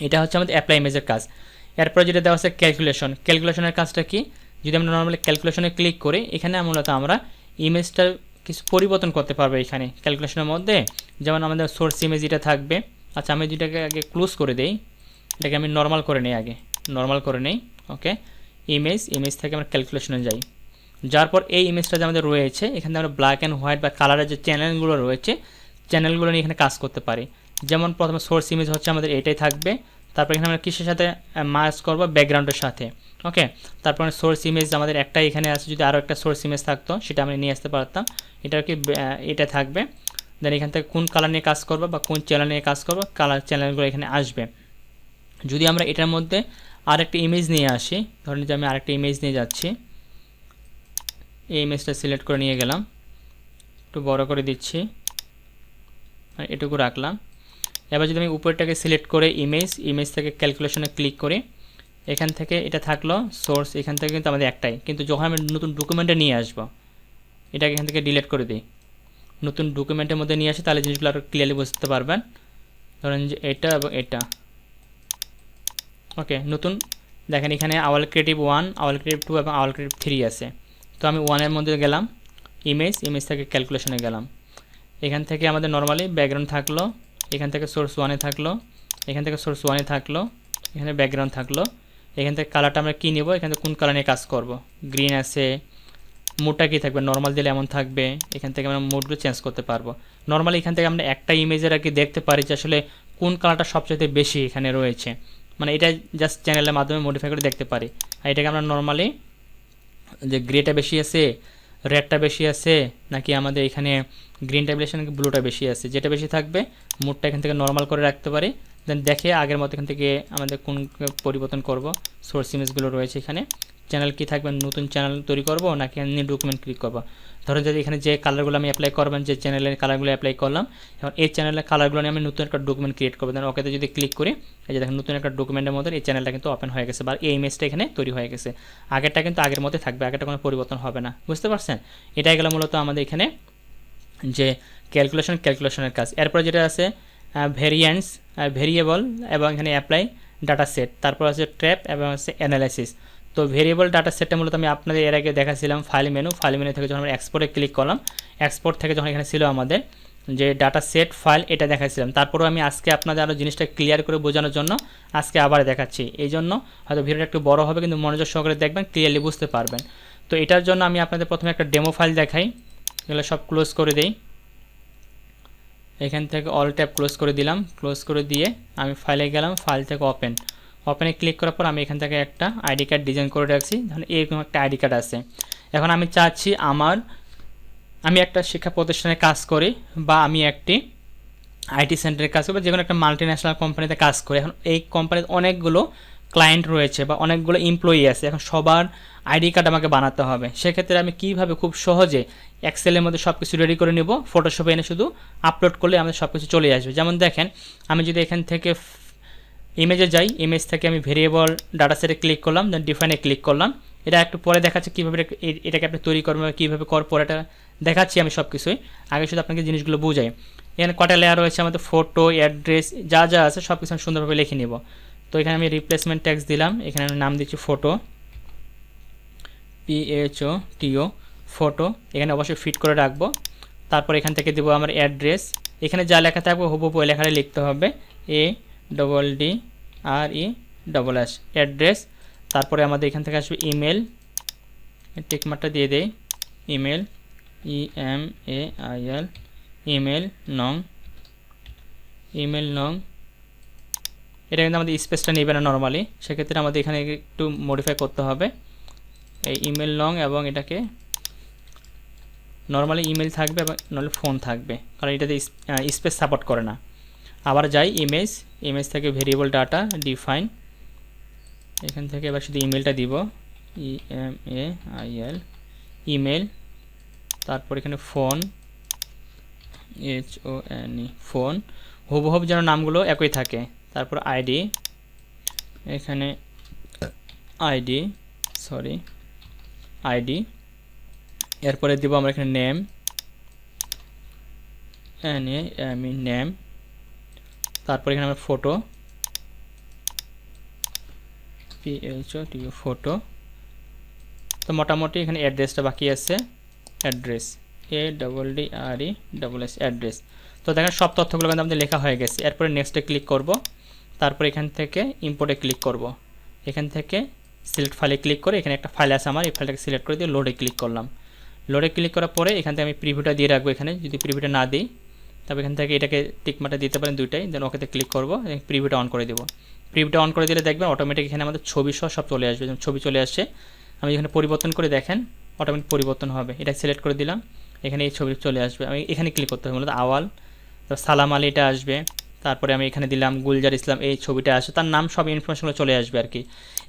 এটা হচ্ছে আমাদের অ্যাপ্লাই ইমেজের কাজ। এরপর যেটা দেওয়া আছে ক্যালকুলেশনের কাজটা কি, যদি আমরা নর্মালি ক্যালকুলেশনে ক্লিক করি, এখানে মূলত আমরা ইমেজটার কিছু পরিবর্তন করতে পারবো এখানে ক্যালকুলেশনের মধ্যে। যেমন আমাদের সোর্স ইমেজ এটা থাকবে, আচ্ছা আমি দুইটাকে আগে ক্লোজ করে দেই, এটাকে আমি নর্মাল করে নিই, আগে নর্মাল করে নেই। ওকে, ইমেজ থেকে আমরা ক্যালকুলেশনে যাই। যার পর এই ইমেজটা যে আমাদের রয়েছে এখানে আমরা ব্ল্যাক অ্যান্ড হোয়াইট বা কালারের যে চ্যানেলগুলো রয়েছে চ্যানেলগুলো নিয়ে এখানে কাজ করতে পারি। যেমন প্রথমে সোর্স ইমেজ হচ্ছে আমাদের এটাই থাকবে, তারপর এখানে আমরা কিসের সাথে মার্জ করব, ব্যাকগ্রাউন্ডের সাথে। ওকে, তারপর সোর্স ইমেজ আমাদের একটাই এখানে আছে, যদি আরও একটা সোর্স ইমেজ থাকতো সেটা আমি নিয়ে আসতে পারতাম, এটা কি এটা থাকবে। দেন এখান থেকে কোন কালার নিয়ে কাজ করবো বা কোন চ্যানেল নিয়ে কাজ করবো, কালার চ্যানেলগুলো এখানে আসবে। যদি আমরা এটার মধ্যে আরেকটা ইমেজ নিয়ে আসি, ধরেন যে আমি আরেকটা ইমেজ নিয়ে যাচ্ছি, এই ইমেজটা সিলেক্ট করে নিয়ে গেলাম, একটু বড় করে দিচ্ছি, এটুকু রাখলাম। এবার যদি আমি উপরটাকে সিলেক্ট করে ইমেজ থেকে ক্যালকুলেশনে ক্লিক করি, এখান থেকে এটা থাকলো সোর্স, এখান থেকে কিন্তু আমাদের একটাই, কিন্তু যখন আমি নতুন ডকুমেন্টে নিয়ে আসবো এটাকে এখান থেকে ডিলিট করে দিই, নতুন ডকুমেন্টের মধ্যে নিয়ে আসি, তাহলে জিনিসগুলো আরও ক্লিয়ারলি বুঝতে পারবেন। ধরেন যে এটা এবং এটা। ওকে, নতুন দেখেন এখানে আওয়াল ক্রিয়েটিভ 1, আওয়াল ক্রিয়েটিভ 2 এবং আওয়াল ক্রিয়েটিভ 3 আছে। তো আমি 1-এর মধ্যে গেলাম, ইমেজ থেকে ক্যালকুলেশনে গেলাম, এখান থেকে আমাদের নর্মালি ব্যাকগ্রাউন্ড থাকলো, এখান থেকে সোর্স 1-এ থাকলো, এখান থেকে সোর্স 1-এ থাকলো, এখানে ব্যাকগ্রাউন্ড থাকলো, এখান থেকে কালারটা আমরা কী নেব, এখান থেকে কোন কালার নিয়ে কাজ করব, গ্রিন আছে, মোডটা কী থাকবে, নর্মাল দিলে এমন থাকবে, এখান থেকে আমরা মোডগুলো চেঞ্জ করতে পারবো। নর্মালি এখান থেকে আমরা একটা ইমেজের আর কি দেখতে পারি যে আসলে কোন কালারটা সবচেয়ে বেশি এখানে রয়েছে, মানে এটা জাস্ট চ্যানেলের মাধ্যমে মডিফাই করে দেখতে পারি। আর এটাকে আমরা নর্মালি যে গ্রেটা বেশি আছে, রেডটা বেশি আছে, নাকি আমাদের এখানে গ্রিনটা বেশি নাকি ব্লুটা বেশি আছে, যেটা বেশি থাকবে মুডটা এখান থেকে নর্মাল করে রাখতে পারি। দেন দেখে আগের মতো এখান থেকে আমাদের কোন পরিবর্তন করব, সোর্স ইমেজগুলো রয়েছে এখানে, চ্যানেল কি থাকবে, নতুন চ্যানেল তৈরি করব নাকি নিউ ডকুমেন্ট ক্লিক করব। ধরুন যদি এখানে যে কালারগুলো আমি অ্যাপ্লাই করবেন, যে চ্যানেলের কালারগুলো অ্যাপ্লাই করলাম, এখন এই চ্যানেলের কালারগুলো নিয়ে আমি নতুন একটা ডকুমেন্ট ক্রিয়েট করবো। দেন ওকেতে যদি ক্লিক করি, এই যে দেখেন নতুন একটা ডকুমেন্টের মধ্যে এই চ্যানেলটা কিন্তু ওপেন হয়ে গেছে বা এই ইমেজটা এখানে তৈরি হয়ে গেছে। আগেরটা কিন্তু আগের মধ্যে থাকবে, আগেরটা কোনো পরিবর্তন হবে না, বুঝতে পারছেন। এটাই গেল মূলত আমাদের এখানে যে ক্যালকুলেশনের কাজ। এরপর যেটা আছে ভেরিয়েবল এবং এখানে অ্যাপ্লাই ডাটা সেট, তারপর আছে ট্র্যাপ এবং আছে অ্যানালাইসিস। তো ভেরিয়েবল ডাটা সেটটা মূলত আমি আপনাদের এর আগে দেখাছিলাম ফাইল মেনু থেকে যখন আমরা এক্সপোর্টে ক্লিক করলাম, এক্সপোর্ট থেকে যখন এখানে ছিল আমাদের যে ডাটা সেট ফাইল, এটা দেখাচ্ছিলাম। তারপরেও আমি আজকে আপনাদের আরও জিনিসটা ক্লিয়ার করে বোঝানোর জন্য আজকে আবার দেখাচ্ছি, এই জন্য হয়তো ভিডিওটা একটু বড় হবে, কিন্তু মনোযোগ সহকারে দেখবেন, ক্লিয়ারলি বুঝতে পারবেন। তো এটার জন্য আমি আপনাদের প্রথমে একটা ডেমো ফাইল দেখাই, এগুলো সব ক্লোজ করে দেই, এখান থেকে অল ট্যাব ক্লোজ করে দিলাম, ক্লোজ করে দিয়ে আমি ফাইলে গেলাম, ফাইল থেকে ওপেনে ক্লিক করার পর আমি এখান থেকে একটা আইডি কার্ড ডিজাইন করে রাখছি, ধরুন এরকম একটা আইডি কার্ড আছে। এখন আমি চাচ্ছি আমি একটা শিক্ষা প্রতিষ্ঠানে কাজ করি বা আমি একটি আইটি সেন্টারে কাজ করি বা যে কোনো একটা মাল্টি ন্যাশনাল কোম্পানিতে কাজ করি। এখন এই কোম্পানিতে অনেকগুলো ক্লায়েন্ট রয়েছে বা অনেকগুলো এমপ্লয়ি আছে, এখন সবার আইডি কার্ড আমাকে বানাতে হবে। সেক্ষেত্রে আমি কীভাবে খুব সহজে এক্সেলের মধ্যে সব কিছু রেডি করে নেব, ফটোশপে এনে শুধু আপলোড করলে আমাদের সব কিছু চলে আসবে। যেমন দেখেন, আমি যদি এখান থেকে ইমেজে যাই, ইমেজ থেকে আমি ভেরিয়েবল ডাটা সেটে ক্লিক করলাম, দেন ডিফাইনে ক্লিক করলাম। এটা একটু পরে দেখাচ্ছে কীভাবে এটাকে আপনি তৈরি করবেন বা কীভাবে পরে এটা দেখাচ্ছি আমি সব কিছুই, আগে শুধু আপনাকে জিনিসগুলো বুঝাই। এখানে কটা লেয়ার রয়েছে আমাদের, ফটো, অ্যাড্রেস, যা যা আছে সব কিছু আমি সুন্দরভাবে লিখে নেব। তো এখানে আমি রিপ্লেসমেন্ট ট্যাক্স দিলাম, এখানে আমি নাম দিচ্ছি ফটো, PHOTO ফটো, এখানে অবশ্যই ফিট করে রাখবো। তারপর এখান থেকে দেবো আমার অ্যাড্রেস, এখানে যা লেখা থাকবে হুবহু ওই লেখাটা লিখতে হবে, ADDRESS অ্যাড্রেস। তারপরে আমাদের এখান থেকে আসবে ইমেল, টিকমার্কটা দিয়ে দেই, ইমেল EMAIL, ইমেল নং, এটা কিন্তু আমাদের স্পেসটা নেবে না নর্মালি, সেক্ষেত্রে আমাদের এখানে একটু মডিফাই করতে হবে। এই ইমেল নং এবং এটাকে নর্মালি ইমেল থাকবে এবং নাহলে ফোন থাকবে, কারণ এটাতে স্পেস সাপোর্ট করে না। আবার যাই ইমেজ থেকে ভেরিয়েবল ডাটা ডিফাইন, এখান থেকে এবার শুধু ইমেলটা দিব, EMAIL ইমেল, তারপর এখানে ফোন, HONE ফোন, হুবহু যেন নামগুলো একই থাকে। তারপর আইডি, এখানে আইডি, এরপরে দিব আমরা এখানে নেম, নেম, তারপর এখানে আমরা ফটো, PHOTO ফটো। তো মোটামুটি এখানে অ্যাড্রেসটা বাকি আছে, অ্যাড্রেস, ADDRESS অ্যাড্রেস। তো দেখেন সব তথ্যগুলো কিন্তু আমাদের লেখা হয়ে গেছে। এরপরে নেক্সটে ক্লিক করব, তারপর এখান থেকে ইম্পোর্টে ক্লিক করব, এখান থেকে সিলেক্ট ফাইলে ক্লিক করে এখানে একটা ফাইল আছে আমার, এই ফাইলটাকে সিলেক্ট করে দিয়ে লোডে ক্লিক করলাম। লোডে ক্লিক করার পরে এখান থেকে আমি প্রিভিউটা দিয়ে রাখবো। এখানে যদি প্রিভিউটা না দিই তবে এখান থেকে এটাকে টিকমার্কটা দিতে পারেন দুইটাই, দেন ওকেতে ক্লিক করব, প্রিভিউটা অন করে দেবো। প্রিভিউটা অন করে দিলে দেখবেন অটোমেটিক এখানে আমাদের ছবি সহ সব চলে আসবে। যেমন ছবি চলে আসছে, আমি এখানে পরিবর্তন করে দেখেন অটোমেটিক পরিবর্তন হবে। এটা সিলেক্ট করে দিলাম, এখানে এই ছবি চলে আসবে। আমি এখানে ক্লিক করতে হবে, মূলত আওয়াল, তারপর সালাম আলী এটা আসবে, তারপরে আমি এখানে দিলাম গুলজার ইসলাম, এই ছবিটা আসে, তার নাম সব ইনফরমেশনগুলো চলে আসবে আর কি।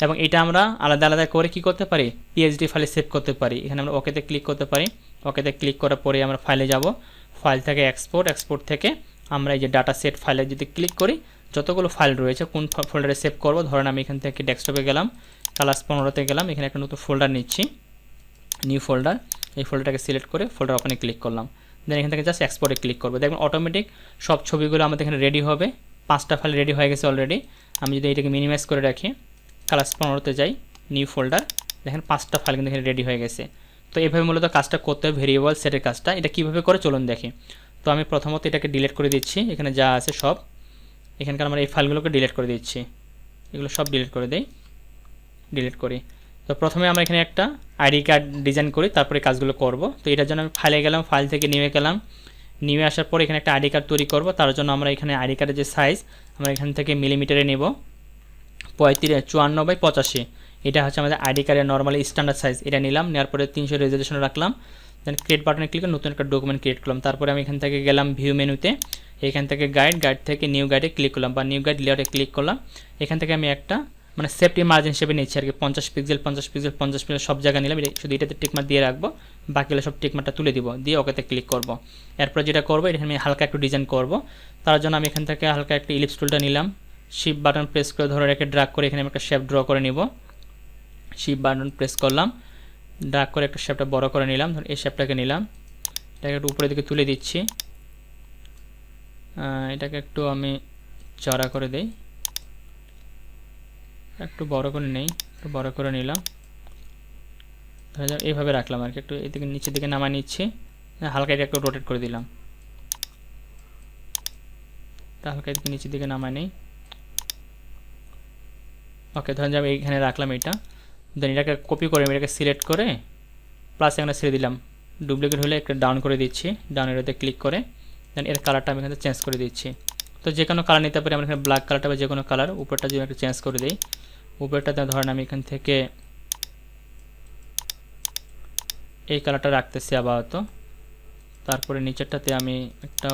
এবং এটা আমরা আলাদা আলাদা করে কি করতে পারি, পিএইচডি ফাইলে সেভ করতে পারি। এখানে আমরা ওকেতে ক্লিক করতে পারি, ওকেতে ক্লিক করার পরে আমরা ফাইলে যাব, ফাইল থেকে এক্সপোর্ট থেকে আমরা এই যে ডাটা সেট ফাইলে যদি ক্লিক করি যতগুলো ফাইল রয়েছে কোন ফোল্ডারে সেভ করব, ধরেন আমি এখান থেকে ডেস্কটপে গেলাম, ক্লাস 15তে গেলাম, এখানে একটা নতুন ফোল্ডার নিচ্ছি, নিউ ফোল্ডার, এই ফোল্ডারটাকে সিলেক্ট করে ফোল্ডার ওপেনে ক্লিক করলাম, দেন এখান থেকে জাস্ট এক্সপোর্টে ক্লিক করবো। দেখবেন অটোমেটিক সব ছবিগুলো আমাদের এখানে রেডি হবে। 5টা ফাইল রেডি হয়ে গেছে অলরেডি। আমি যদি এটাকে মিনিমাইজ করে রাখি, ক্লাস 15তে যাই, নিউ ফোল্ডার, দেখেন 5টা ফাইল কিন্তু এখানে রেডি হয়ে গেছে। তো এইভাবে মূলত কাজটা করতে হবে, ভেরিয়েবল সেটের কাজটা। এটা কীভাবে করে চলুন দেখি। তো আমি প্রথমত এটাকে ডিলিট করে দিচ্ছি, এখানে যা আছে সব, এখানকার আমরা এই ফাইলগুলোকে ডিলিট করে দিচ্ছি, এগুলো সব ডিলিট করে দিই, ডিলিট করি। তো প্রথমে আমরা এখানে একটা আইডি কার্ড ডিজাইন করি, তারপরে কাজগুলো করব। তো এটার জন্য আমি ফাইলে গেলাম, ফাইল থেকে নিয়ে গেলাম, নিয়ে আসার পর এখানে একটা আইডি কার্ড তৈরি করব। তার জন্য আমরা এখানে আইডি কার্ডের যে সাইজ আমরা এখান থেকে মিলিমিটারে নেব 54/85, এটা হচ্ছে আমাদের আইডি কার্ডের নর্মালি স্ট্যান্ডার্ড সাইজ। এটা নিলাম, নেওয়ার পরে 300 রেজলিউশন রাখলাম, দেন ক্রিয়েট বাটনে ক্লিক করে নতুন একটা ডকুমেন্ট ক্রিয়েট করলাম। তারপরে আমি এখান থেকে গেলাম ভিউ মেনুতে, এখান থেকে গাইড থেকে নিউ গাইডে ক্লিক করলাম বা নিউ গাইড লেআউটে ক্লিক করলাম। এখান থেকে আমি একটা মানে সেফটি মার্জিন হিসেবে নিচ্ছি আর কি, 50 পিক্সেল 50 পিক্সেল 50 পিক্সেল সব জায়গায় নিলাম। শুধু এটাতে টিকমার্ক দিয়ে রাখবো, বাকিগুলো সব টিকমার্কটা তুলে দিব, দিয়ে ওকেতে ক্লিক করব। এরপর যেটা করবো এখানে আমি হালকা একটু ডিজাইন করব। তার জন্য আমি এখান থেকে হালকা একটা ইলিপস টুলটা নিলাম, শিফট বাটন প্রেস করে ধরে রেখে ড্র্যাগ করে এখানে আমি একটা শেপ ড্র করে নিব। শিফট বাটন প্রেস করলাম, ড্র্যাগ করে একটা শেপটা বড় করে নিলাম, ধর এই শেপটাকে নিলাম, এটাকে একটু উপরের দিকে তুলে দিচ্ছি, এটাকে একটু আমি চড়া করে দেই, একটু বড় করে নেই, একটু বড় করে নিলাম, ধরা যাক এইভাবে রাখলাম আর কি। একটু এদিকে নিচের দিকে নামায় নিচ্ছি, হালকা এটা একটু রোটেট করে দিলাম, হালকা এদিকে নিচের দিকে নামায় নেই। ওকে, ধরেন যে আমি এইখানে রাখলাম এটা, দেন এটাকে কপি করে এটাকে সিলেক্ট করে প্লাস এখানে ছেড়ে দিলাম, ডুপ্লিকেট হলে একটা ডাউন করে দিচ্ছি, ডাউন এটাতে ক্লিক করে দেন এর কালারটা আমি এখানে চেঞ্জ করে দিচ্ছি। তো যে কোনো কালার নিতে পারি, আমরা এখানে ব্ল্যাক কালারটা বা যে কোনো কালার, উপরটা যদি একটু চেঞ্জ করে দিই, উপরটাতে ধরেন আমি এখান থেকে এই কালারটা রাখতেছি আপাতত। তারপরে নিচেরটাতে আমি একটা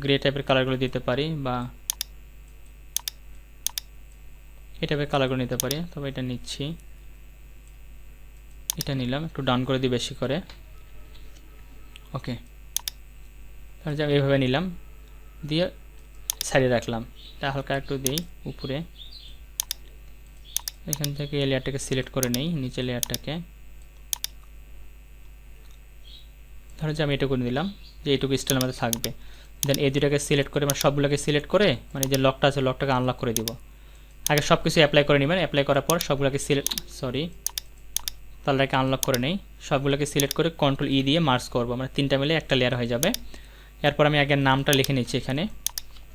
গ্রে টাইপের কালারগুলো দিতে পারি বা এই টাইপের কালারগুলো নিতে পারি, তবে এটা নিচ্ছি, এটা নিলাম, একটু ডাউন করে দিই বেশি করে। ওকে, তাহলে আমি এইভাবে নিলাম, দিয়ে সাইডে রাখলাম, এটা হালকা একটু দিই উপরে, এখান থেকে এই লেয়ারটাকে সিলেক্ট করে নেই, নিচে লেয়ারটাকে ধরো যে আমি এটুকু দিলাম, যে এইটুকু স্টাইল আমাদের থাকবে। দেন এই দুটাকে সিলেক্ট করে মানে সবগুলোকে সিলেক্ট করে মানে যে লকটা আছে লকটাকে আনলক করে দিব। আগে সব কিছু অ্যাপ্লাই করে নেবেন, অ্যাপ্লাই করার পর সবগুলোকে তাহলেকে আনলক করে নেই, সবগুলোকে সিলেক্ট করে কন্ট্রোল ই দিয়ে মার্জ করবো, মানে 3টা মিলে একটা লেয়ার হয়ে যাবে। এরপর আমি আগে নামটা লিখে নিচ্ছি এখানে,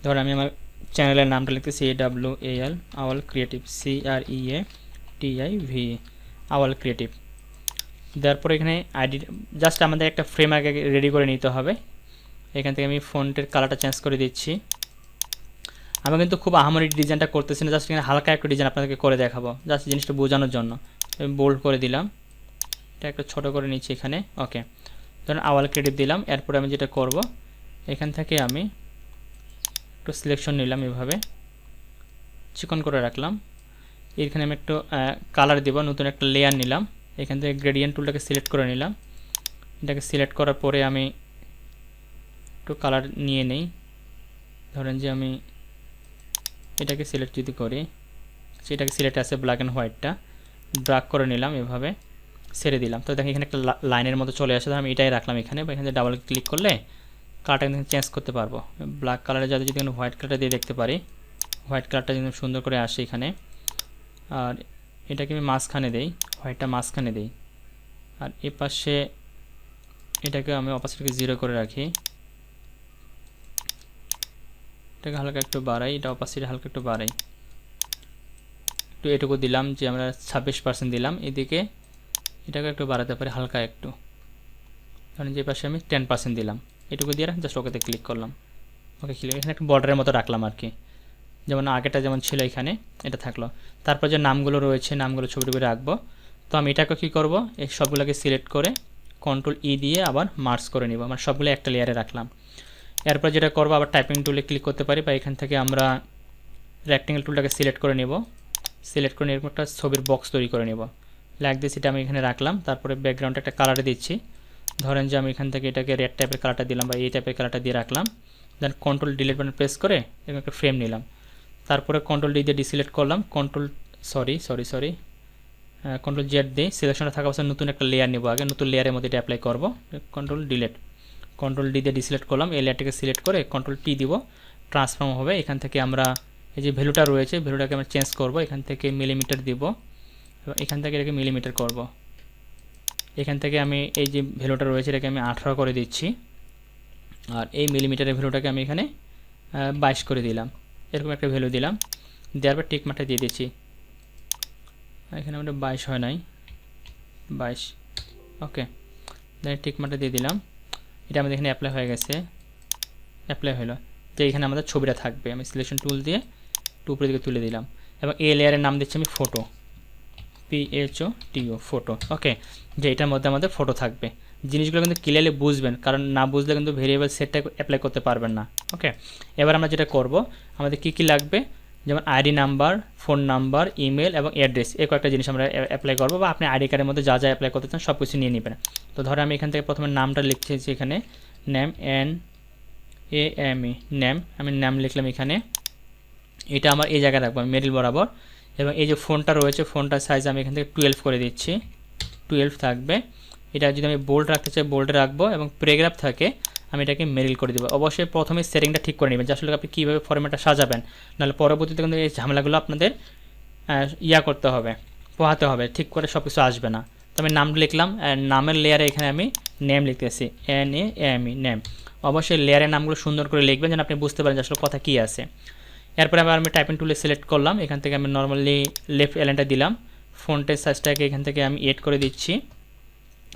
ধর আমি আমার চ্যানেলের নামটা লিখতেছি AWAL আওয়াল ক্রিয়েটিভ, CREATIV আওয়াল ক্রিয়েটিভ। তারপর এখানে আইডি জাস্ট আমাদের একটা ফ্রেম আগে রেডি করে নিতে হবে। এখান থেকে আমি ফন্টের কালারটা চেঞ্জ করে দিচ্ছি। আমি কিন্তু খুব আহামরি ডিজাইনটা করতেছি না, জাস্ট এখানে হালকা একটু ডিজাইন আপনাদেরকে করে দেখাবো, জাস্ট জিনিসটা বোঝানোর জন্য। আমি বোল্ড করে দিলাম, এটা একটু ছোটো করে নিচ্ছি এখানে। ওকে, ধরুন আওয়াল ক্রিয়েটিভ দিলাম। এরপরে আমি যেটা করব এখান থেকে আমি একটু সিলেকশন নিলাম, এভাবে চিকন করে রাখলাম। এখানে আমি একটু কালার দিব, নতুন একটা লেয়ার নিলাম, এখান থেকে গ্রেডিয়েন্ট টুলটাকে সিলেক্ট করে নিলাম। এটাকে সিলেক্ট করার পরে আমি একটু কালার নিয়ে নেই, ধরেন যে আমি এটাকে সিলেক্ট যদি করি, সেটাকে সিলেক্ট আছে ব্ল্যাক অ্যান্ড হোয়াইটটা, ড্র্যাগ করে নিলাম, এভাবে ছেড়ে দিলাম। তো দেখেন এখানে একটা লাইনের মতো চলে আসে, আমি এটাই রাখলাম এখানে। বা এখানে ডাবল ক্লিক করলে কালারটা কিন্তু চেঞ্জ করতে পারবো, ব্ল্যাক কালারে যাতে যদি এখানে হোয়াইট কালারটা দিয়ে দেখতে পারি, হোয়াইট কালারটা কিন্তু সুন্দর করে আসে এখানে। আর এটাকে আমি মাঝখানে দেই, হোয়াইটটা মাঝখানে দেই, আর এ পাশে এটাকে আমি অপাসিটিকে 0 করে রাখি, এটাকে হালকা একটু বাড়াই, এটা অপাসিটি হালকা একটু বাড়াই, একটু এটুকু দিলাম যে আমরা 26% দিলাম। এদিকে এটাকে একটু বাড়াতে পারি হালকা একটু, কারণ যে পাশে আমি 10% দিলাম, এটুকু দিয়ে জাস্ট ওকেতে ক্লিক করলাম। ওকে ক্লিক, এখানে একটু বর্ডারের মতো রাখলাম আর কি, যেমন আগেটা যেমন ছিল এখানে এটা থাকলো। তারপর যে নামগুলো রয়েছে নামগুলো ছবি টবি রাখবো। তো আমি এটাকে কী করবো, এই সবগুলোকে সিলেক্ট করে কন্ট্রোল ই দিয়ে আবার মার্জ করে নিব, মানে সবগুলো একটা লেয়ারে রাখলাম। এরপর যেটা করবো, আবার টাইপিং টুলে ক্লিক করতে পারি, বা এখান থেকে আমরা রেক্টেঙ্গেল টুলটাকে সিলেক্ট করে নেব। সিলেক্ট করে এরকম একটা ছবির বক্স তৈরি করে নেব, লাইক দিস। এটা আমি এখানে রাখলাম। তারপরে ব্যাকগ্রাউন্ডে একটা কালারে দিচ্ছি, ধরেন যে আমি এখান থেকে এটাকে রেড টাইপের কালারটা দিলাম বা এই টাইপের কালারটা দিয়ে রাখলাম। দেন কন্ট্রোল ডিলিট বাটন প্রেস করে এরকম একটা ফ্রেম নিলাম। তারপরে কন্ট্রোল ডি দিয়ে ডিসিলেক্ট করলাম, কন্ট্রোল কন্ট্রোল জেড দিয়ে সিলেকশনটা থাকা অবস্থায় নতুন একটা লেয়ার নেব, আগে নতুন লেয়ারের মধ্যে এটা অ্যাপ্লাই করবো। কন্ট্রোল ডিলিট, কন্ট্রোল ডি দিয়ে ডিসিলেক্ট করলাম, এই লেয়ারটাকে সিলেক্ট করে কন্ট্রোল টি দিব, ট্রান্সফর্ম হবে। এখান থেকে আমরা এই যে ভ্যালুটা রয়েছে ভ্যালুটাকে আমরা চেঞ্জ করব, এখান থেকে মিলিমিটার দিব, এবং এখান থেকে এটাকে মিলিমিটার করব। এখান থেকে আমি এই যে ভ্যালুটা রয়েছে এটাকে আমি 18 করে দিচ্ছি, আর এই মিলিমিটারের ভ্যালুটাকে আমি এখানে 22 করে দিলাম। এরকম একটা ভ্যালু দিলাম, দেওয়ার পর টিক মার্কটা দিয়ে দিচ্ছি। এখানে আমাদের 22 হয় নাই, 22। ওকে, দেন টিক মার্কটা দিয়ে দিলাম। এটা আমাদের এখানে অ্যাপ্লাই হয়ে গেছে, অ্যাপ্লাই হলো। তো এখানে আমাদের ছবিটা থাকবে। আমি সিলেকশন টুল দিয়ে উপরের দিকে তুলে দিলাম, এবং এই লেয়ারের নাম দিচ্ছি আমি ফটো, PHOTO, ফটো। ওকে, যে এটার মধ্যে আমাদের ফটো থাকবে। জিনিসগুলো কিন্তু ক্লিয়ারলি বুঝবেন, কারণ না বুঝলে কিন্তু ভেরিয়েবল সেটটা অ্যাপ্লাই করতে পারবেন না। ওকে, এবার আমরা যেটা করব, আমাদের কী কী লাগবে, যেমন ID number, phone number, email এবং অ্যাড্রেস, এই কয়েকটা জিনিস আমরা অ্যাপ্লাই করবো, বা আপনি আইডি কার্ডের মধ্যে যা যা অ্যাপ্লাই করতে চান সব কিছু নিয়ে নেবেন। তো ধরো আমি এখান থেকে প্রথমে নামটা লিখছি, এখানে নেম, NAME, নেম, আমি নাম লিখলাম এখানে। এটা আমার এই জায়গায় রাখবো আমি মিডল বরাবর। এবং এই যে ফোনটা রয়েছে, ফোনটার সাইজ আমি এখান থেকে 12 করে দিচ্ছি, 12 থাকবে। এটা যদি আমি বোল্ড রাখতে চাই বোল্ডে রাখবো, এবং প্যারাগ্রাফ থাকে আমি এটাকে মেরিল করে দেবো। অবশ্যই প্রথমে সেটিংটা ঠিক করে নেবেন যে আসলে আপনি কীভাবে ফরম্যাটটা সাজাবেন, নাহলে পরবর্তীতে কিন্তু এই ঝামেলাগুলো আপনাদের করতে হবে, পোহাতে হবে, ঠিক করে সব কিছু আসবে না। তো আমি নাম লিখলাম, নামের লেয়ারে এখানে আমি নেম লিখতেছি, NAME, নেম। অবশ্যই লেয়ারের নামগুলো সুন্দর করে লিখবেন যেন আপনি বুঝতে পারেন যে আসলে কথা কী আছে। এরপরে আবার আমি টাইপিং টুলে সিলেক্ট করলাম, এখান থেকে আমি নর্মালি লেফট এলাইনটা দিলাম, ফন্টের সাইজটাকে এখান থেকে আমি এড করে দিচ্ছি,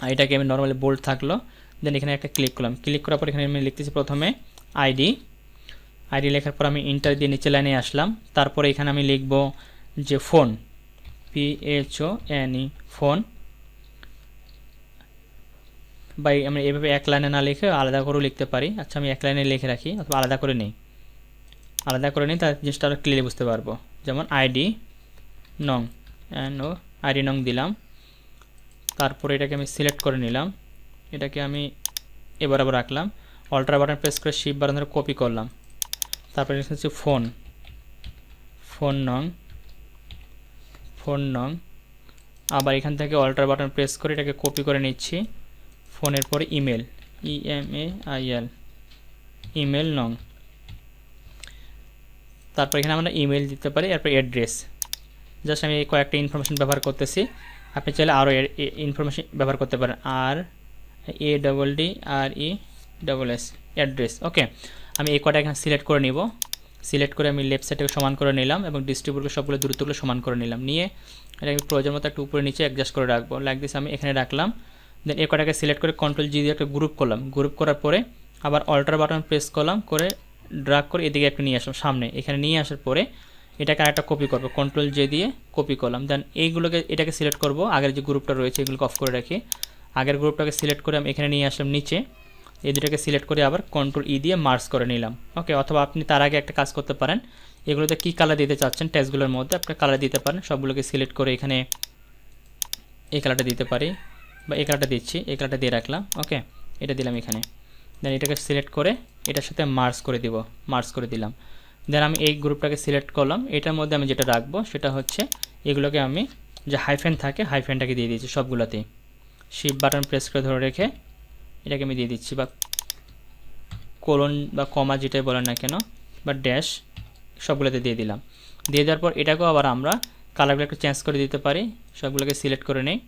আর এটাকে আমি নর্মালি বোল্ড থাকলো। দেন এখানে একটা ক্লিক করলাম, ক্লিক করার পর এখানে আমি লিখতেছি প্রথমে আইডি লেখার পর আমি ইন্টার দিয়ে নিচে লাইনে আসলাম। তারপরে এখানে আমি লিখব যে ফোন, PHONE, ফোন। বা আমি এভাবে এক লাইনে না লিখে আলাদা করেও লিখতে পারি। আচ্ছা, আমি এক লাইনে লিখে রাখি অথবা আলাদা করে নিই, তার জিনিসটা আরও ক্লিয়ারলি বুঝতে পারবো। যেমন আইডি নং, আইডি নং দিলাম। তারপরে এটাকে আমি সিলেক্ট করে নিলাম, এটাকে আমি এবার আবার রাখলাম, অল্টার বাটন প্রেস করে শিফট বাটন ধরে কপি করলাম। তারপরে হচ্ছে ফোন নং, আবার এখান থেকে অল্টার বাটন প্রেস করে এটাকে কপি করে নিচ্ছি। ফোনের পরে ইমেল, EMAIL, ইমেল নং। তারপর এখানে আমরা ইমেল দিতে পারি। এরপর অ্যাড্রেস, জাস্ট আমি এই কয়েকটা ইনফরমেশন ব্যবহার করতেছি, আপনি চাইলে আরও ইনফরমেশন ব্যবহার করতে পারেন। RADDRESS, address. ওকে, আমি এই কয়টা এখানে সিলেক্ট করে নিব। সিলেক্ট করে আমি লেফট সাইডটাকে সমান করে নিলাম, এবং ডিস্ট্রিবিউটকে সবগুলো দূরত্বগুলো সমান করে নিলাম। নিয়ে এটাকে প্রয়োজন মতো একটু উপরে নিচে অ্যাডজাস্ট করে রাখবো, লাইক দিস। আমি এখানে রাখলাম। দেন এই কয়টাকে সিলেক্ট করে কন্ট্রোল জি দিয়ে একটা গ্রুপ করলাম। গ্রুপ করার পরে আবার অল্টার বাটন প্রেস করলাম, করে ড্রাগ করে এদিকে একটু নিয়ে আসলাম সামনে। এখানে নিয়ে আসার পরে এটাকে আরেকটা কপি করবো, কন্ট্রোল জে দিয়ে কপি করলাম। দেন এটাকে সিলেক্ট করব, আগের যে গ্রুপটা রয়েছে এগুলোকে অফ করে রাখি। আগের গ্রুপটাকে সিলেক্ট করে আমি এখানে নিয়ে আসলাম নিচে, এই দুটাকে সিলেক্ট করে আবার কন্ট্রোল ই দিয়ে মার্জ করে নিলাম। ওকে, অথবা আপনি তার আগে একটা কাজ করতে পারেন, এগুলোতে কী কালার দিতে চাচ্ছেন টেক্সটগুলোর মধ্যে আপনি কালার দিতে পারেন। সবগুলোকে সিলেক্ট করে এখানে এই কালারটা দিতে পারি, বা এই কালারটা দিচ্ছি, এই কালারটা দিয়ে রাখলাম। ওকে, এটা দিলাম এখানে। দেন এটাকে সিলেক্ট করে এটার সাথে মার্জ করে দিলাম। দেন আমি এই গ্রুপটাকে সিলেক্ট করলাম। এটার মধ্যে আমি যেটা রাখবো সেটা হচ্ছে এগুলোকে আমি যে হাইফেন থাকে হাইফেনটাকে দিয়ে দিয়েছি সবগুলোতেই। শিফট বাটন প্রেস করে ধরে রেখে এটাকে আমি দিয়ে দিচ্ছি, বা কোলন বা কমা যেটাই বলেন না কেন, বা ড্যাশ, সবগুলোতে দিয়ে দিলাম। দিয়ে দেওয়ার পর এটাকেও আবার আমরা কালারগুলো একটু চেঞ্জ করে দিতে পারি। সবগুলোকে সিলেক্ট করে নেই,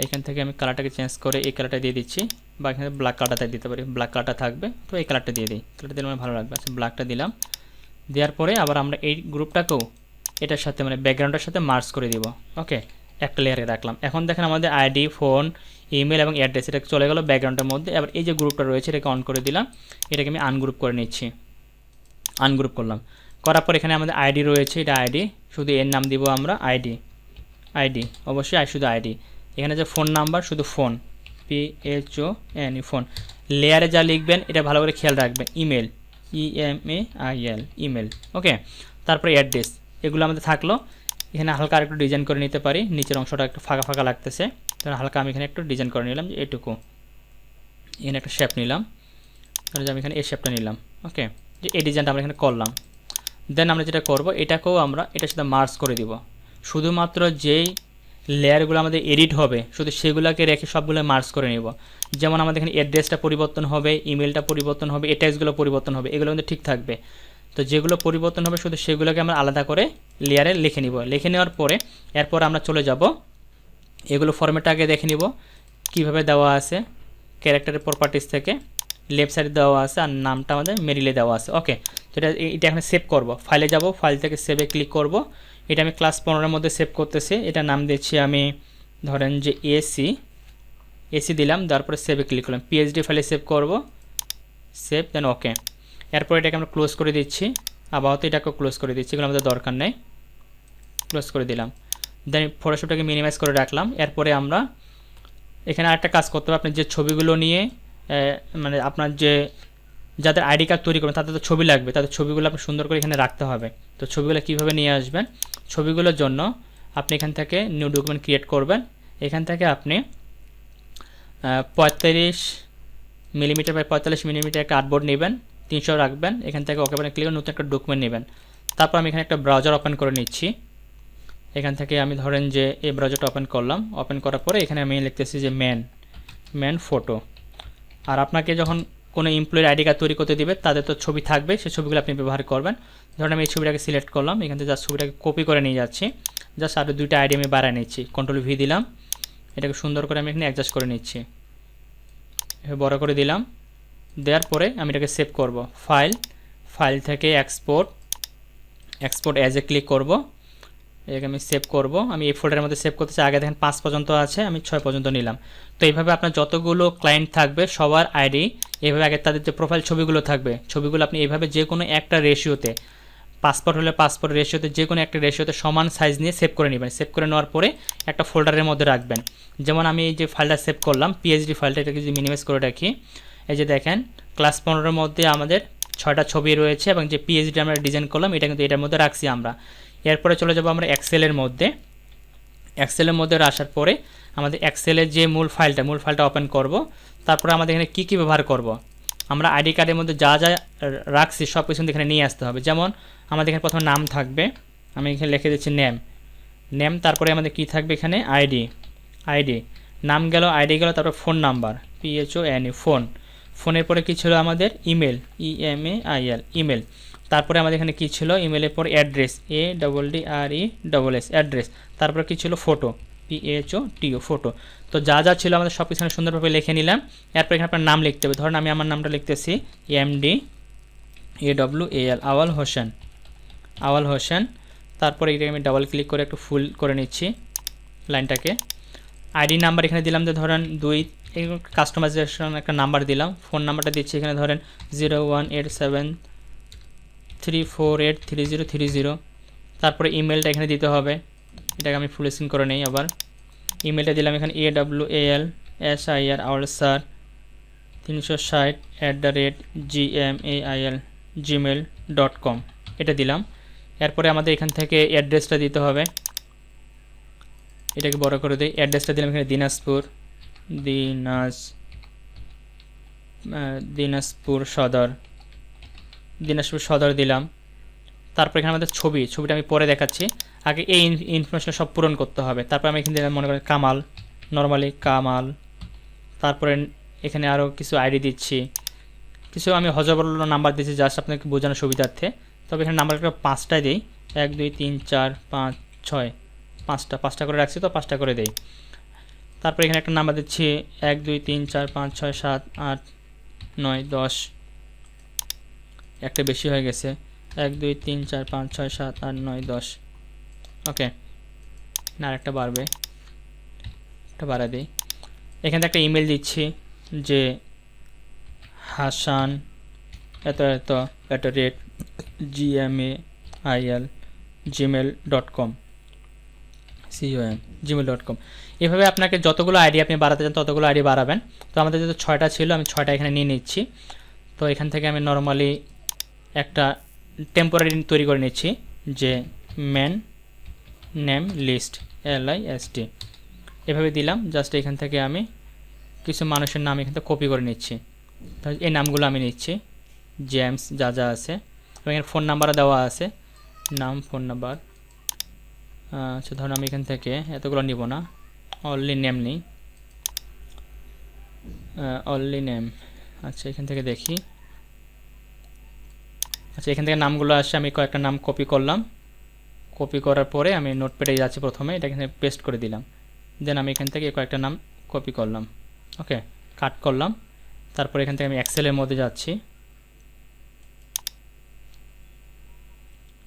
এখান থেকে আমি কালারটাকে চেঞ্জ করে এই কালারটা দিয়ে দিচ্ছি, বা এখানে ব্ল্যাক কালারটা দিতে পারি, ব্ল্যাক কালারটা থাকবে তো এই কালারটা দিয়ে দিই, কালারটা দিলে আমার ভালো লাগবে। আচ্ছা ব্ল্যাকটা দিলাম, দেওয়ার পরে আবার আমরা এই গ্রুপটাকেও এটার সাথে মানে ব্যাকগ্রাউন্ডের সাথে মার্জ করে দিব। ওকে, একটা লেয়ারে রাখলাম। এখন দেখেন আমাদের আইডি, ফোন, ইমেল এবং অ্যাড্রেস এটা চলে গেল ব্যাকগ্রাউন্ডের মধ্যে। এবার এই যে গ্রুপটা রয়েছে এটাকে অন করে দিলাম, এটাকে আমি আনগ্রুপ করে নিচ্ছি, আনগ্রুপ করলাম। করার পর এখানে আমাদের আইডি রয়েছে, এটা আইডি, শুধু এর নাম দিব আমরা আইডি, আইডি অবশ্যই শুধু আইডি। এখানে যে ফোন নাম্বার শুধু ফোন, PHON ফোন। লেয়ারে যা লিখবেন এটা ভালো করে খেয়াল রাখবেন, ইমেল, EMAIL ইমেল। ওকে, তারপরে অ্যাড্রেস, এগুলো আমাদের থাকলো। এখানে হালকা আর একটু ডিজাইন করে নিতে পারি, নিচের অংশটা একটু ফাঁকা ফাঁকা লাগতেছে, তাহলে হালকা আমি এখানে একটু ডিজাইন করে নিলাম যে এটুকু, এখানে একটা শেপ নিলাম, তাহলে আমি এখানে এই শেপটা নিলাম। ওকে, যে এই ডিজাইনটা আমরা এখানে করলাম। দেন আমরা যেটা করব এটাকেও আমরা এটার সাথে মার্জ করে দিব, শুধুমাত্র যেই লেয়ারগুলো আমাদের এডিট হবে শুধু সেগুলোকে রেখে সবগুলো মার্জ করে নেব। যেমন আমাদের এখানে অ্যাড্রেসটা পরিবর্তন হবে, ইমেলটা পরিবর্তন হবে, অ্যাটাচগুলো পরিবর্তন হবে, এগুলো কিন্তু ঠিক থাকবে। তো যেগুলো পরিবর্তন হবে শুধু সেগুলোকে আমরা আলাদা করে লেয়ারে লিখে নিব। লিখে নেওয়ার পরে এরপর আমরা চলে যাব এগুলো ফরম্যাটটা আগে দেখে নিব কীভাবে দেওয়া আছে। ক্যারেক্টারের প্রপার্টিস থেকে লেফট সাইডে দেওয়া আছে আর নামটা আমাদের মেরিলে দেওয়া আছে। ওকে, তো এটা এখন সেভ করব, ফাইলে যাব, ফাইল থেকে সেভে ক্লিক করব। এটা আমি ক্লাস 15-এর মধ্যে সেভ করতেছি, এটা নাম দিচ্ছি আমি ধরেন যে এসি দিলাম, তারপরে সেভে ক্লিক করলাম, PHD ফাইলে সেভ করব, সেভ দেন ওকে। এরপর এটাকে আমরা ক্লোজ করে দিচ্ছি, আপাতত এটাকে ক্লোজ করে দিচ্ছি, এগুলো আমাদের দরকার নেই, ক্লোজ করে দিলাম। দেন ফটোশপটাকে মিনিমাইজ করে রাখলাম। এরপরে আমরা এখানে আরেকটা কাজ করতে হবে, আপনি যে ছবিগুলো নিয়ে মানে আপনার যে যাদের আইডি কার্ড তৈরি করবেন তাদের তো ছবি লাগবে, তাদের ছবিগুলো আপনি সুন্দর করে এখানে রাখতে হবে। তো ছবিগুলো কীভাবে নিয়ে আসবেন, ছবিগুলোর জন্য আপনি এখান থেকে নিউ ডকুমেন্ট ক্রিয়েট করবেন। এখান থেকে আপনি 35 মিলিমিটার বাই 45 মিলিমিটার একটা আর্টবোর্ড নেবেন, 300 রাখবেন। এখান থেকে ওকে ক্লিক করে নতুন একটা ডকুমেন্ট নেবেন। তারপর আমি এখানে একটা ব্রাউজার ওপেন করে নিচ্ছি। এখান থেকে আমি ধরেন যে এই ব্রাউজারটা ওপেন করলাম, ওপেন করার পরে এখানে আমি লিখতেছি যে ম্যান ফটো। আর আপনাকে যখন কোনো এমপ্লয়ের আইডি কার্ড তৈরি করতে দিবে তাদের তো ছবি থাকবে, সেই ছবিগুলো আপনি ব্যবহার করবেন। ধরুন আমি এই ছবিটাকে সিলেক্ট করলাম, এখান থেকে জাস্ট ছবিটাকে কপি করে নিয়ে যাচ্ছি, জাস্ট আরও দুইটা আইডি আমি বাড়ায় নিচ্ছি, Ctrl+V দিলাম, এটাকে সুন্দর করে আমি এখানে অ্যাডজাস্ট করে নিচ্ছি, বড় করে দিলাম। দেওয়ার পরে আমি এটাকে সেভ করব, ফাইল থেকে এক্সপোর্ট অ্যাজে ক্লিক করব, এটাকে আমি সেভ করব। আমি এই ফোল্ডারের মধ্যে সেভ করতে চাই, আগে দেখেন 5 পর্যন্ত আছে, আমি 6 পর্যন্ত নিলাম। তো এইভাবে আপনার যতগুলো ক্লায়েন্ট থাকবে সবার আইডি এইভাবে আগে তাদের যে প্রোফাইল ছবিগুলো থাকবে ছবিগুলো আপনি এইভাবে যে কোনো একটা রেশিওতে, পাসপোর্ট হলে পাসপোর্ট রেশিওতে যে কোনো একটা রেশিওতে সমান সাইজ নিয়ে সেভ করে নেবেন। সেভ করে নেওয়ার পরে একটা ফোল্ডারের মধ্যে রাখবেন। যেমন আমি এই যে ফাইলটা সেভ করলাম PHD ফাইলটা, এটাকে যদি মিনিমাইজ করে রাখি, এই যে দেখেন ক্লাস 15-এর মধ্যে আমাদের 6টা ছবি রয়েছে এবং যে PHD আমরা ডিজাইন করলাম এটা কিন্তু এটার মধ্যে রাখছি আমরা। এরপরে চলে যাব আমরা এক্সেলের মধ্যে। এক্সেলের মধ্যে আসার পরে আমাদের এক্সেলের যে মূল ফাইলটা ওপেন করব। তারপরে আমাদের এখানে কী ব্যবহার করব, আমরা আইডি কার্ডের মধ্যে যা যা রাখছি সব কিছু এখানে নিয়ে আসতে হবে। যেমন আমাদের এখানে প্রথমে নাম থাকবে, আমি এখানে লিখে দিচ্ছি নেম, তারপরে আমাদের কি থাকবে এখানে আইডি, নাম গেল, আইডি গেল, তারপর ফোন নাম্বার PHONE, ফোনের পরে কী ছিল আমাদের ইমেল, EMAIL ইমেল। তারপরে আমাদের এখানে কী ছিল, ইমেলের পর অ্যাড্রেস ADDRESS অ্যাড্রেস, তারপরে কী ছিল ফটো PHOTO ফটো। তো যা যা ছিল আমাদের সব কিছু সুন্দরভাবে লিখে নিলাম। এরপর এখানে আপনার নাম লিখতে হবে, ধরুন আমি আমার নামটা লিখতেছি MD AWAL আওয়াল হোসেন। তারপরে এটাকে আমি ডাবল ক্লিক করে একটু ফুল করে নিচ্ছি লাইনটাকে। আইডি নাম্বার এখানে দিলাম যে ধরেন 2, এই কাস্টমাইজেশন একটা নাম্বার দিলাম। ফোন নাম্বারটা দিচ্ছি এখানে ধরেন 018734833030। তারপরে ইমেলটা এখানে দিতে হবে, এটাকে আমি ফুল স্ক্রিন করে নেই। আবার ইমেলটা দিলাম এখানে AWALSIR আওয়ালসার 360@gmail.com এটা দিলাম। এরপরে আমাদের এখান থেকে অ্যাড্রেসটা দিতে হবে, এটাকে বড় করে দিই। অ্যাড্রেসটা দিলাম এখানে দিনাজপুর সদর দিলাম। তারপর এখানে আমাদের ছবিটা আমি পরে দেখাচ্ছি, আগে এই ইনফরমেশন সব পূরণ করতে হবে। তারপর আমি এখানে দিলাম মনে করেন কামাল। তারপরে এখানে আরও কিছু আইডি দিচ্ছি, কিছু আমি হজবরল নাম্বার দিচ্ছি জাস্ট আপনাকে বোঝানোর সুবিধার্থে। তবে এখানে নাম্বারটা 5টাই দিই, 1 2 3 4 5 6, 5টা করে রাখছি, তো 5টা করে দেই। তারপর এখানে একটা নাম্বার দিচ্ছি 1 2 3 4 5 6 7 8 9 10, একটা বেশি হয়ে গেছে, 1 2 3 4 5 6 7 8 9 10। ওকে, না আরেকটা বাড়বে, একটা বাড়া দিই। এখানে একটা ইমেল দিচ্ছি যে হাসান এত এত @gmail.com gmail.com। এভাবে আপনাকে যতগুলো আইডি আপনি বাড়াতে চান ততগুলো আইডি বাড়াবেন। তো আমাদের যেহেতু 6টা ছিল, আমি 6টা এখানে নিয়ে নিচ্ছি। তো এখান থেকে আমি নর্মালি একটা টেম্পোরারি তৈরি করে নিচ্ছি যে ম্যান নেম লিস্ট LIST, এভাবে দিলাম। জাস্ট এখান থেকে আমি কিছু মানুষের নাম এখান থেকে কপি করে নিচ্ছি। এই নামগুলো আমি নিচ্ছি, জেমস যা যা আছে, এবং এখানে ফোন নাম্বারও দেওয়া আছে, নাম ফোন নাম্বার। আচ্ছা ধরুন আমি এখান থেকে এতগুলো নিব না, অনলি নেম নেই, অনলি নেম। আচ্ছা এখান থেকে দেখি, আচ্ছা এখান থেকে নামগুলো আসছে, আমি কয়েকটা নাম কপি করলাম। কপি করার পরে আমি নোটপ্যাডে যাচ্ছি, প্রথমে এটা এখানে পেস্ট করে দিলাম। দেন আমি এখান থেকে কয়েকটা নাম কপি করলাম, ওকে কাট করলাম। তারপর এখান থেকে আমি এক্সেলের মধ্যে যাচ্ছি,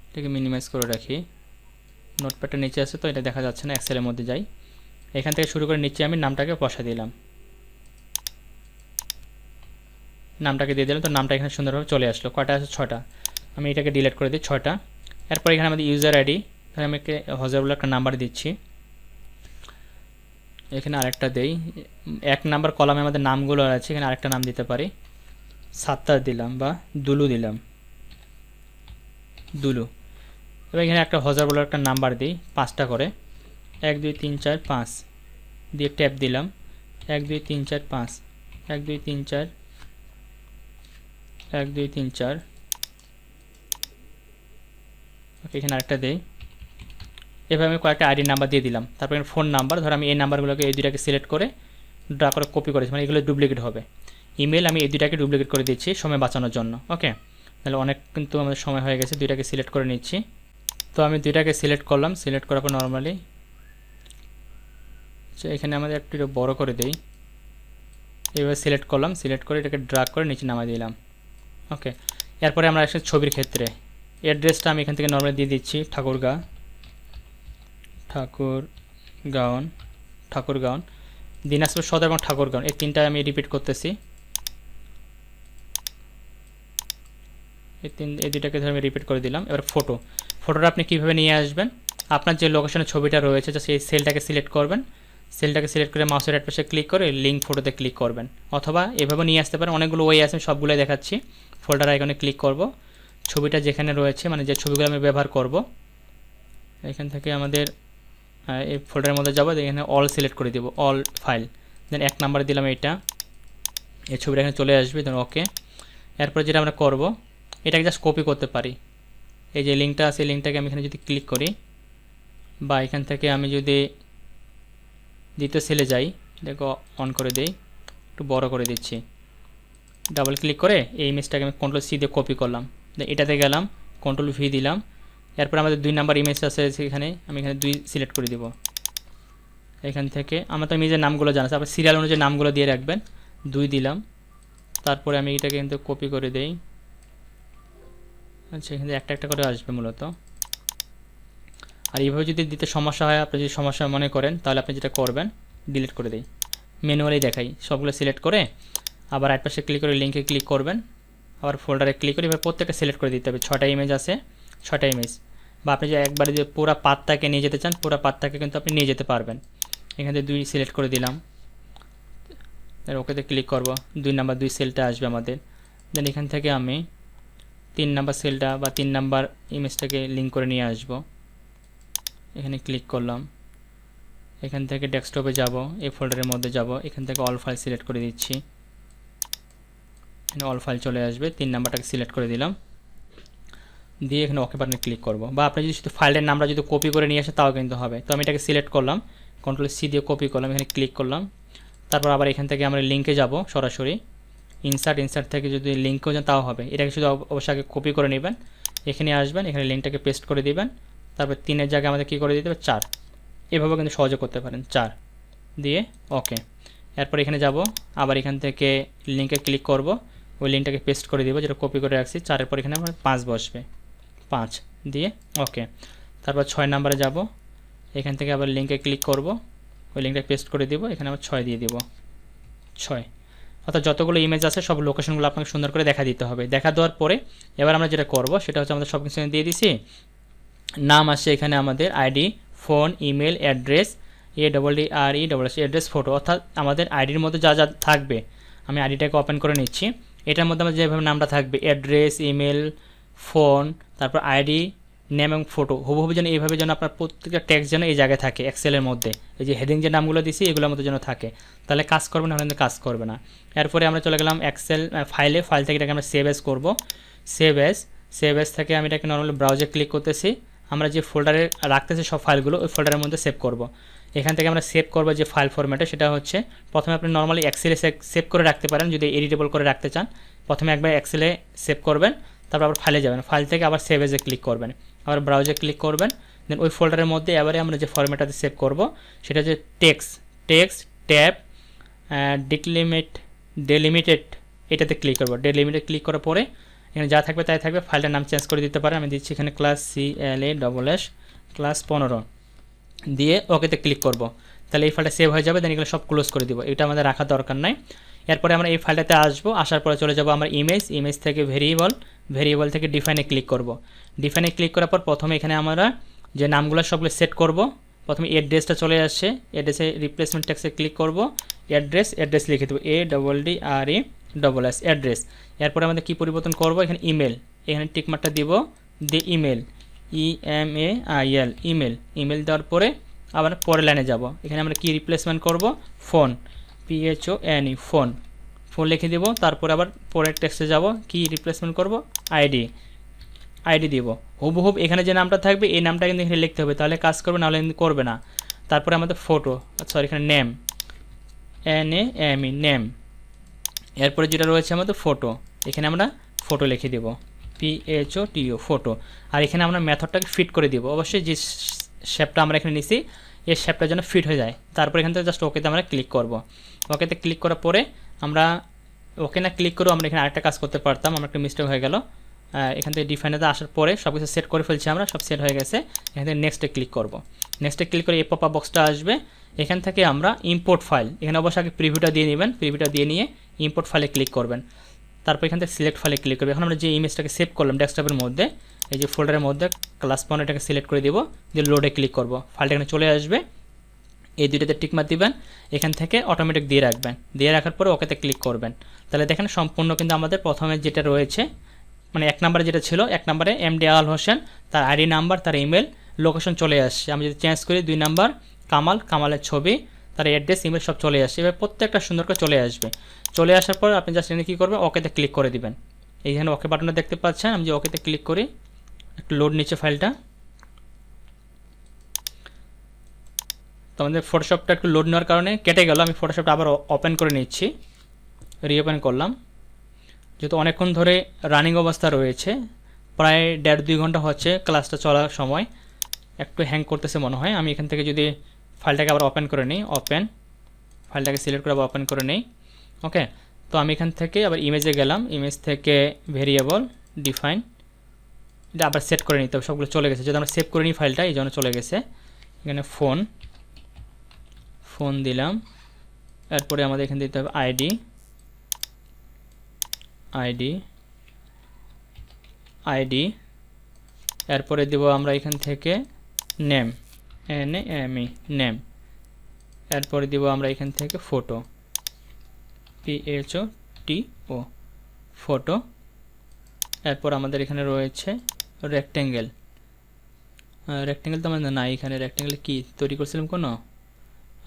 এটাকে মিনিমাইজ করে রাখি। নোটপ্যাডটা নিচে আছে তো এটা দেখা যাচ্ছে না, এক্সেলের মধ্যে যাই। এখান থেকে শুরু করে নিচে আমি নামটাকে বসা দিলাম, নামটাকে দিয়ে দিলাম। তো নামটা এখানে সুন্দরভাবে চলে আসলো। কয়টা আছে? 6টা। আমি এটাকে ডিলিট করে দিই 6টা। এরপর এখানে আমাদের ইউজার আইডি, তাহলে আমি হজারগুলো একটা নাম্বার দিচ্ছি, এখানে আরেকটা দেই। 1 নাম্বার কলামে আমাদের নামগুলো আছে, এখানে আরেকটা নাম দিতে পারি, সাত্তার দিলাম বা দুলু দিলাম, দুলু। এবার এখানে একটা হজারগুলো একটা নাম্বার দিই, 5টা করে, 1 2 3 4 5 দিয়ে ট্যাপ দিলাম, 1 2 3 4 5 1 2 3 4 1 2 3 4। ওকে এখানে আরেকটা দেই। এভাবে আমি কয়েকটা আইডি নাম্বার দিয়ে দিলাম। তারপর এখানে ফোন নাম্বার, ধর আমি এই নাম্বারগুলোকে এই দুটাকে সিলেক্ট করে ড্রা করে কপি করেছি, মানে এগুলো ডুপ্লিকেট হবে। ইমেল আমি এই দুটাকে ডুপ্লিকেট করে দিচ্ছি সময় বাঁচানোর জন্য। ওকে, তাহলে অনেক কিন্তু আমাদের সময় হয়ে গেছে, দুইটাকে সিলেক্ট করে নিচ্ছি। তো আমি দুইটাকে সিলেক্ট করলাম, সিলেক্ট করার পর নর্মালি এখানে আমাদের একটু বড় করে দেই, এইভাবে সিলেক্ট করলাম, সিলেক্ট করে এটাকে ড্রাগ করে নিচে নামাই দিলাম। ওকে, এরপরে আমরা আসলে ছবির ক্ষেত্রে অ্যাড্রেসটা আমি এখান থেকে নর্মালি দিয়ে দিচ্ছি ঠাকুরগাঁও, দিনাজপুর সদর এবং ঠাকুরগাঁও, এই তিনটা আমি রিপিট করতেছি। এই দুইটাকে ধরে আমি রিপিট করে দিলাম। এবার ফটোটা আপনি কীভাবে নিয়ে আসবেন, আপনার যে লোকেশনের ছবিটা রয়েছে জাস্ট এই সেলটাকে সিলেক্ট করবেন, সেলটাকে সিলেক্ট করে মাউসের রাইট পাশে ক্লিক করে লিঙ্ক ফটোতে ক্লিক করবেন, অথবা এভাবে নিয়ে আসতে পারেন। অনেকগুলো ওয়ে আছে, সবগুলোই দেখাচ্ছি। ফোল্ডার আইকনে ক্লিক করব, ছবিটা যেখানে রয়েছে মানে যে ছবিগুলো আমি ব্যবহার করব, এখান থেকে আমাদের এই ফোল্ডারের মধ্যে যাবো, এখানে অল সিলেক্ট করে দেবো, অল ফাইল। দেন 1 নাম্বারে দিলাম এইটা, এই ছবিটা এখানে চলে আসবে। দেন ওকে, এরপরে যেটা আমরা করব, এটাকে জাস্ট কপি করতে পারি। এই যে লিঙ্কটা আছে, লিঙ্কটাকে আমি এখানে যদি ক্লিক করি, বা এখান থেকে আমি যদি দ্বিতীয় সেলে যাই, দেখো অন করে দেই, একটু বড় করে দিচ্ছি, ডাবল ক্লিক করে এই ইমেজটাকে আমি Ctrl+C দিয়ে কপি করলাম। এটাতে গেলাম, Ctrl+V দিলাম। এরপর আমাদের 2 নাম্বার ইমেজ আছে এখানে, আমি এখানে 2 সিলেক্ট করে দিব। এখান থেকে আমার তো ইমেজের নামগুলো জানা আছে, আপনার সিরিয়াল অনুযায়ী নামগুলো দিয়ে রাখবেন। 2 দিলাম, তারপরে আমি এটাকে কিন্তু কপি করে দেই। আচ্ছা এখানে একটা একটা করে আসবে মূলত। আর এইভাবে যদি দিতে সমস্যা হয়, আপনি যদি সমস্যা মনে করেন, তাহলে আপনি যেটা করবেন ডিলিট করে দেই, ম্যানুয়ালি দেখাই। সবগুলো সিলেক্ট করে আবার রাইট পাশে ক্লিক করে লিঙ্কে ক্লিক করবেন, আবার ফোল্ডারে ক্লিক করে এবার প্রত্যেকটা সিলেক্ট করে দিতে হবে। 6টা ইমেজ আছে, 6টা ইমেজ। বা আপনি যে একবারে যে পুরো পাতটাকে নিয়ে যেতে চান, পুরো পাতটাকে কিন্তু আপনি নিয়ে যেতে পারবেন। এখান থেকে 2 সিলেক্ট করে দিলাম, ওকেতে ক্লিক করব, 2 নাম্বার 2 সেলটা আসবে আমাদের। দেন এখান থেকে আমি 3 নাম্বার সেলটা বা 3 নাম্বার ইমেজটাকে লিঙ্ক করে নিয়ে আসব। এখানে ক্লিক করলাম, এখান থেকে ডেস্কটপে যাব, এই ফোল্ডারের মধ্যে যাব, এখান থেকে অল ফাইল সিলেক্ট করে দিচ্ছি, এখানে অল ফাইল চলে আসবে। 3 নাম্বারটাকে সিলেক্ট করে দিলাম, দিয়ে এখানে ওকে বাটনে ক্লিক করব। বা আপনি যদি শুধু ফাইলের নামটা যদি কপি করে নিয়ে আসে তাও কিন্তু হবে। তো আমি এটাকে সিলেক্ট করলাম, Ctrl+C দিয়ে কপি করলাম, এখানে ক্লিক করলাম। তারপর আবার এখান থেকে আমরা লিঙ্কে যাব, সরাসরি ইনসার্ট থেকে যদি লিঙ্কেও যান তাও হবে। এটাকে শুধু অবশ্যই আগে কপি করে নেবেন, এখানে আসবেন, এখানে লিঙ্কটাকে পেস্ট করে দিবেন। তারপর 3-এর জায়গায় আমাদের কী করে দিতে হবে 4, এভাবে কিন্তু সহজে করতে পারেন 4। দিয়ে ওকে। এরপর এখানে যাব, আবার এখান থেকে লিঙ্কে ক্লিক করব, ওই লিঙ্কটাকে পেস্ট করে দিব যেটা কপি করে রাখছি। 4-এর পর এখানে আমার 5 বসবে, 5 দিয়ে ওকে। তারপর 6 নাম্বারে যাব, এখান থেকে আবার লিঙ্কে ক্লিক করব, ওই লিঙ্কটা পেস্ট করে দিব, এখানে আবার 6 দিয়ে দিব, 6। অর্থাৎ যতগুলো ইমেজ আছে সব লোকেশনগুলো আপনাকে সুন্দর করে দেখা দিতে হবে। দেখা দেওয়ার পরে এবার আমরা যেটা করব সেটা হচ্ছে আমাদের সব কিছু দিয়ে দিছি। নাম আসছে এখানে আমাদের ID, phone, email, address, ADDRESS address, photo, অর্থাৎ আমাদের আইডির মধ্যে যা যা থাকবে। আমি আইডিটাকে ওপেন করে নিচ্ছি। এটার মধ্যে আমাদের যেভাবে নামটা থাকবে, অ্যাড্রেস, ইমেল, ফোন, তারপর আইডি, নেম এবং ফটো, হুবহু যেন এইভাবে যেন আপনার প্রত্যেকটা ট্যাক্স যেন এই জায়গায় থাকে এক্সেলের মধ্যে। এই যে হেডিং যে নামগুলো দিছি এগুলোর মধ্যে যেন থাকে, তাহলে কাজ করবে না, হলে কাজ করবে না। এরপরে আমরা চলে গেলাম এক্সেল ফাইল থেকে এটাকে আমরা সেভ এস করবো। সেভ এস থেকে আমি এটাকে নর্মালি ব্রাউজে ক্লিক করতেছি। আমরা যে ফোল্ডারে রাখতেছি সব ফাইলগুলো ওই ফোল্ডারের মধ্যে সেভ করব। এখান থেকে আমরা সেভ করবো যে ফাইল ফরম্যাটে, সেটা হচ্ছে প্রথমে আপনি নর্মালি এক্সেলে সেভ করে রাখতে পারেন যদি এডিটেবল করে রাখতে চান। প্রথমে একবার এক্সেলে সেভ করবেন, তারপর আবার ফাইলে যাবেন, ফাইল থেকে আবার সেভ এজে ক্লিক করবেন, আবার ব্রাউজে ক্লিক করবেন। দেন ওই ফোল্ডারের মধ্যে এবারে আমরা যে ফরম্যাটটাতে সেভ করব সেটা হচ্ছে টেক্সট ট্যাব ডেলিমিটেড, এটাতে ক্লিক করব। ডেলিমিটেড ক্লিক করার পরে এখানে যা থাকবে তাই থাকবে, ফাইলটার নাম চেঞ্জ করে দিতে পারেন। আমি দিচ্ছি এখানে ক্লাস CLASS ক্লাস 15 দিয়ে ওকেতে ক্লিক করব। তাহলে এই ফাইলটা সেভ হয়ে যাবে। দেন এগুলো সব ক্লোজ করে দিব, এটা আমাদের রাখার দরকার নাই। এরপরে আমরা এই ফাইলটাতে আসবো, আসার পরে চলে যাব আমরা ইমেজ থেকে ভেরিয়েবল থেকে ডিফাইনে ক্লিক করব। ডিফাইনে ক্লিক করার পর প্রথমে এখানে আমরা যে নামগুলো সবগুলো সেট করব। প্রথমে অ্যাড্রেসটা চলে আসছে, অ্যাড্রেসে রিপ্লেসমেন্ট টেক্সটে ক্লিক করব, অ্যাড্রেস লিখে দেবো ADDRESS অ্যাড্রেস। এরপরে আমাদের কী পরিবর্তন করব, এখানে এখানে টিকমার্কটা দিব, দিয়ে ইমেল ইমেল দেওয়ার পরে আবার পরের লাইনে যাব। এখানে আমরা কি রিপ্লেসমেন্ট করব, ফোন ফোন লিখে দিব। তারপরে আবার পরের টেক্সটে যাব, কি রিপ্লেসমেন্ট করব, আইডি দিব। হুবহুব এখানে যে নামটা থাকবে এই নামটা কিন্তু এখানে লিখতে হবে, তাহলে কাজ করবে, নাহলে কিন্তু করবে না। তারপরে আমাদের ফটো, সরি এখানে নেম নেম। এরপরে যেটা রয়েছে আমাদের ফটো, এখানে আমরা ফটো লিখে দেব, PHOTO ফটো। আর এখানে আমরা মেথডটাকে ফিট করে দিব, অবশ্যই যে শেপটা আমরা এখানে নিছি এই শেপটা যেন ফিট হয়ে যায়। তারপর এখান থেকে জাস্ট ওকেতে আমরা ক্লিক করব। ওকেতে ক্লিক করার পরে আমরা ওকে না ক্লিক করেও আমরা এখানে আরেকটা কাজ করতে পারতাম, আমার একটা মিস্টেক হয়ে গেল। এখান থেকে ডিফাইনেতে আসার পরে সব কিছু সেট করে ফেলছি, আমরা সব সেট হয়ে গেছে। এখান থেকে নেক্সটে ক্লিক করব। নেক্সটে ক্লিক করে এই পপআপ বক্সটা আসবে। এখান থেকে আমরা ইম্পোর্ট ফাইল, এখানে অবশ্যই আগে প্রিভিউটা দিয়ে নেবেন, প্রিভিউটা দিয়ে নিয়ে ইম্পোর্ট ফাইলে ক্লিক করবেন। তারপর এখান থেকে সিলেক্ট ফাইলে ক্লিক করবে। এখন আমরা যে ইমেজটাকে সেভ করলাম ডেস্কটপের মধ্যে, এই যে ফোল্ডারের মধ্যে ক্লাস 15 এটাকে সিলেক্ট করে দিব, দিয়ে লোডে ক্লিক করব। ফাইলটা এখানে চলে আসবে, এই দুইটাতে টিকমার দিবেন, এখান থেকে অটোমেটিক দিয়ে রাখবেন। দিয়ে রাখার পরে ওকেতে ক্লিক করবেন। তাহলে দেখেন সম্পূর্ণ কিন্তু আমাদের প্রথমে যেটা রয়েছে, মানে 1 নম্বরে যেটা ছিল, 1 নম্বরে MD আল হোসেন, তার আইডি নাম্বার, তার ইমেল, লোকেশন চলে আসছে। আমি যদি চেঞ্জ করি 2 নাম্বার কামালের ছবি, তার অ্যাড্রেস, ইমেল সব চলে আসছে। এবার প্রত্যেকটা সুন্দর করে চলে আসবে। চলে আসার পর আপনি জাস্ট এখানে কী করবেন, ওকেতে ক্লিক করে দিবেন। এইখানে ওকে বাটনটা দেখতে পাচ্ছেন, আমি যে ওকেতে ক্লিক করি, একটু লোড নিচ্ছে ফাইলটা। তো আমাদের ফটোশপটা একটু লোড নেওয়ার কারণে কেটে গেল, আমি ফটোশপটা আবার ওপেন করে নিচ্ছি, রিওপেন করলাম। যেহেতু অনেকক্ষণ ধরে রানিং অবস্থা রয়েছে, প্রায় 1.5-2 ঘন্টা হচ্ছে ক্লাসটা চলার সময়, একটু হ্যাং করতেছে মনে হয়। আমি এখান থেকে যদি ফাইলটাকে আবার ওপেন করে নিই, ফাইলটাকে সিলেক্ট করে আবার ওপেন করে নিই। ওকে, তো আমি এখান থেকে আবার ইমেজে গেলাম, ইমেজ থেকে ভেরিয়েবল ডিফাইন, এটা আবার সেট করে নিতে হবে, সবগুলো চলে গেছে। যদি আমরা সেভ করে নিই ফাইলটা, এই জন্য চলে গেছে। এখানে ফোন দিলাম, এরপরে আমাদের এখানে দিতে হবে আইডি, এরপরে দেব আমরা এখান থেকে নেম নেম, এরপরে দিব আমরা এখান থেকে ফটো PHOTO ফটো। এরপর আমাদের এখানে রয়েছে রেক্টেঙ্গেল তো আমাদের নাই, এখানে রেক্টেঙ্গেল কি তৈরি করছিলাম কোনো,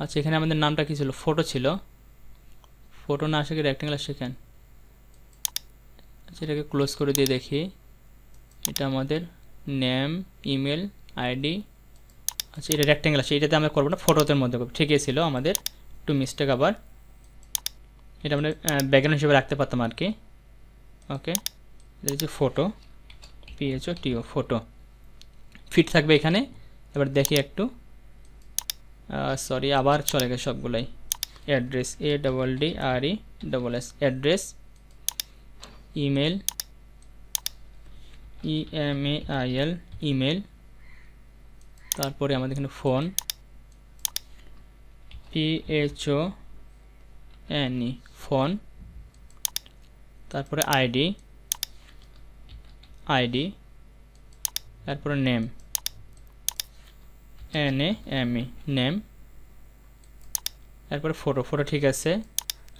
আচ্ছা এখানে আমাদের নামটা কী ছিল, ফটো ছিল, ফটো না আসে কি রেক্টেঙ্গেল আসে কেন। আচ্ছা এটাকে ক্লোজ করে দিয়ে দেখি, এটা আমাদের নেম, ইমেল, আইডি, আচ্ছা এটা রেক্টেঙ্গেল আছে, এটাতে আমরা করবো না, ফটোতের মধ্যে করবো। ঠিকই ছিল, আমাদের একটু মিস্টেক। আবার এটা আমরা ব্যাকগ্রাউন্ড হিসেবে রাখতে পারতাম আর কি। ওকে, এটা হচ্ছে ফটো PHOTO ফটো, ফিট থাকবে এখানে। এবার দেখি একটু, সরি আবার চলে গেছে সবগুলোই। Address ADDRESS address, email EMAIL email, তারপরে আমাদের এখানে ফোন PHONE ফোন, তারপরে আইডি, তারপরে নেম NAME নেম, তারপরে ফটো ঠিক আছে।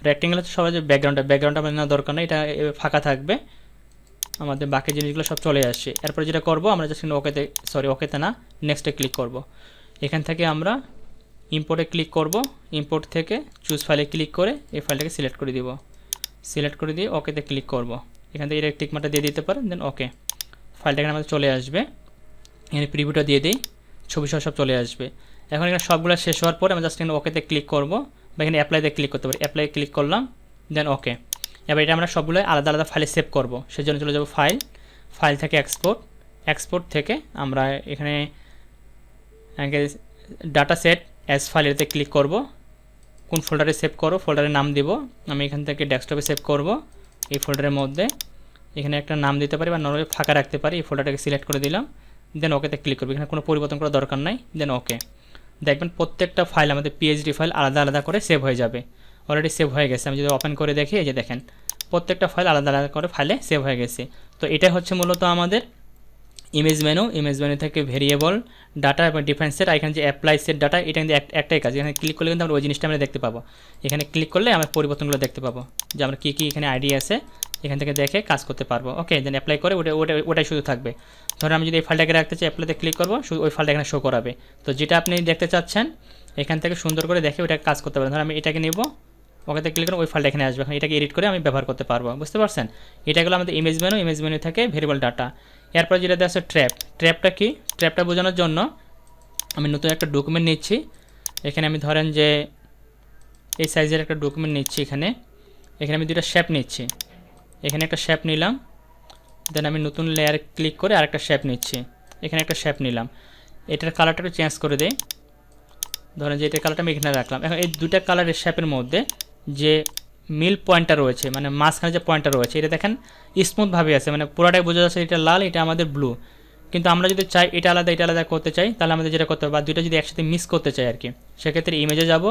রেক্টেঙ্গেল হচ্ছে সবাই যে ব্যাকগ্রাউন্ড আমাদের না দরকার নেই, এটা ফাঁকা থাকবে, আমাদের বাকি জিনিসগুলো সব চলে আসে। এরপর যেটা করব আমরা জাস্ট ওকেতে না নেক্সটে ক্লিক করব। এখান থেকে আমরা ইম্পোর্টে ক্লিক করব, ইম্পোর্ট থেকে চুজ ফাইলে ক্লিক করে এই ফাইলটাকে সিলেক্ট করে দিব, সিলেক্ট করে দিয়ে ওকেতে ক্লিক করব। এখান থেকে এটা টিক মার্কটা দিয়ে দিতে পারেন, দেন ওকে, ফাইলটা এখানে আমাদের চলে আসবে। এখানে প্রিভিউটা দিয়ে দিই, ছবি সব চলে আসবে। এখন এখানে সবগুলো শেষ হওয়ার পরে আমরা জাস্ট এখানে ওকেতে ক্লিক করব, বা এখানে অ্যাপ্লাইতে ক্লিক করতে পারি, অ্যাপ্লাই ক্লিক করলাম, দেন ওকে। এবার এটা আমরা সবগুলো আলাদা আলাদা ফাইলে সেভ করব, সেজন্য চলে যাব ফাইল থেকে এক্সপোর্ট থেকে আমরা এখানে ডাটা সেট অ্যাজ ফাইলেতে ক্লিক করব। কোন ফোল্ডারে সেভ করো, ফোল্ডারের নাম দিব, আমি এখান থেকে ডেস্কটপে সেভ করব। এই ফোল্ডারের মধ্যে এখানে একটা নাম দিতে পারি বা নর্মালি ফাঁকা রাখতে পারি। এই ফোল্ডারটাকে সিলেক্ট করে দিলাম, দেন ওকেতে ক্লিক করব। এখানে কোনো পরিবর্তন করার দরকার নাই, দেন ওকে। দেখবেন প্রত্যেকটা ফাইল আমাদের PHP ফাইল আলাদা আলাদা করে সেভ হয়ে যাবে। অলরেডি সেভ হয়ে গেছে, আমি যদি ওপেন করে দেখি, এই যে দেখেন প্রত্যেকটা ফাইল আলাদা আলাদা করে ফাইলে সেভ হয়ে গেছে। তো এটা হচ্ছে মূলত আমাদের ইমেজ মেনু থেকে ভেরিয়েবল ডাটা এবং ডিফারেন্সের এখানে যে অ্যাপ্লাই সেট ডাটা, এটা কিন্তু একটাই কাজ। এখানে ক্লিক করলে কিন্তু আমরা ওই জিনিসটা আমরা দেখতে পাবো। এখানে ক্লিক করলে আমরা পরিবর্তনগুলো দেখতে পাবো, যে আমরা কী এখানে আইডি আছে এখান থেকে দেখে কাজ করতে পারবো। ওকে, দেন অ্যাপ্লাই করে ওটাই শুধু থাকবে। ধরুন আমি যদি এই ফাইলটাকে রাখতে চাই, অ্যাপ্লাইতে ক্লিক করবো, শুধু ওই ফাইলটা এখানে শো করাবে। তো যেটা আপনি দেখতে চাচ্ছেন এখান থেকে সুন্দর করে দেখে ওটা কাজ করতে পারেন। ধরুন আমি এটাকে নিব, ওকেতে ক্লিক করে ওই ফাইলটা এখানে আসবে, এখন এটাকে এডিট করে আমি ব্যবহার করতে পারবো। বুঝতে পারছেন? এটা গেলো আমাদের ইমেজ মেনু থেকে ভেরিয়েবল ডাটা। এরপর যেটা দেওয়া আছে ট্র্যাপটা কি, ট্র্যাপটা বোঝানোর জন্য আমি নতুন একটা ডকুমেন্ট নিচ্ছি। এখানে আমি ধরেন যে এই সাইজের একটা ডকুমেন্ট নিচ্ছি, এখানে আমি দুটো শেপ নিচ্ছি। এখানে একটা শেপ নিলাম, দেন আমি নতুন লেয়ার ক্লিক করে আরেকটা শেপ নিচ্ছি। এখানে একটা শেপ নিলাম, এটার কালারটা একটু চেঞ্জ করে দেই। ধরেন যে এটার কালারটা আমি এখানে রাখলাম। এখন এই দুটা কালারের শেপের মধ্যে যে মিল পয়েন্টটা রয়েছে, মানে মাঝখানে যে পয়েন্টটা রয়েছে, এটা দেখেন স্মুথভাবে আছে, মানে পুরোটাই বোঝা যাচ্ছে এটা লাল, এটা আমাদের ব্লু। কিন্তু আমরা যদি চাই এটা আলাদা করতে চাই, তাহলে আমাদের যেটা করতে হবে, বা দুইটা যদি একসাথে মিক্স করতে চাই আর কি, সেক্ষেত্রে ইমেজে যাব,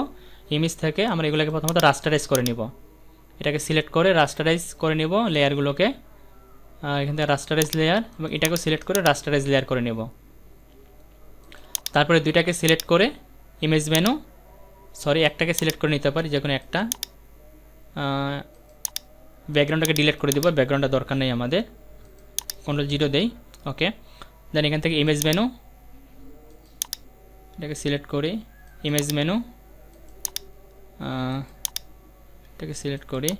ইমেজ থেকে আমরা এগুলোকে প্রথমত রাস্টারাইজ করে নিব। এটাকে সিলেক্ট করে রাস্টারাইজ করে নিব লেয়ারগুলোকে, এখান থেকে রাস্টারাইজ লেয়ার, এবং এটাকেও সিলেক্ট করে রাস্টারাইজ লেয়ার করে নেব। তারপরে দুইটাকে সিলেক্ট করে ইমেজ মেনু, একটাকে সিলেক্ট করে নিতে পারি, যে কোনো একটা। ব্যাকগ্রাউন্ডটাকে ডিলিট করে দেবো, ব্যাকগ্রাউন্ডটা দরকার নেই আমাদের, Ctrl+0 দেই। ওকে, দেন এখান থেকে ইমেজ মেনু, এটাকে সিলেক্ট করি, ইমেজ মেনু, এটাকে সিলেক্ট করি।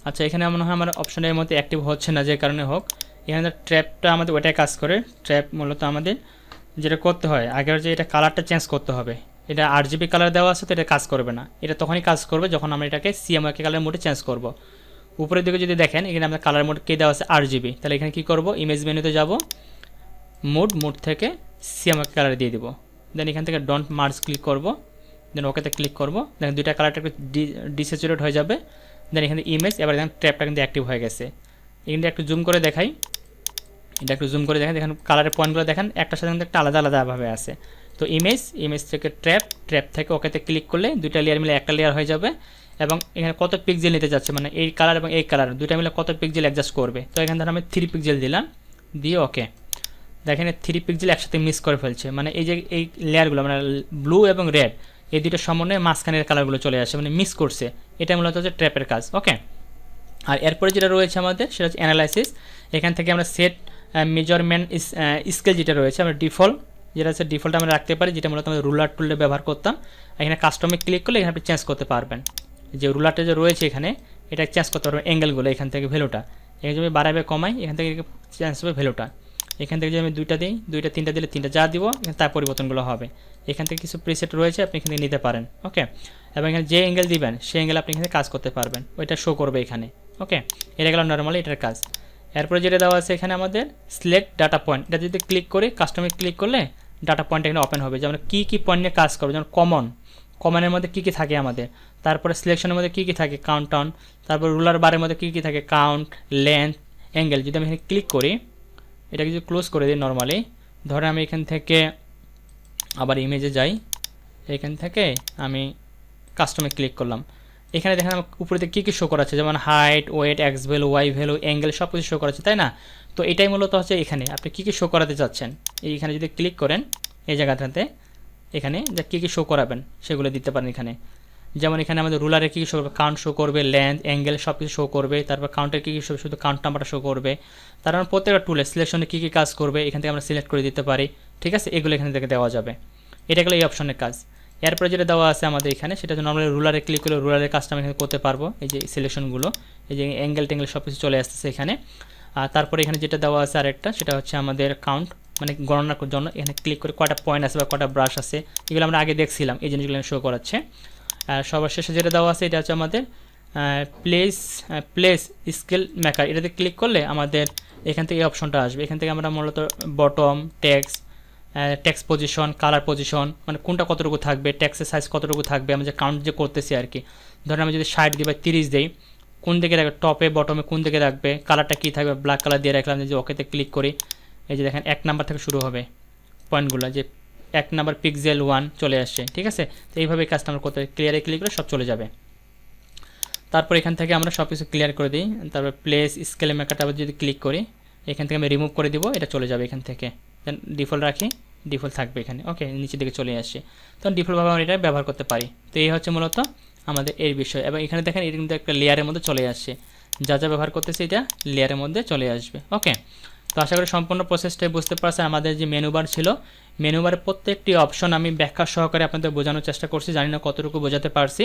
আচ্ছা, এখানে মনে হয় আমার অপশনের মধ্যে অ্যাক্টিভ হচ্ছে না, যে কারণে হোক। এখানে ট্র্যাপটা আমাদের ওইটাই কাজ করে। ট্র্যাপ মূলত আমাদের যেটা করতে হয়, আগের যে এটা কালারটা চেঞ্জ করতে হবে। এটা RGB কালার দেওয়া আছে, তো এটা কাজ করবে না। এটা তখনই কাজ করবে যখন আমরা এটাকে CMYK কালার মোডে চেঞ্জ করব। উপরের দিকে যদি দেখেন, এখানে আমরা কালার মোড কে দেওয়া আছে RGB, তাহলে এখানে কী করব, ইমেজ মেনুতে যাব, মোড থেকে CMYK কালার দিয়ে দিব। দেন এখান থেকে ডন্ট মার্জ ক্লিক করব, দেন ওকেতে ক্লিক করব। দেখেন দুইটা কালারটা একটু ডিস্যাচুরেট হয়ে যাবে। দেন এখানে ইমেজ, এবার দেখেন ট্র্যাপটা কিন্তু অ্যাক্টিভ হয়ে গেছে। এখানে একটু জুম করে দেখাই, দেখেন কালারের পয়েন্টগুলো দেখেন একটার সাথে কিন্তু একটা আলাদাভাবে আছে। তো ইমেজ থেকে ট্র্যাপ থেকে ওকেতে ক্লিক করলে দুইটা লেয়ার মিলে একটা লেয়ার হয়ে যাবে। এবং এখানে কত পিক্সেল নিতে যাচ্ছে, মানে এই কালার এবং এই কালার দুইটা মিলে কত পিক্সেল অ্যাডজাস্ট করবে। তো এখানে ধর আমি 3 পিক্সেল দিলাম, দিয়ে ওকে। দেখেন 3 পিক্সেল একসাথে মিক্স করে ফেলছে, মানে এই যে এই লেয়ারগুলো মানে ব্লু এবং রেড, এই দুটো সমন্বয়ে মাঝখানের কালারগুলো চলে আসে, মানে মিক্স করছে। এটা মূলত হচ্ছে ট্র্যাপের কাজ। ওকে, আর এরপরে যেটা রয়েছে আমাদের, সেটা হচ্ছে অ্যানালাইসিস। এখান থেকে আমরা সেট মেজারমেন্ট স্কেল যেটা রয়েছে, আমরা ডিফল্ট আমরা রাখতে পারি, যেটা মূলত আমরা রুলার টুলে ব্যবহার করতাম। এখানে কাস্টমে ক্লিক করলে এখানে আপনি চেঞ্জ করতে পারবেন। যে রুলারটা যে রয়েছে এখানে, এটা চেঞ্জ করতে পারবেন অ্যাঙ্গেলগুলো, এখান থেকে ভ্যালুটা এখানে যদি বাড়াবে কমাই, এখান থেকে চেঞ্জ হবে ভ্যালুটা। এখান থেকে যদি আমি দুইটা দিই, দুইটা তিনটা দিলে তিনটা যা দিব, তার পরিবর্তনগুলো হবে। এখান থেকে কিছু প্রিসেট রয়েছে, আপনি এখানে নিতে পারেন। ওকে, এবং এখানে যে অ্যাঙ্গেল দিবেন সেই অ্যাঙ্গেল আপনি এখানে কাজ করতে পারবেন, ওইটা শো করবে এখানে। ওকে, এটা গেল নর্মালি এটার কাজ। এরপরে যেটা দেওয়া আছে এখানে আমাদের সিলেক্ট ডাটা পয়েন্ট, এটা যদি ক্লিক করি, কাস্টমে ক্লিক করলে ডাটা পয়েন্ট এখানে ওপেন হবে, যে আমরা কী পয়েন্ট নিয়ে কাজ করবো। যেমন কমনের মধ্যে কী থাকে আমাদের, তারপরে সিলেকশনের মধ্যে কী থাকে কাউন্ট টাউন, তারপর রুলার বারের মধ্যে কী থাকে কাউন্ট, লেন্থ, অ্যাঙ্গেল। যদি আমি এখানে ক্লিক করি, এটাকে যদি ক্লোজ করে দিই নর্মালি, ধরে আমি এখান থেকে আবার ইমেজে যাই, এখান থেকে আমি কাস্টমে ক্লিক করলাম, এখানে দেখেন আমার উপরে কী শো করাচ্ছে, যেমন height, weight, x value, y value, angle সব কিছু শো করাচ্ছে, তাই না? তো এটাই মূলত হচ্ছে এখানে আপনি কী শো করাতে চাচ্ছেন। এইখানে যদি ক্লিক করেন এই জায়গাটাতে, এখানে যে কী শো করাবেন সেগুলো দিতে পারেন এখানে। যেমন এখানে আমাদের রুলারে কী শো করবে, কাউন্ট শো করবে, লেন্থ, অ্যাঙ্গেল সব কিছু শো করবে, তারপর কাউন্টের কী শো, শুধু কাউন্ট নাম্বারটা শো করবে। তারপর প্রত্যেকটা টুলে সিলেকশনে কী কাজ করবে এখান থেকে আমরা সিলেক্ট করে দিতে পারি, ঠিক আছে? এগুলো এখান থেকে দেওয়া যাবে। এটা গেলো এই অপশনের কাজ। এরপরে যেটা দেওয়া আছে আমাদের এখানে, সেটা হচ্ছে নর্মালি রুলারে ক্লিক করলে রুলারের কাজটা আমি এখানে করতে পারবো। এই যে সিলেকশনগুলো, এই যে অ্যাঙ্গেল ট্যাঙ্গেল সব কিছু চলে আসতেছে এখানে। আর তারপরে এখানে যেটা দেওয়া আছে আরেকটা, সেটা হচ্ছে আমাদের কাউন্ট, মানে গণনার জন্য এখানে ক্লিক করে কয়টা পয়েন্ট আছে বা কয়টা ব্রাশ আছে, এগুলো আমরা আগে দেখছিলাম, এই জিনিসগুলো শো করাচ্ছে। আর সবার শেষে যেটা দেওয়া আছে এটা হচ্ছে আমাদের প্লেস স্কেল মেকার। এটাতে ক্লিক করলে আমাদের এখান থেকে এই অপশনটা আসবে। এখান থেকে আমরা মূলত bottom, tax position, colour position, মানে কোনটা কতটুকু থাকবে, ট্যাক্সের সাইজ কতটুকু থাকবে, আমরা যে কাউন্ট যে করতেছি আর কি। ধরেন আমি যদি 60 দিই বা 30 দিই, কোন দিকে রাখবে, টপে বটমে কোন দিকে রাখবে, কালারটা কী থাকবে, ব্ল্যাক কালার দিয়ে রাখলাম। যে ওকেতে ক্লিক করি, এই যে দেখেন 1 নাম্বার থেকে শুরু হবে পয়েন্টগুলো, যে 1 নাম্বার পিক্সেল 1 চলে আসছে, ঠিক আছে? তো এইভাবে কাজটা আমরা করতে ক্লিয়ারে ক্লিক করে সব চলে যাবে। তারপর এখান থেকে আমরা সব কিছু ক্লিয়ার করে দিই। তারপর প্লেস স্কেল মেকারটা আবার যদি ক্লিক করি, এখান থেকে আমি রিমুভ করে দিব, এটা চলে যাবে এখান থেকে। দেন ডিফল্ট রাখি, ডিফল্ট থাকবে এখানে, ওকে, নিচের দিকে চলে আসছে। তখন ডিফল্টভাবে আমরা এটা ব্যবহার করতে পারি। তো এই হচ্ছে মূলত আমাদের এর বিষয়। এবং এখানে দেখেন এটা কিন্তু একটা লেয়ারের মধ্যে চলে আসছে, যা যা ব্যবহার করতেছি এটা লেয়ারের মধ্যে চলে আসবে, ওকে। তো আশা করি সম্পূর্ণ প্রসেসটাই বুঝতে পারছেন। আমাদের যে মেনু বার ছিল, মেনু বারের প্রত্যেকটি অপশন আমি ব্যাখ্যা সহকারে আপনাদের বোঝানোর চেষ্টা করছি, জানি না কতটুকু বোঝাতে পারছি।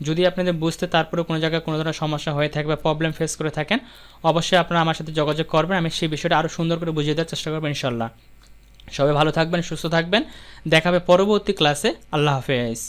যদি আপনাদের বুঝতে তারপরে কোনো জায়গায় কোনো ধরনের সমস্যা হয়ে থাকে বা প্রবলেম ফেস করে থাকেন, অবশ্যই আপনারা আমার সাথে যোগাযোগ করবেন, আমি সেই বিষয়টা আরও সুন্দর করে বুঝিয়ে দেওয়ার চেষ্টা করবো ইনশাল্লাহ। সবাই ভালো থাকবেন, সুস্থ থাকবেন, দেখা হবে পরবর্তী ক্লাসে। আল্লাহ হাফেজ।